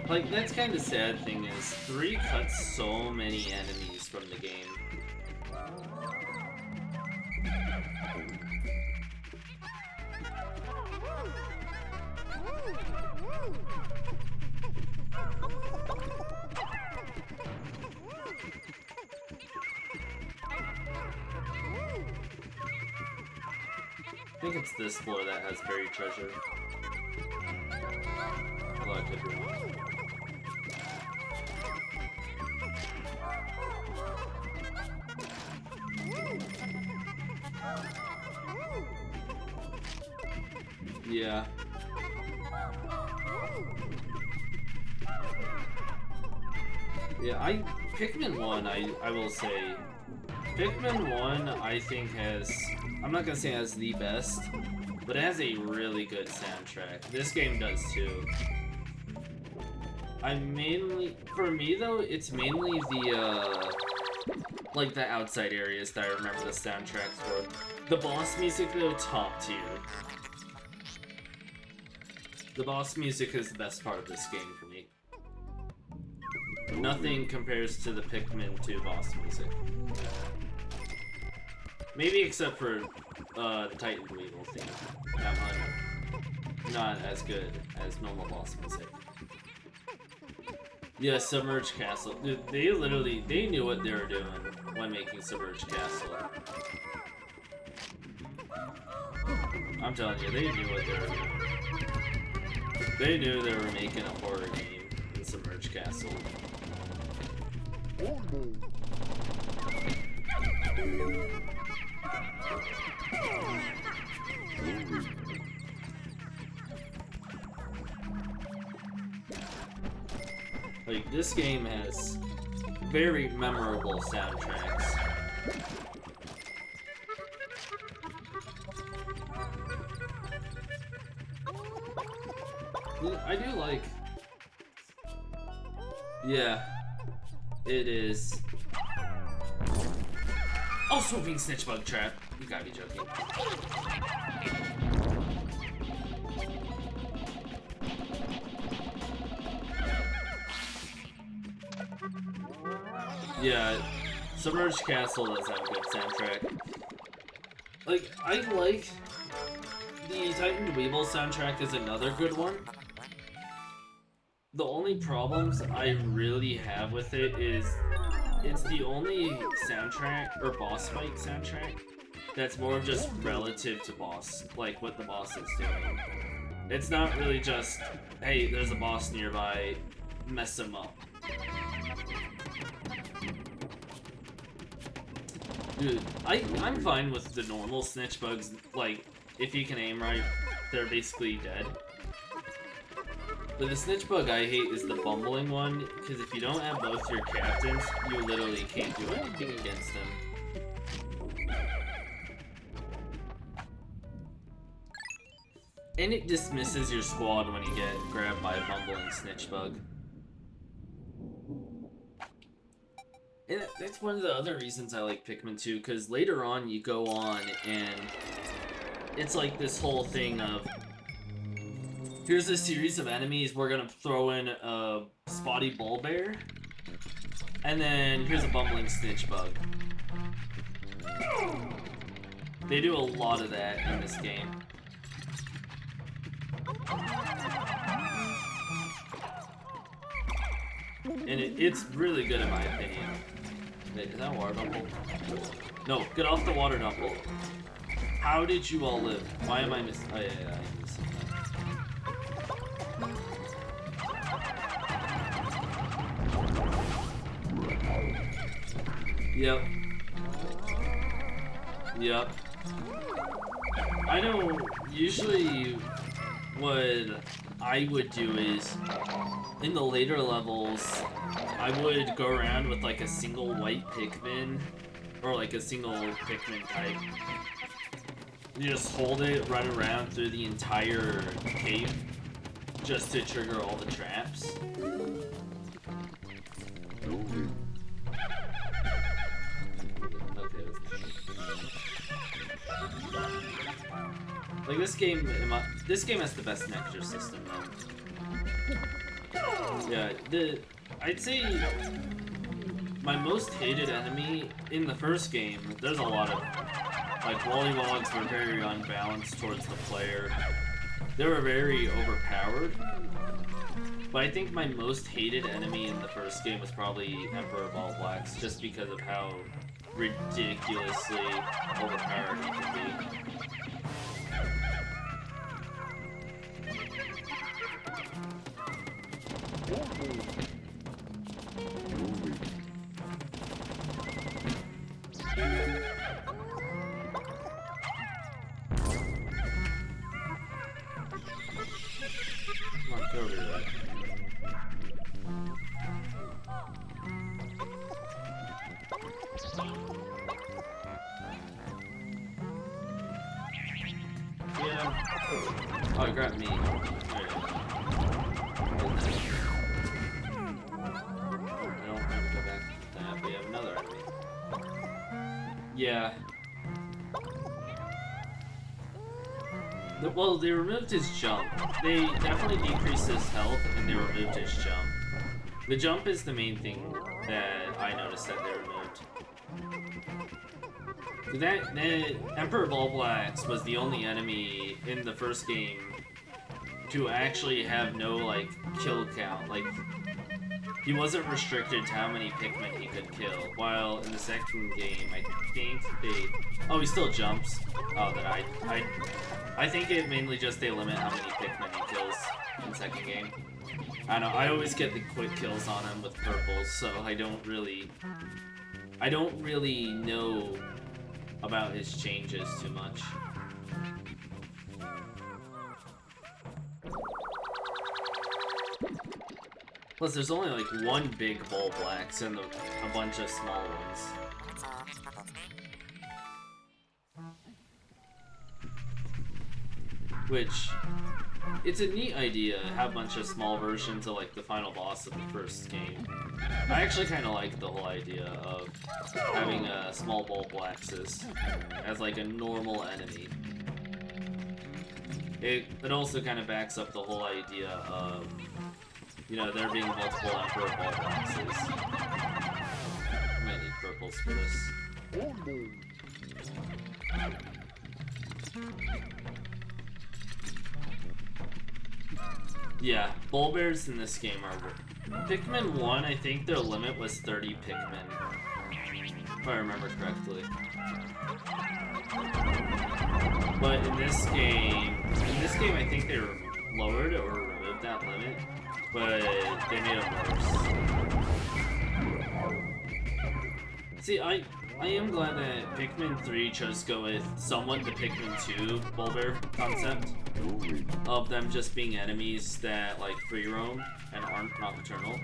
Like, that's kind of sad thing is, 3 cuts so many enemies from the game. I think it's this floor that has buried treasure. Although I could be wrong. Yeah. Yeah, Pikmin 1, I will say, Pikmin 1, I think has, I'm not gonna say it has the best, but it has a really good soundtrack. This game does too. For me though, it's mainly the, like the outside areas that I remember the soundtracks for. The boss music though, top tier. The boss music is the best part of this game for me. Nothing compares to the Pikmin 2 boss music. Maybe except for the Titan Dweedle theme. That one, not as good as normal boss music. Yeah, Submerged Castle. Dude, they knew what they were doing when making Submerged Castle. I'm telling you, they knew what they were doing. They knew they were making a horror game in Submerged Castle. Like, this game has very memorable soundtracks. I do like... Yeah, it is. Oh, swooping snitch bug trap. You gotta be joking. Yeah, Submerged Castle does have a good soundtrack. Like, I like the Titan Dweeble soundtrack is another good one. The only problems I really have with it is it's the only soundtrack or boss fight soundtrack that's more just relative to boss, like what the boss is doing. It's not really just, hey, there's a boss nearby, mess him up. Dude, I'm fine with the normal snitch bugs, like, if you can aim right, they're basically dead. But the snitch bug I hate is the bumbling one, because if you don't have both your captains, you literally can't do anything against them. And it dismisses your squad when you get grabbed by a bumbling snitch bug. And that's one of the other reasons I like Pikmin 2, because later on you go on and it's like this whole thing of, here's a series of enemies, we're gonna throw in a spotty bullbear, and then here's a bumbling snitch bug. They do a lot of that in this game. And it's really good in my opinion. Wait, is that a water dumple? No, get off the water dumple. How did you all live? Why am I missing? Oh yeah, I'm missing that. Yep. Yep. I know, usually what I would do is, in the later levels, I would go around with like a single white Pikmin, or like a single Pikmin type. You just hold it, run around through the entire cave, just to trigger all the traps. Okay, like this game has the best nectar system though. Yeah, I'd say my most hated enemy in the first game, there's a lot of, like, Wollywogs were very unbalanced towards the player. They were very overpowered. But I think my most hated enemy in the first game was probably Emperor Ballblacks, just because of how ridiculously overpowered he can be. Come on, go over there. Yeah. Oh, it grabbed me. There you go. I don't have to go back to that, but we have another enemy. Yeah. Well, they removed his jump. They definitely decreased his health, and they removed his jump. The jump is the main thing that I noticed that they removed. That Emperor Ballblacks was the only enemy in the first game to actually have no, like, kill count. Like, he wasn't restricted to how many Pikmin he could kill. While in the second game, I think they... Oh, he still jumps. Oh, then I think it mainly just they limit how many Pikmin he kills in the second game. I don't know, I always get the quick kills on him with purples, so I don't really know about his changes too much. Plus, there's only like one big Ballblacks and a bunch of small ones. Which, it's a neat idea, have a bunch of small versions of like the final boss of the first game. I actually kind of like the whole idea of having small Ballblacks as like a normal enemy. It also kind of backs up the whole idea of, you know, there being multiple Emperor Ballblacks. I might need purples for this. Yeah, Bullbears in this game are... Pikmin 1, I think their limit was 30 Pikmin. If I remember correctly. But in this game I think they lowered or removed that limit, but they made it worse. See, I am glad that Pikmin 3 chose to go with somewhat the Pikmin 2 Bullbear concept of them just being enemies that like free roam and aren't nocturnal.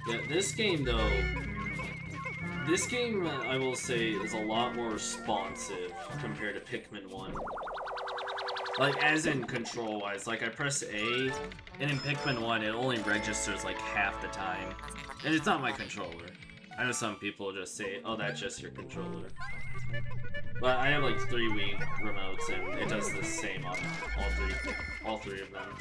Yeah, this game though, I will say is a lot more responsive compared to Pikmin 1. Like, as in control-wise, like I press A, and in Pikmin 1 it only registers like half the time. And it's not my controller. I know some people just say, oh, that's just your controller. But I have like 3 Wii remotes and it does the same on all three of them.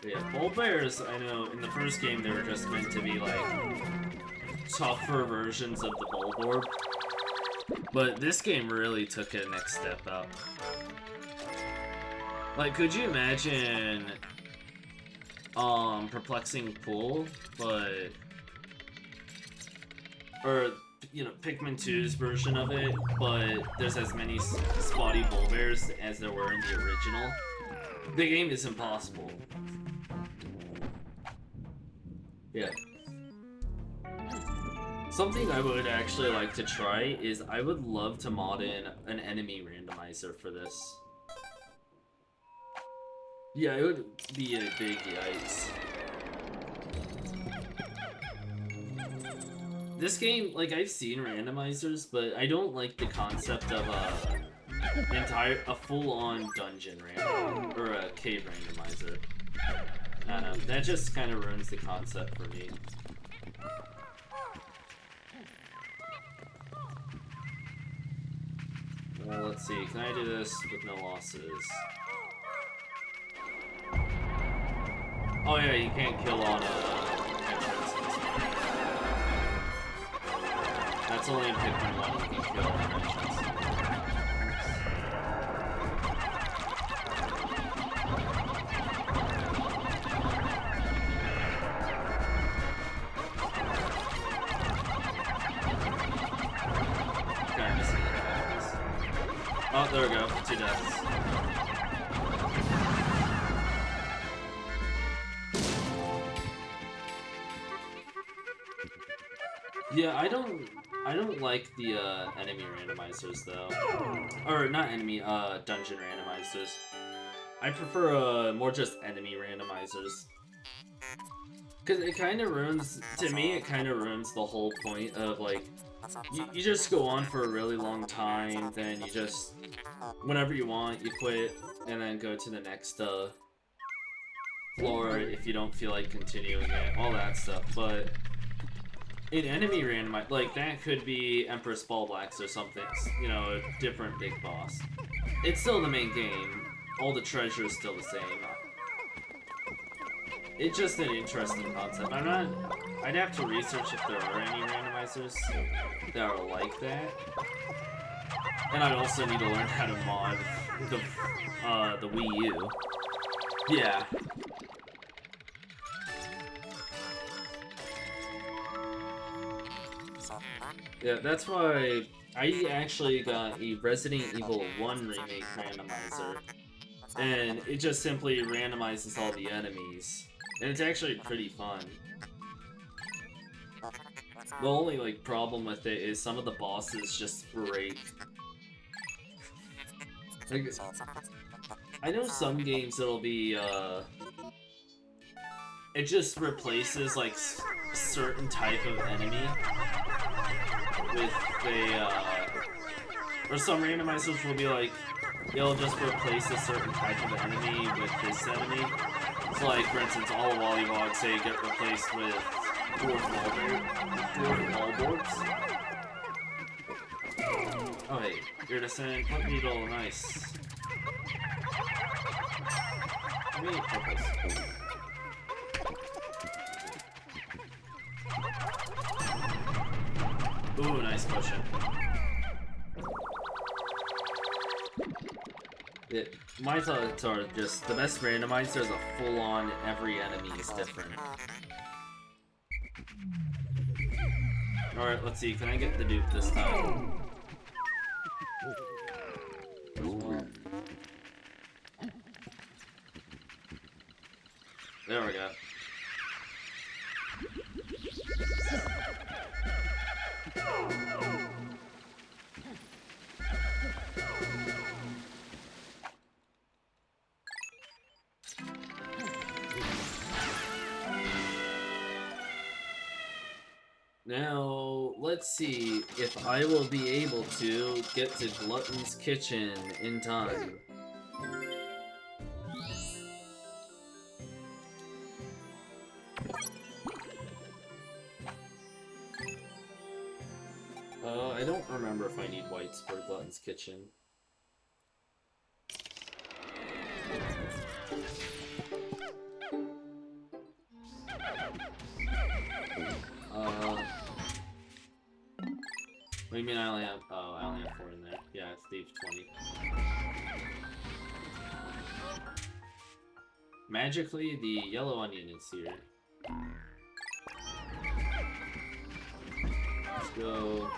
But yeah, Bullbears, I know in the first game they were just meant to be like tougher versions of the Bulborb. But this game really took it a next step up. Like, could you imagine Perplexing Pool, but... Or you know, Pikmin 2's version of it, but there's as many spotty bears as there were in the original. The game is impossible. Yeah. Something I would actually like to try is I would love to mod in an enemy randomizer for this. Yeah, it would be a big yikes. This game, like, I've seen randomizers, but I don't like the concept of a full-on dungeon random or a cave randomizer. I don't know, that just kind of ruins the concept for me. Well, let's see, can I do this with no losses? Oh yeah, you can't kill on entrance in this one. That's only in Pikmin 1 you can kill on entrance. Kinda missing the guys. Oh, there we go, 2 deaths. Yeah, I don't like the enemy randomizers though. Or not enemy, dungeon randomizers. I prefer more just enemy randomizers. Cause it kinda ruins, to me it kinda ruins the whole point of like, you just go on for a really long time, then you just, whenever you want, you quit, and then go to the next floor if you don't feel like continuing it, all that stuff, but in enemy randomizer, like, that could be Empress Ballblacks or something, you know, a different big boss. It's still the main game, all the treasure is still the same. It's just an interesting concept. I'd have to research if there are any randomizers that are like that. And I'd also need to learn how to mod the Wii U. Yeah. Yeah, that's why I actually got a Resident Evil 1 remake randomizer. And it just simply randomizes all the enemies. And it's actually pretty fun. The only, like, problem with it is some of the bosses just break. Like, I know some games it'll be, it just replaces, like, certain type of enemy with a, or some randomizers will be like, it'll just replace a certain type of enemy with this enemy. So, like, for instance, all of Ollywog, say, get replaced with dwarf Wallboards. Oh, hey, iridescent, put needle, nice. Give me purples. Ooh, nice potion. My thoughts are just, the best randomizer is a full-on, every enemy is different. Alright, let's see, can I get the dupe this time? There we go. Now, let's see if I will be able to get to Glutton's Kitchen in time. I don't remember if I need whites for Glutton's Kitchen. What do you mean I only have, I only have 4 in there. Yeah, it's Steve's 20. Magically, the yellow onion is here. Let's go.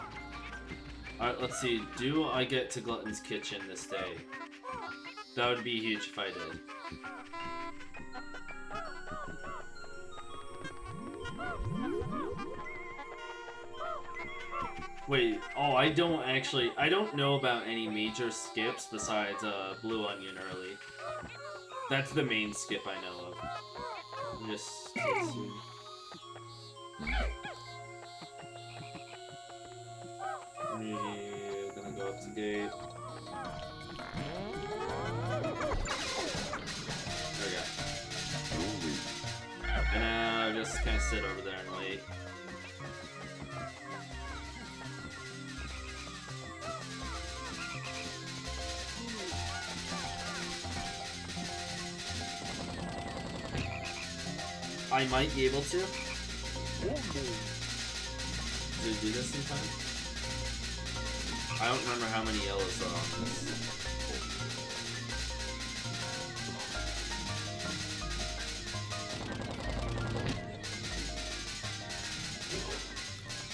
Alright, let's see. Do I get to Glutton's Kitchen this day? That would be huge if I did. Wait, oh, I don't know about any major skips besides Blue Onion early. That's the main skip I know of. Just, let's see. We're gonna go up to gate. There we go. And now just kind of sit over there and wait. I might be able to. Do we do this sometime? I don't remember how many yellows are on this.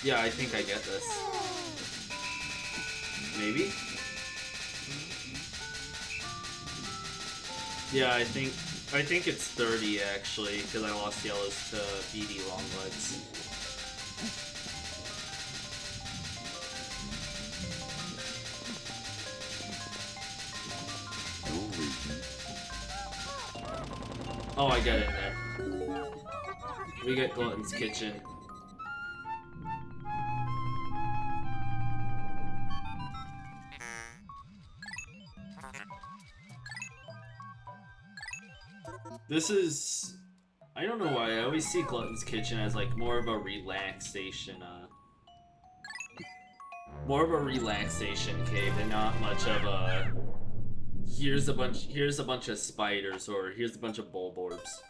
Yeah, I think I get this. Maybe? Yeah, I think it's 30 actually, because I lost yellows to BD Longlegs. Oh, I get it there. We get Glutton's Kitchen. This is... I don't know why, I always see Glutton's Kitchen as like more of a relaxation, cave and not much of a... Here's a bunch of spiders, or here's a bunch of bulborbs.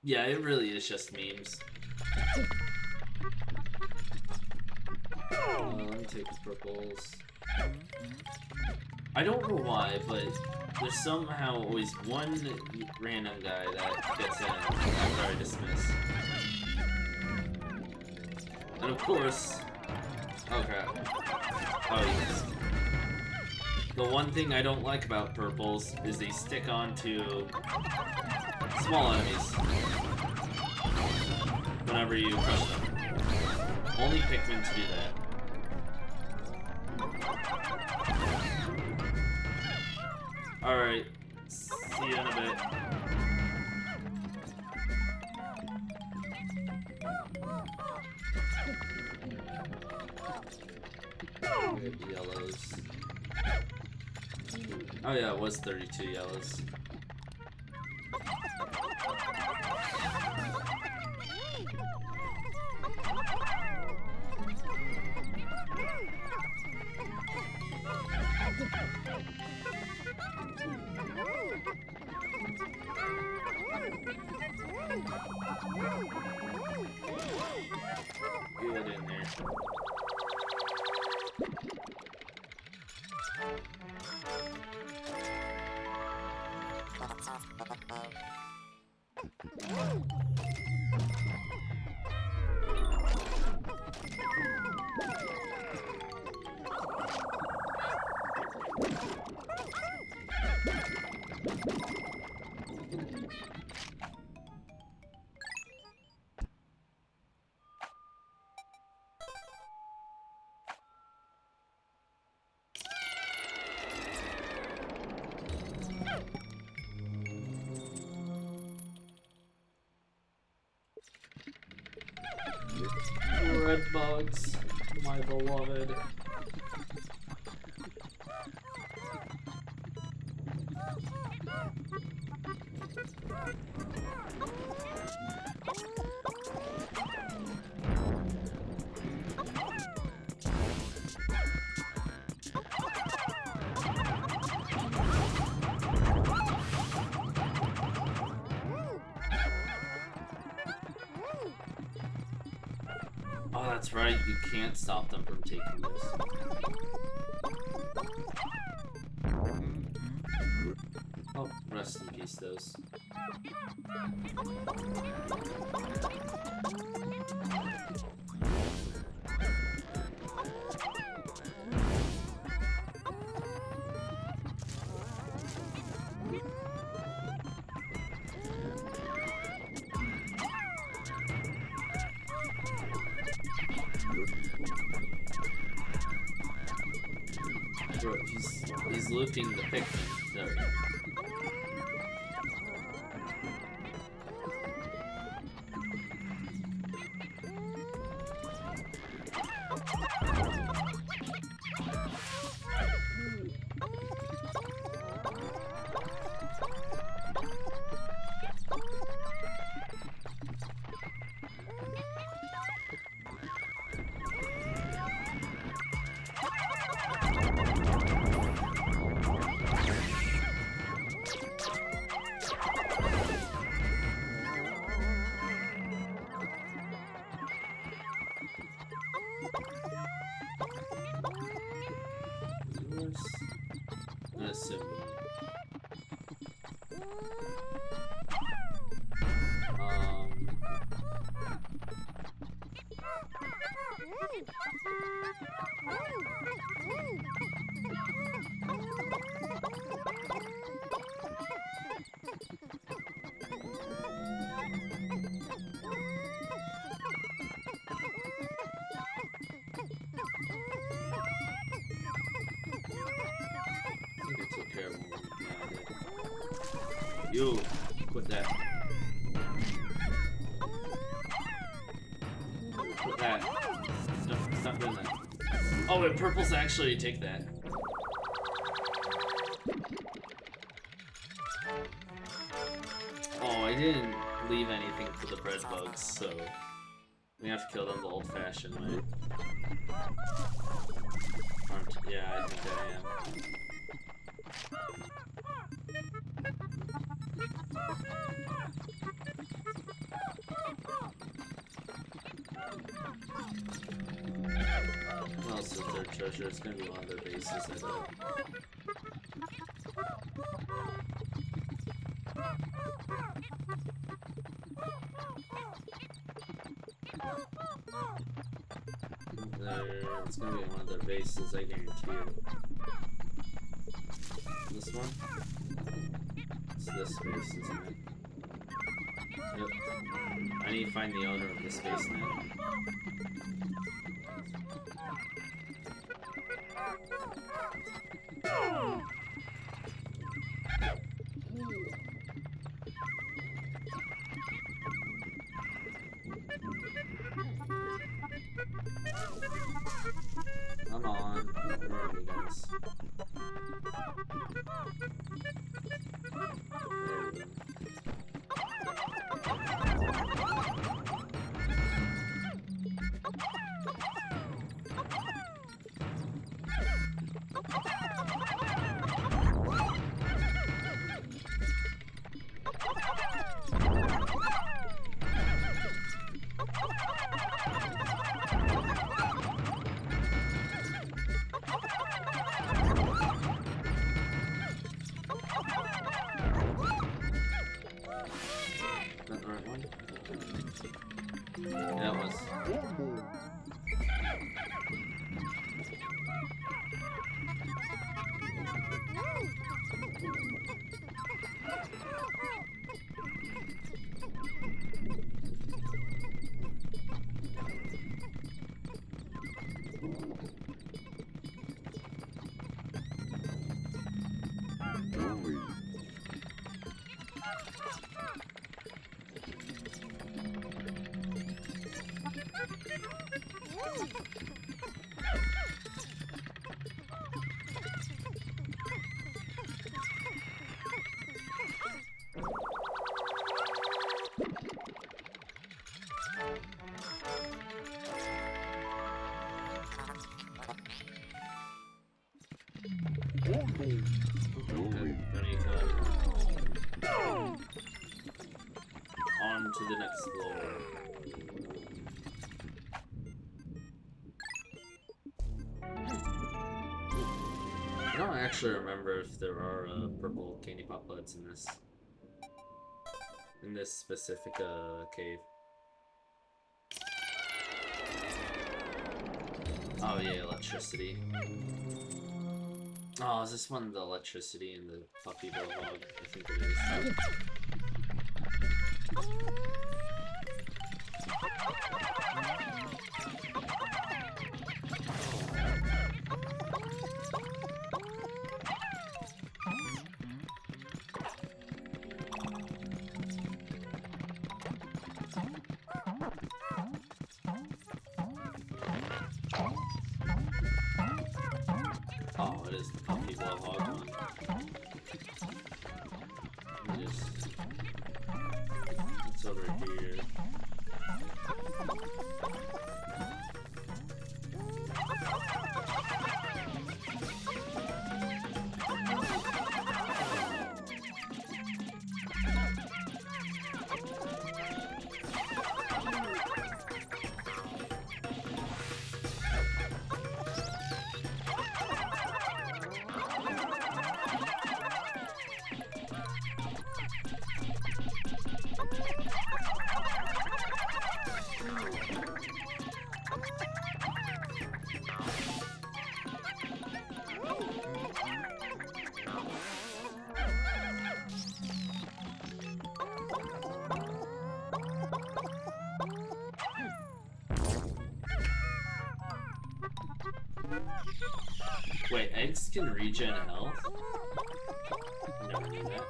Yeah, it really is just memes. Let me take the purples. I don't know why, but there's somehow always one random guy that gets in after I dismiss. And of course... Oh crap. Oh yes. The one thing I don't like about purples is they stick on to small enemies whenever you crush them. Only Pikmin to do that. Alright, see you in a bit. Good yellows. Oh yeah, it was 32 yellows. Get in there. Red bugs, my beloved. Oh, that's right, you can't stop them from taking this. Rest in peace, those. Bro, he's looping the Pikmin. There we go. Assuming. You put that. Put that. No, stop doing that. Oh, wait, purples actually take that. Oh, I didn't leave anything for the bread bugs, so we have to kill them the old-fashioned way. Yeah, I think I am. What else is their treasure? It's gonna be one of their bases, I bet. It's gonna be one of their bases, I guarantee you. This one? It's this space, isn't it? Yep. I need to find the owner of this space now. Come on, where are you guys? There we go. That was. On to the next floor. I don't actually remember if there are purple candy poplets in this specific cave. Oh yeah, electricity. Oh, is this one the electricity in the puppy bulldog? I think it is. Oh, it is the puppy blowhog one. It's over here. Wait, eggs can regen health? Never knew that.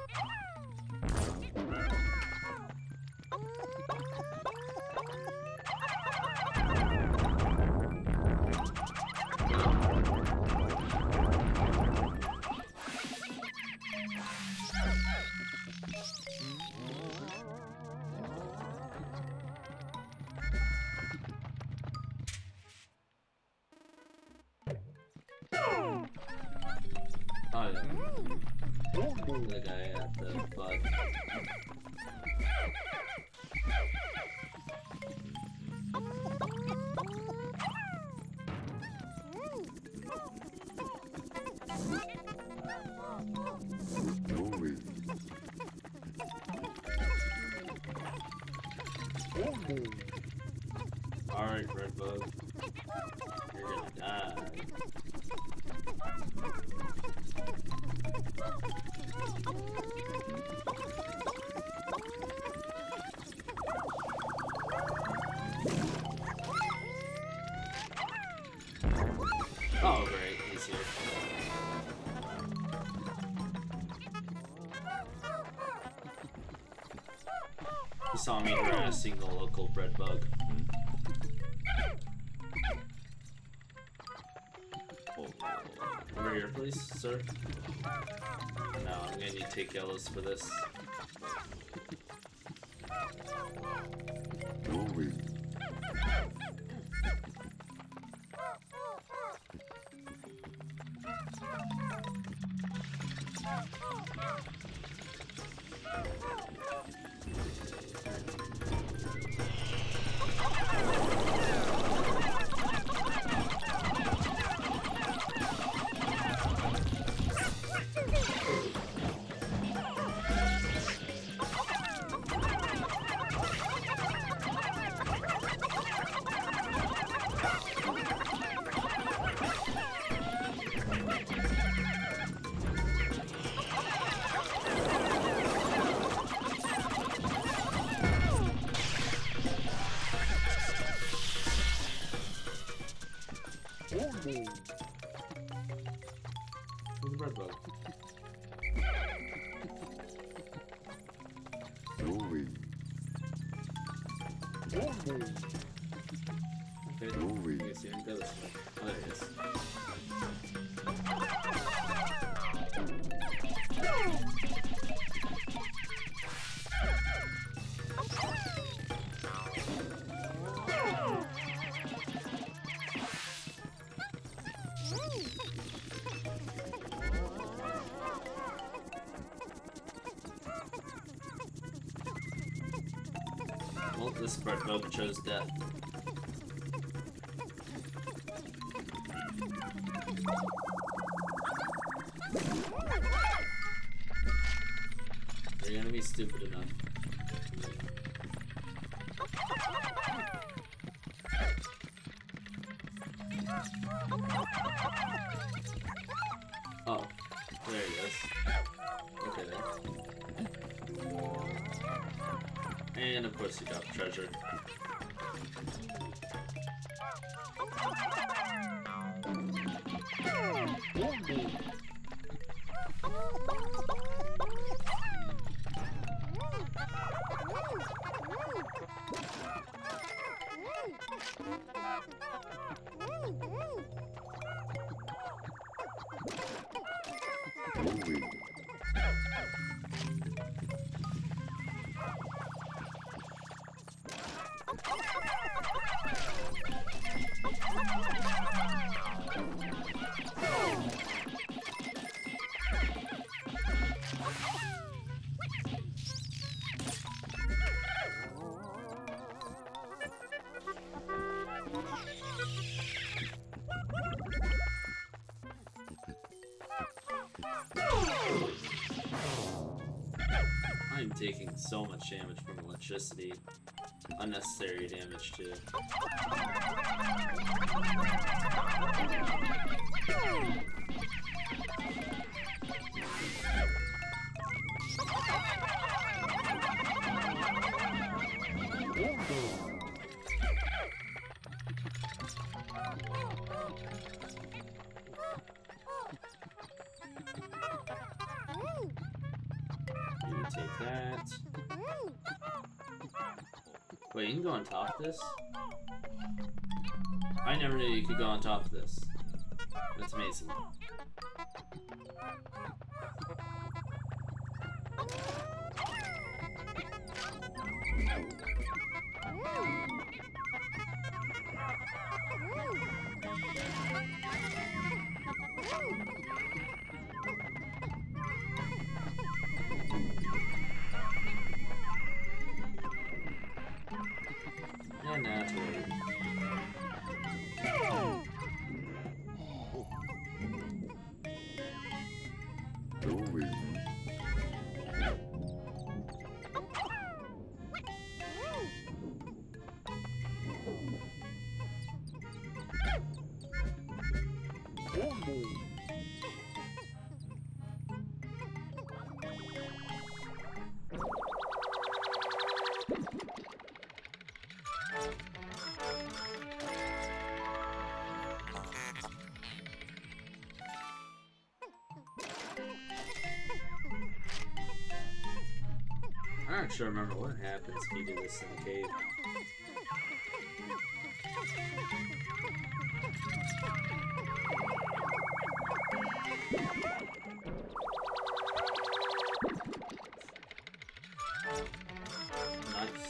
Oh, yeah. The guy at the bug. Alright, red bug. You're gonna die. Oh, great, he's here. He saw me harassing the local bread bug. Over here, please, sir. No, I'm gonna need to take yellows for this. Where's the bread bug? Okay, I guess he didn't go this way. Oh, there he is. Well, this bread bug chose death. enemy's stupid enough. Oh, there he is. Okay then. And of course you got treasure. I'm taking so much damage from electricity. Unnecessary damage too. You take that. Wait, you can go on top of this? I never knew you could go on top of this. That's amazing. And now to wait. I'm not sure remember what happens if you do this in the cave. Nice.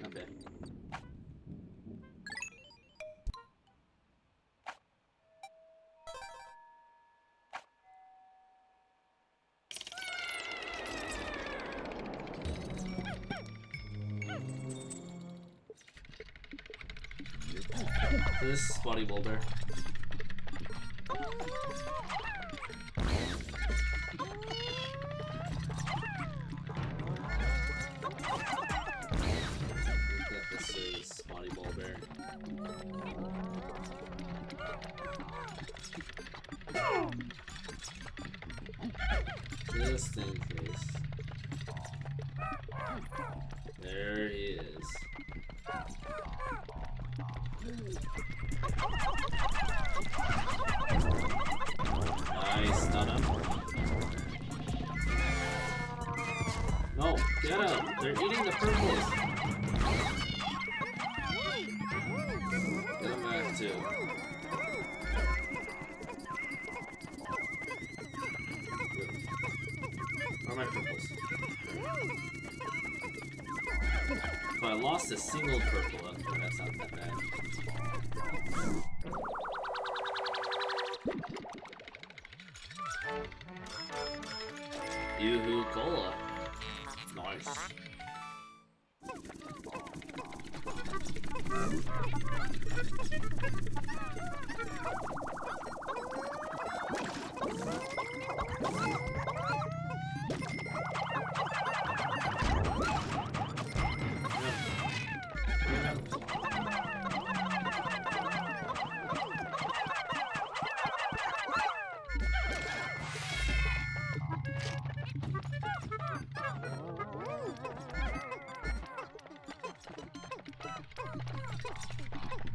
Okay. So this is Spotty Boulder. This is Spotty Boulder. Just in case. There he is. Nice, stun him. No, get him! They're eating the purples! Get him back too. Where are my purples? But I lost a single purple. Okay, that's not that bad. Yoo-hoo cola. Nice.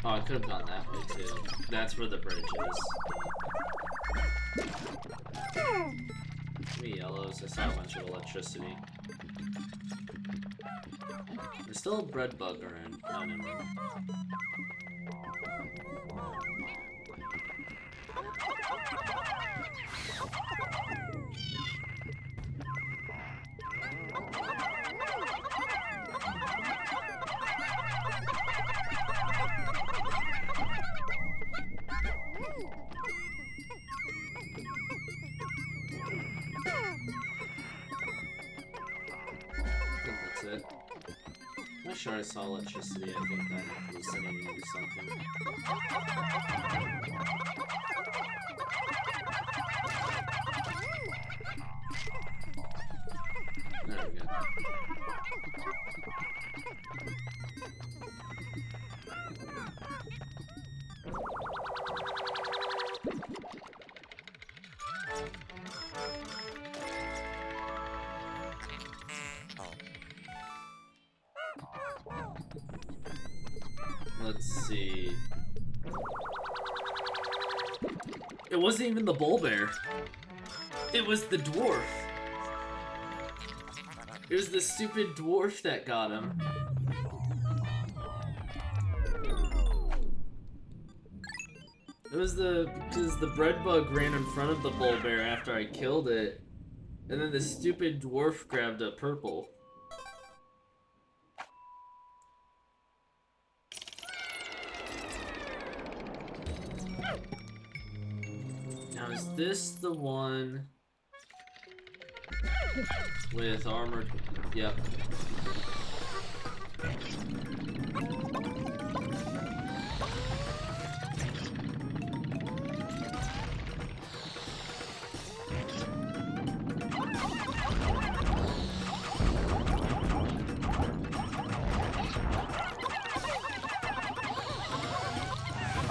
Oh, I could have gone that way too. That's where the bridge is. Three yellows. I saw a bunch of electricity. There's still a bread bug around. No, no, no. I'm not sure I saw electricity. I think I'm hallucinating or something. There we go. Let's see. It wasn't even the bull bear. It was the dwarf. It was the stupid dwarf that got him. It was because the bread bug ran in front of the bull bear after I killed it, and then the stupid dwarf grabbed a purple. Now is this the one with armored? Yep.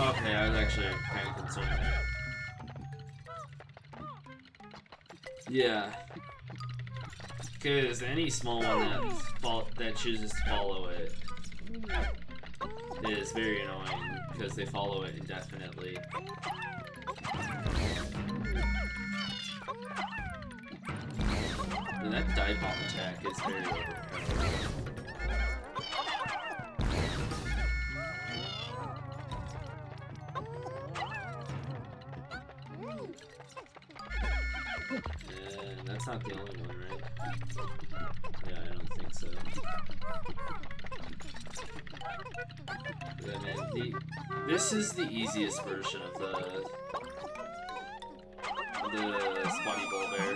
Okay, I was actually kind of concerned there. Yeah. Because any small one that chooses to follow it is very annoying, because they follow it indefinitely. And that dive bomb attack is very overpowered. That's not the only one, right? Yeah, I don't think so. Yeah, man, this is the easiest version of the Spotty Bull Bear.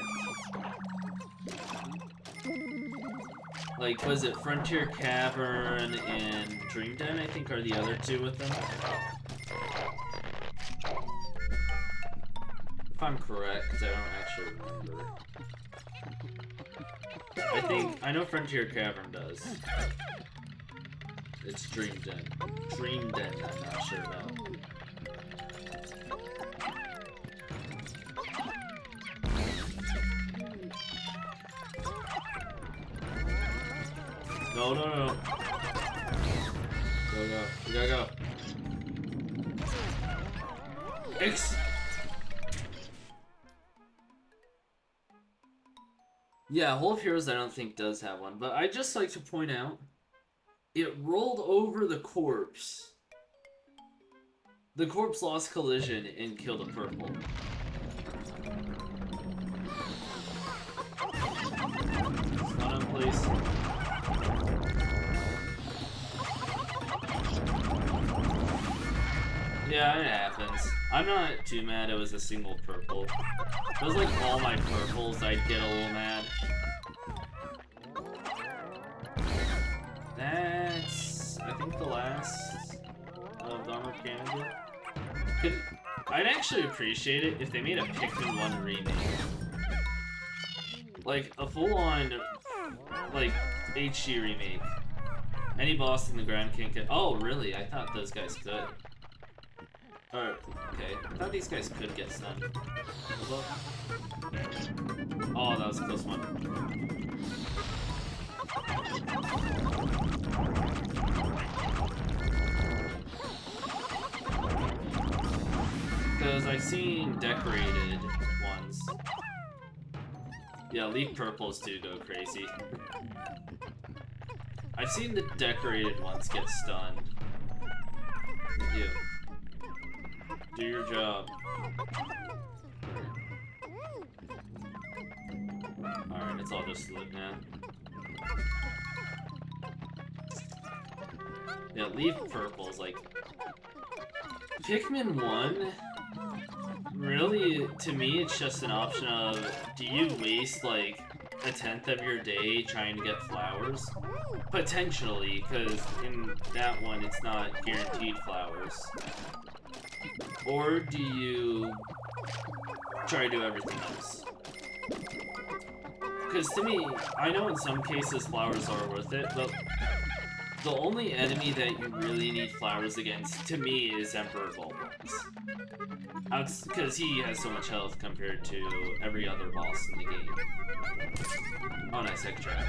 Like, was it Frontier Cavern and Dream Den, I think, are the other two with them? If I'm correct, I don't actually remember. I know Frontier Cavern does. It's Dream Den. Dream Den, I'm not sure about. No, no, no. Go, go. We gotta go. Yeah, Hole of Heroes I don't think does have one, but I'd just like to point out, it rolled over the corpse. The corpse lost collision and killed a purple. Spawn him, please. Yeah, it happens. I'm not too mad it was a single purple. If it was like all my purples, I'd get a little mad. That's... I think the Canada. I'd actually appreciate it if they made a Pikmin 1 remake. Like, a full-on, like, HD remake. Any boss in the ground can't get... Oh, really? I thought those guys could. Or, okay. I thought these guys could get stunned. Oh, that was a close one. Because I've seen decorated ones. Yeah, leaf purples do go crazy. I've seen the decorated ones get stunned. Yeah. Do your job. Alright, it's all just loot now. Yeah, leaf purples, like... Pikmin 1, really, to me, it's just an option of, do you waste, like, a 10th of your day trying to get flowers? Potentially, because in that one, it's not guaranteed flowers. Or do you try to do everything else? Because to me, I know in some cases flowers are worth it, but the only enemy that you really need flowers against, to me, is Emperor Bulbux. Because he has so much health compared to every other boss in the game. Oh, nice egg trap.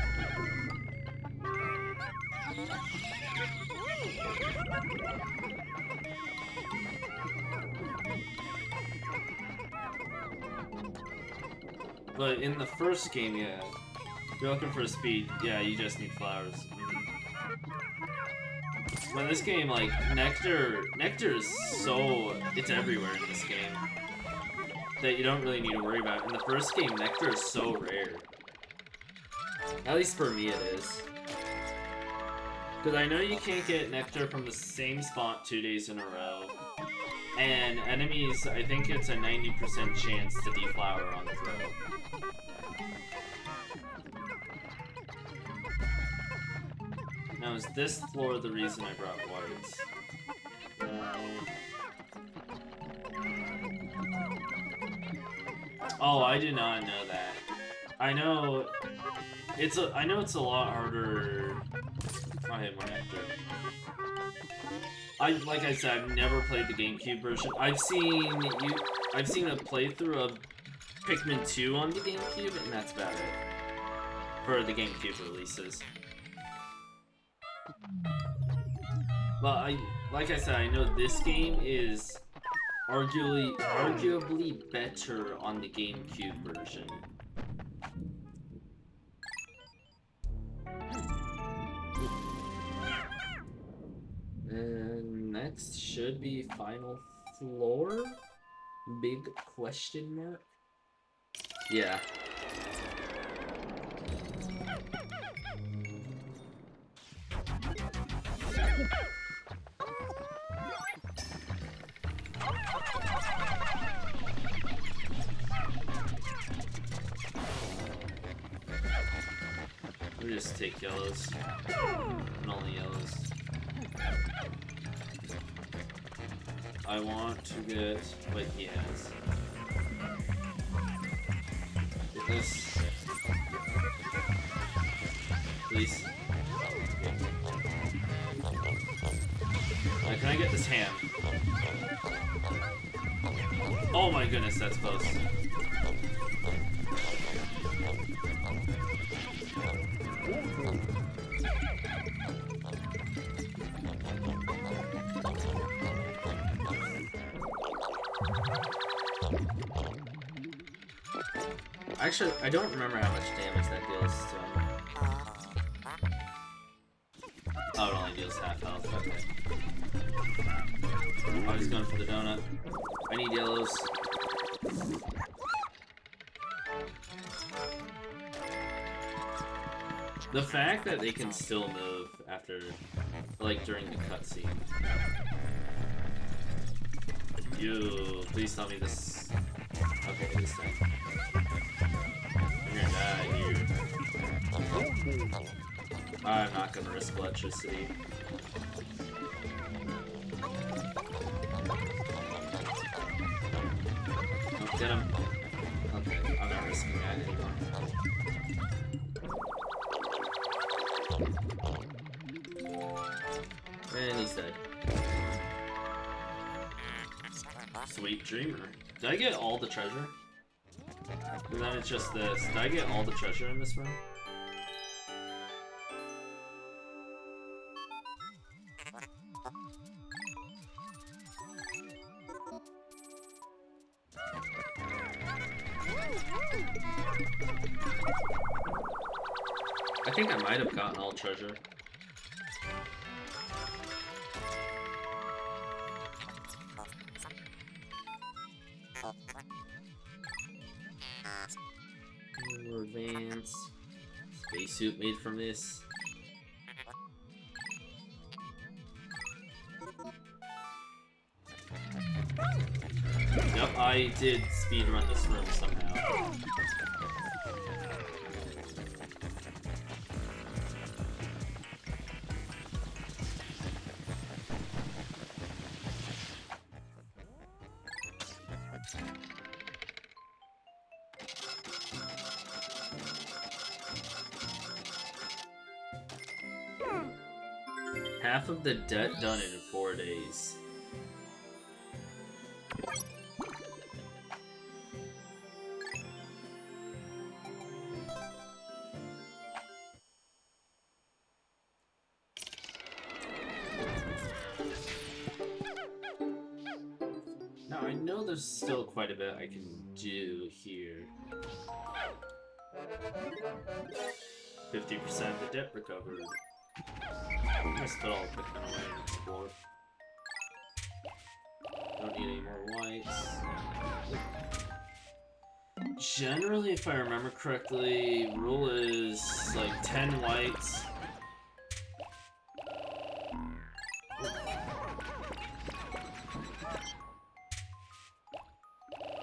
But in the first game, yeah, if you're looking for speed, yeah, you just need flowers. But this game, like, Nectar is so, it's everywhere in this game, that you don't really need to worry about it. In the first game, Nectar is so rare. At least for me it is. Because I know you can't get Nectar from the same spot 2 days in a row. And enemies, I think it's a 90% chance to deflower on throw. Now, is this floor the reason I brought whites? Oh, I did not know that. I know it's a lot harder. Oh, hey, more nectar. Like I said, I've never played the GameCube version. I've seen a playthrough of Pikmin 2 on the GameCube, and that's about it for the GameCube releases. But like I said, I know this game is arguably better on the GameCube version. And next should be final floor? Big question mark? Yeah. We'll just take yellows. And only yellows. I want to get what he has. Get this. Please. Can I get this ham? Oh my goodness, that's close. Actually, I don't remember how much damage that deals to him. Oh, it only deals half health, okay. Oh, he's going for the donut. I need yellows. The fact that they can still move after, like, during the cutscene. You, please tell me this. Okay, this thing. You're gonna die here. I'm not gonna risk electricity. Get him. Okay, I'm not risking that anymore. And he's dead. Sweet dreamer. Did I get all the treasure? And then it's just this. Did I get all the treasure in this room? I think I might have gotten all treasure. More advance. Spacesuit made from this. Yep, I did speedrun this room somehow. Half of the debt done in 4 days. Now I know there's still quite a bit I can do here. 50% of the debt recovered. I'm gonna spit all the Pikmin away and explore. Don't need any more whites. Generally, if I remember correctly, rule is like 10 whites.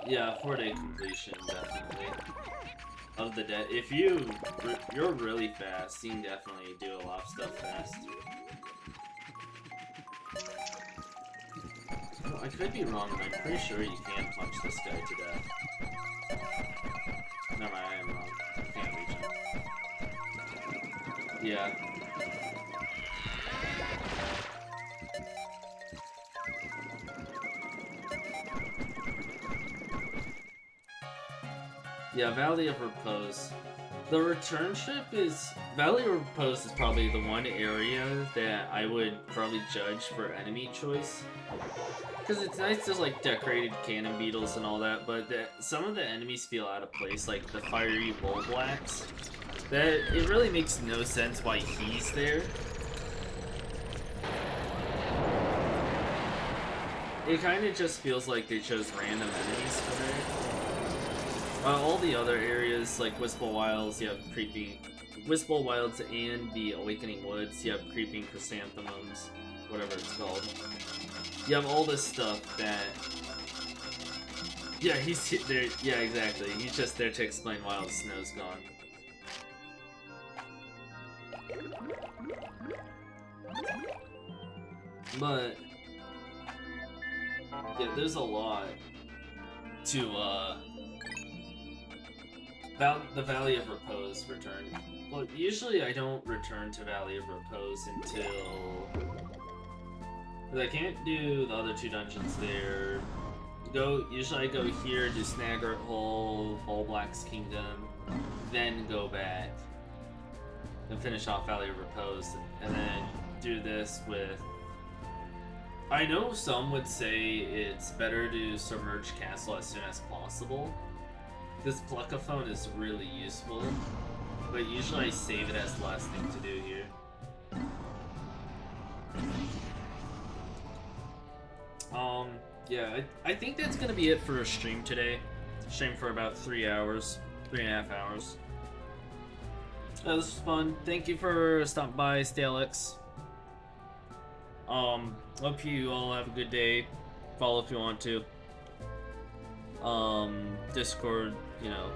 Yeah, 4-day completion, definitely. Of the debt. If you're really fast, you can definitely do a lot of stuff fast. Oh, I could be wrong, but I'm pretty sure you can punch this guy to death. Never mind, I am wrong. I can't reach him. Yeah. Yeah, Valley of Repose. The return trip is... Valley of Repose is probably the one area that I would probably judge for enemy choice. Because it's nice to like decorated cannon beetles and all that, but some of the enemies feel out of place, like the fiery bull blacks. That it really makes no sense why he's there. It kind of just feels like they chose random enemies for there. All the other areas, like Wistful Wilds, you have creeping... Wistful Wilds and the Awakening Woods, you have creeping chrysanthemums, whatever it's called. You have all this stuff that... Yeah, he's there. Yeah, exactly. He's just there to explain why all the snow's gone. But... yeah, there's a lot to, the Valley of Repose return. Well, usually I don't return to Valley of Repose until... because I can't do the other two dungeons there. Usually I go here, do Snaggart Hole, Bull Black's Kingdom, then go back and finish off Valley of Repose, and then do this with... I know some would say it's better to submerge Castle as soon as possible. This Pluckaphone is really useful, but usually I save it as the last thing to do here. Yeah, I think that's gonna be it for a stream today. Stream for about 3 hours, 3.5 hours. This was fun. Thank you for stopping by, Stalix. Hope you all have a good day. Follow if you want to. Discord, you know.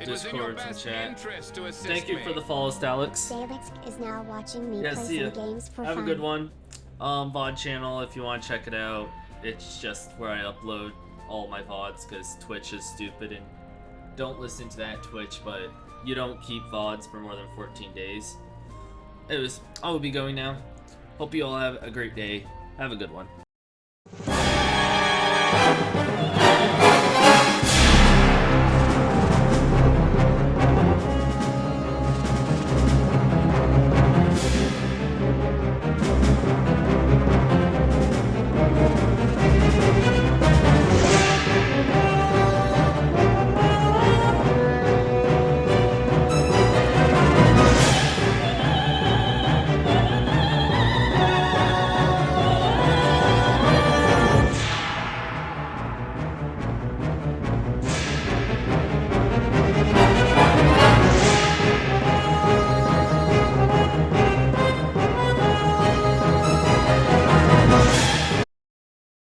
Discord and chat. Thank you for the follow, Stalix. Stalix is now watching me Yeah, play see ya. some games for Have fun. a good one. VOD channel if you want to check it out. It's just where I upload all my VODs because Twitch is stupid and don't listen to that, Twitch, but you don't keep VODs for more than 14 days. I will be going now. Hope you all have a great day. Have a good one.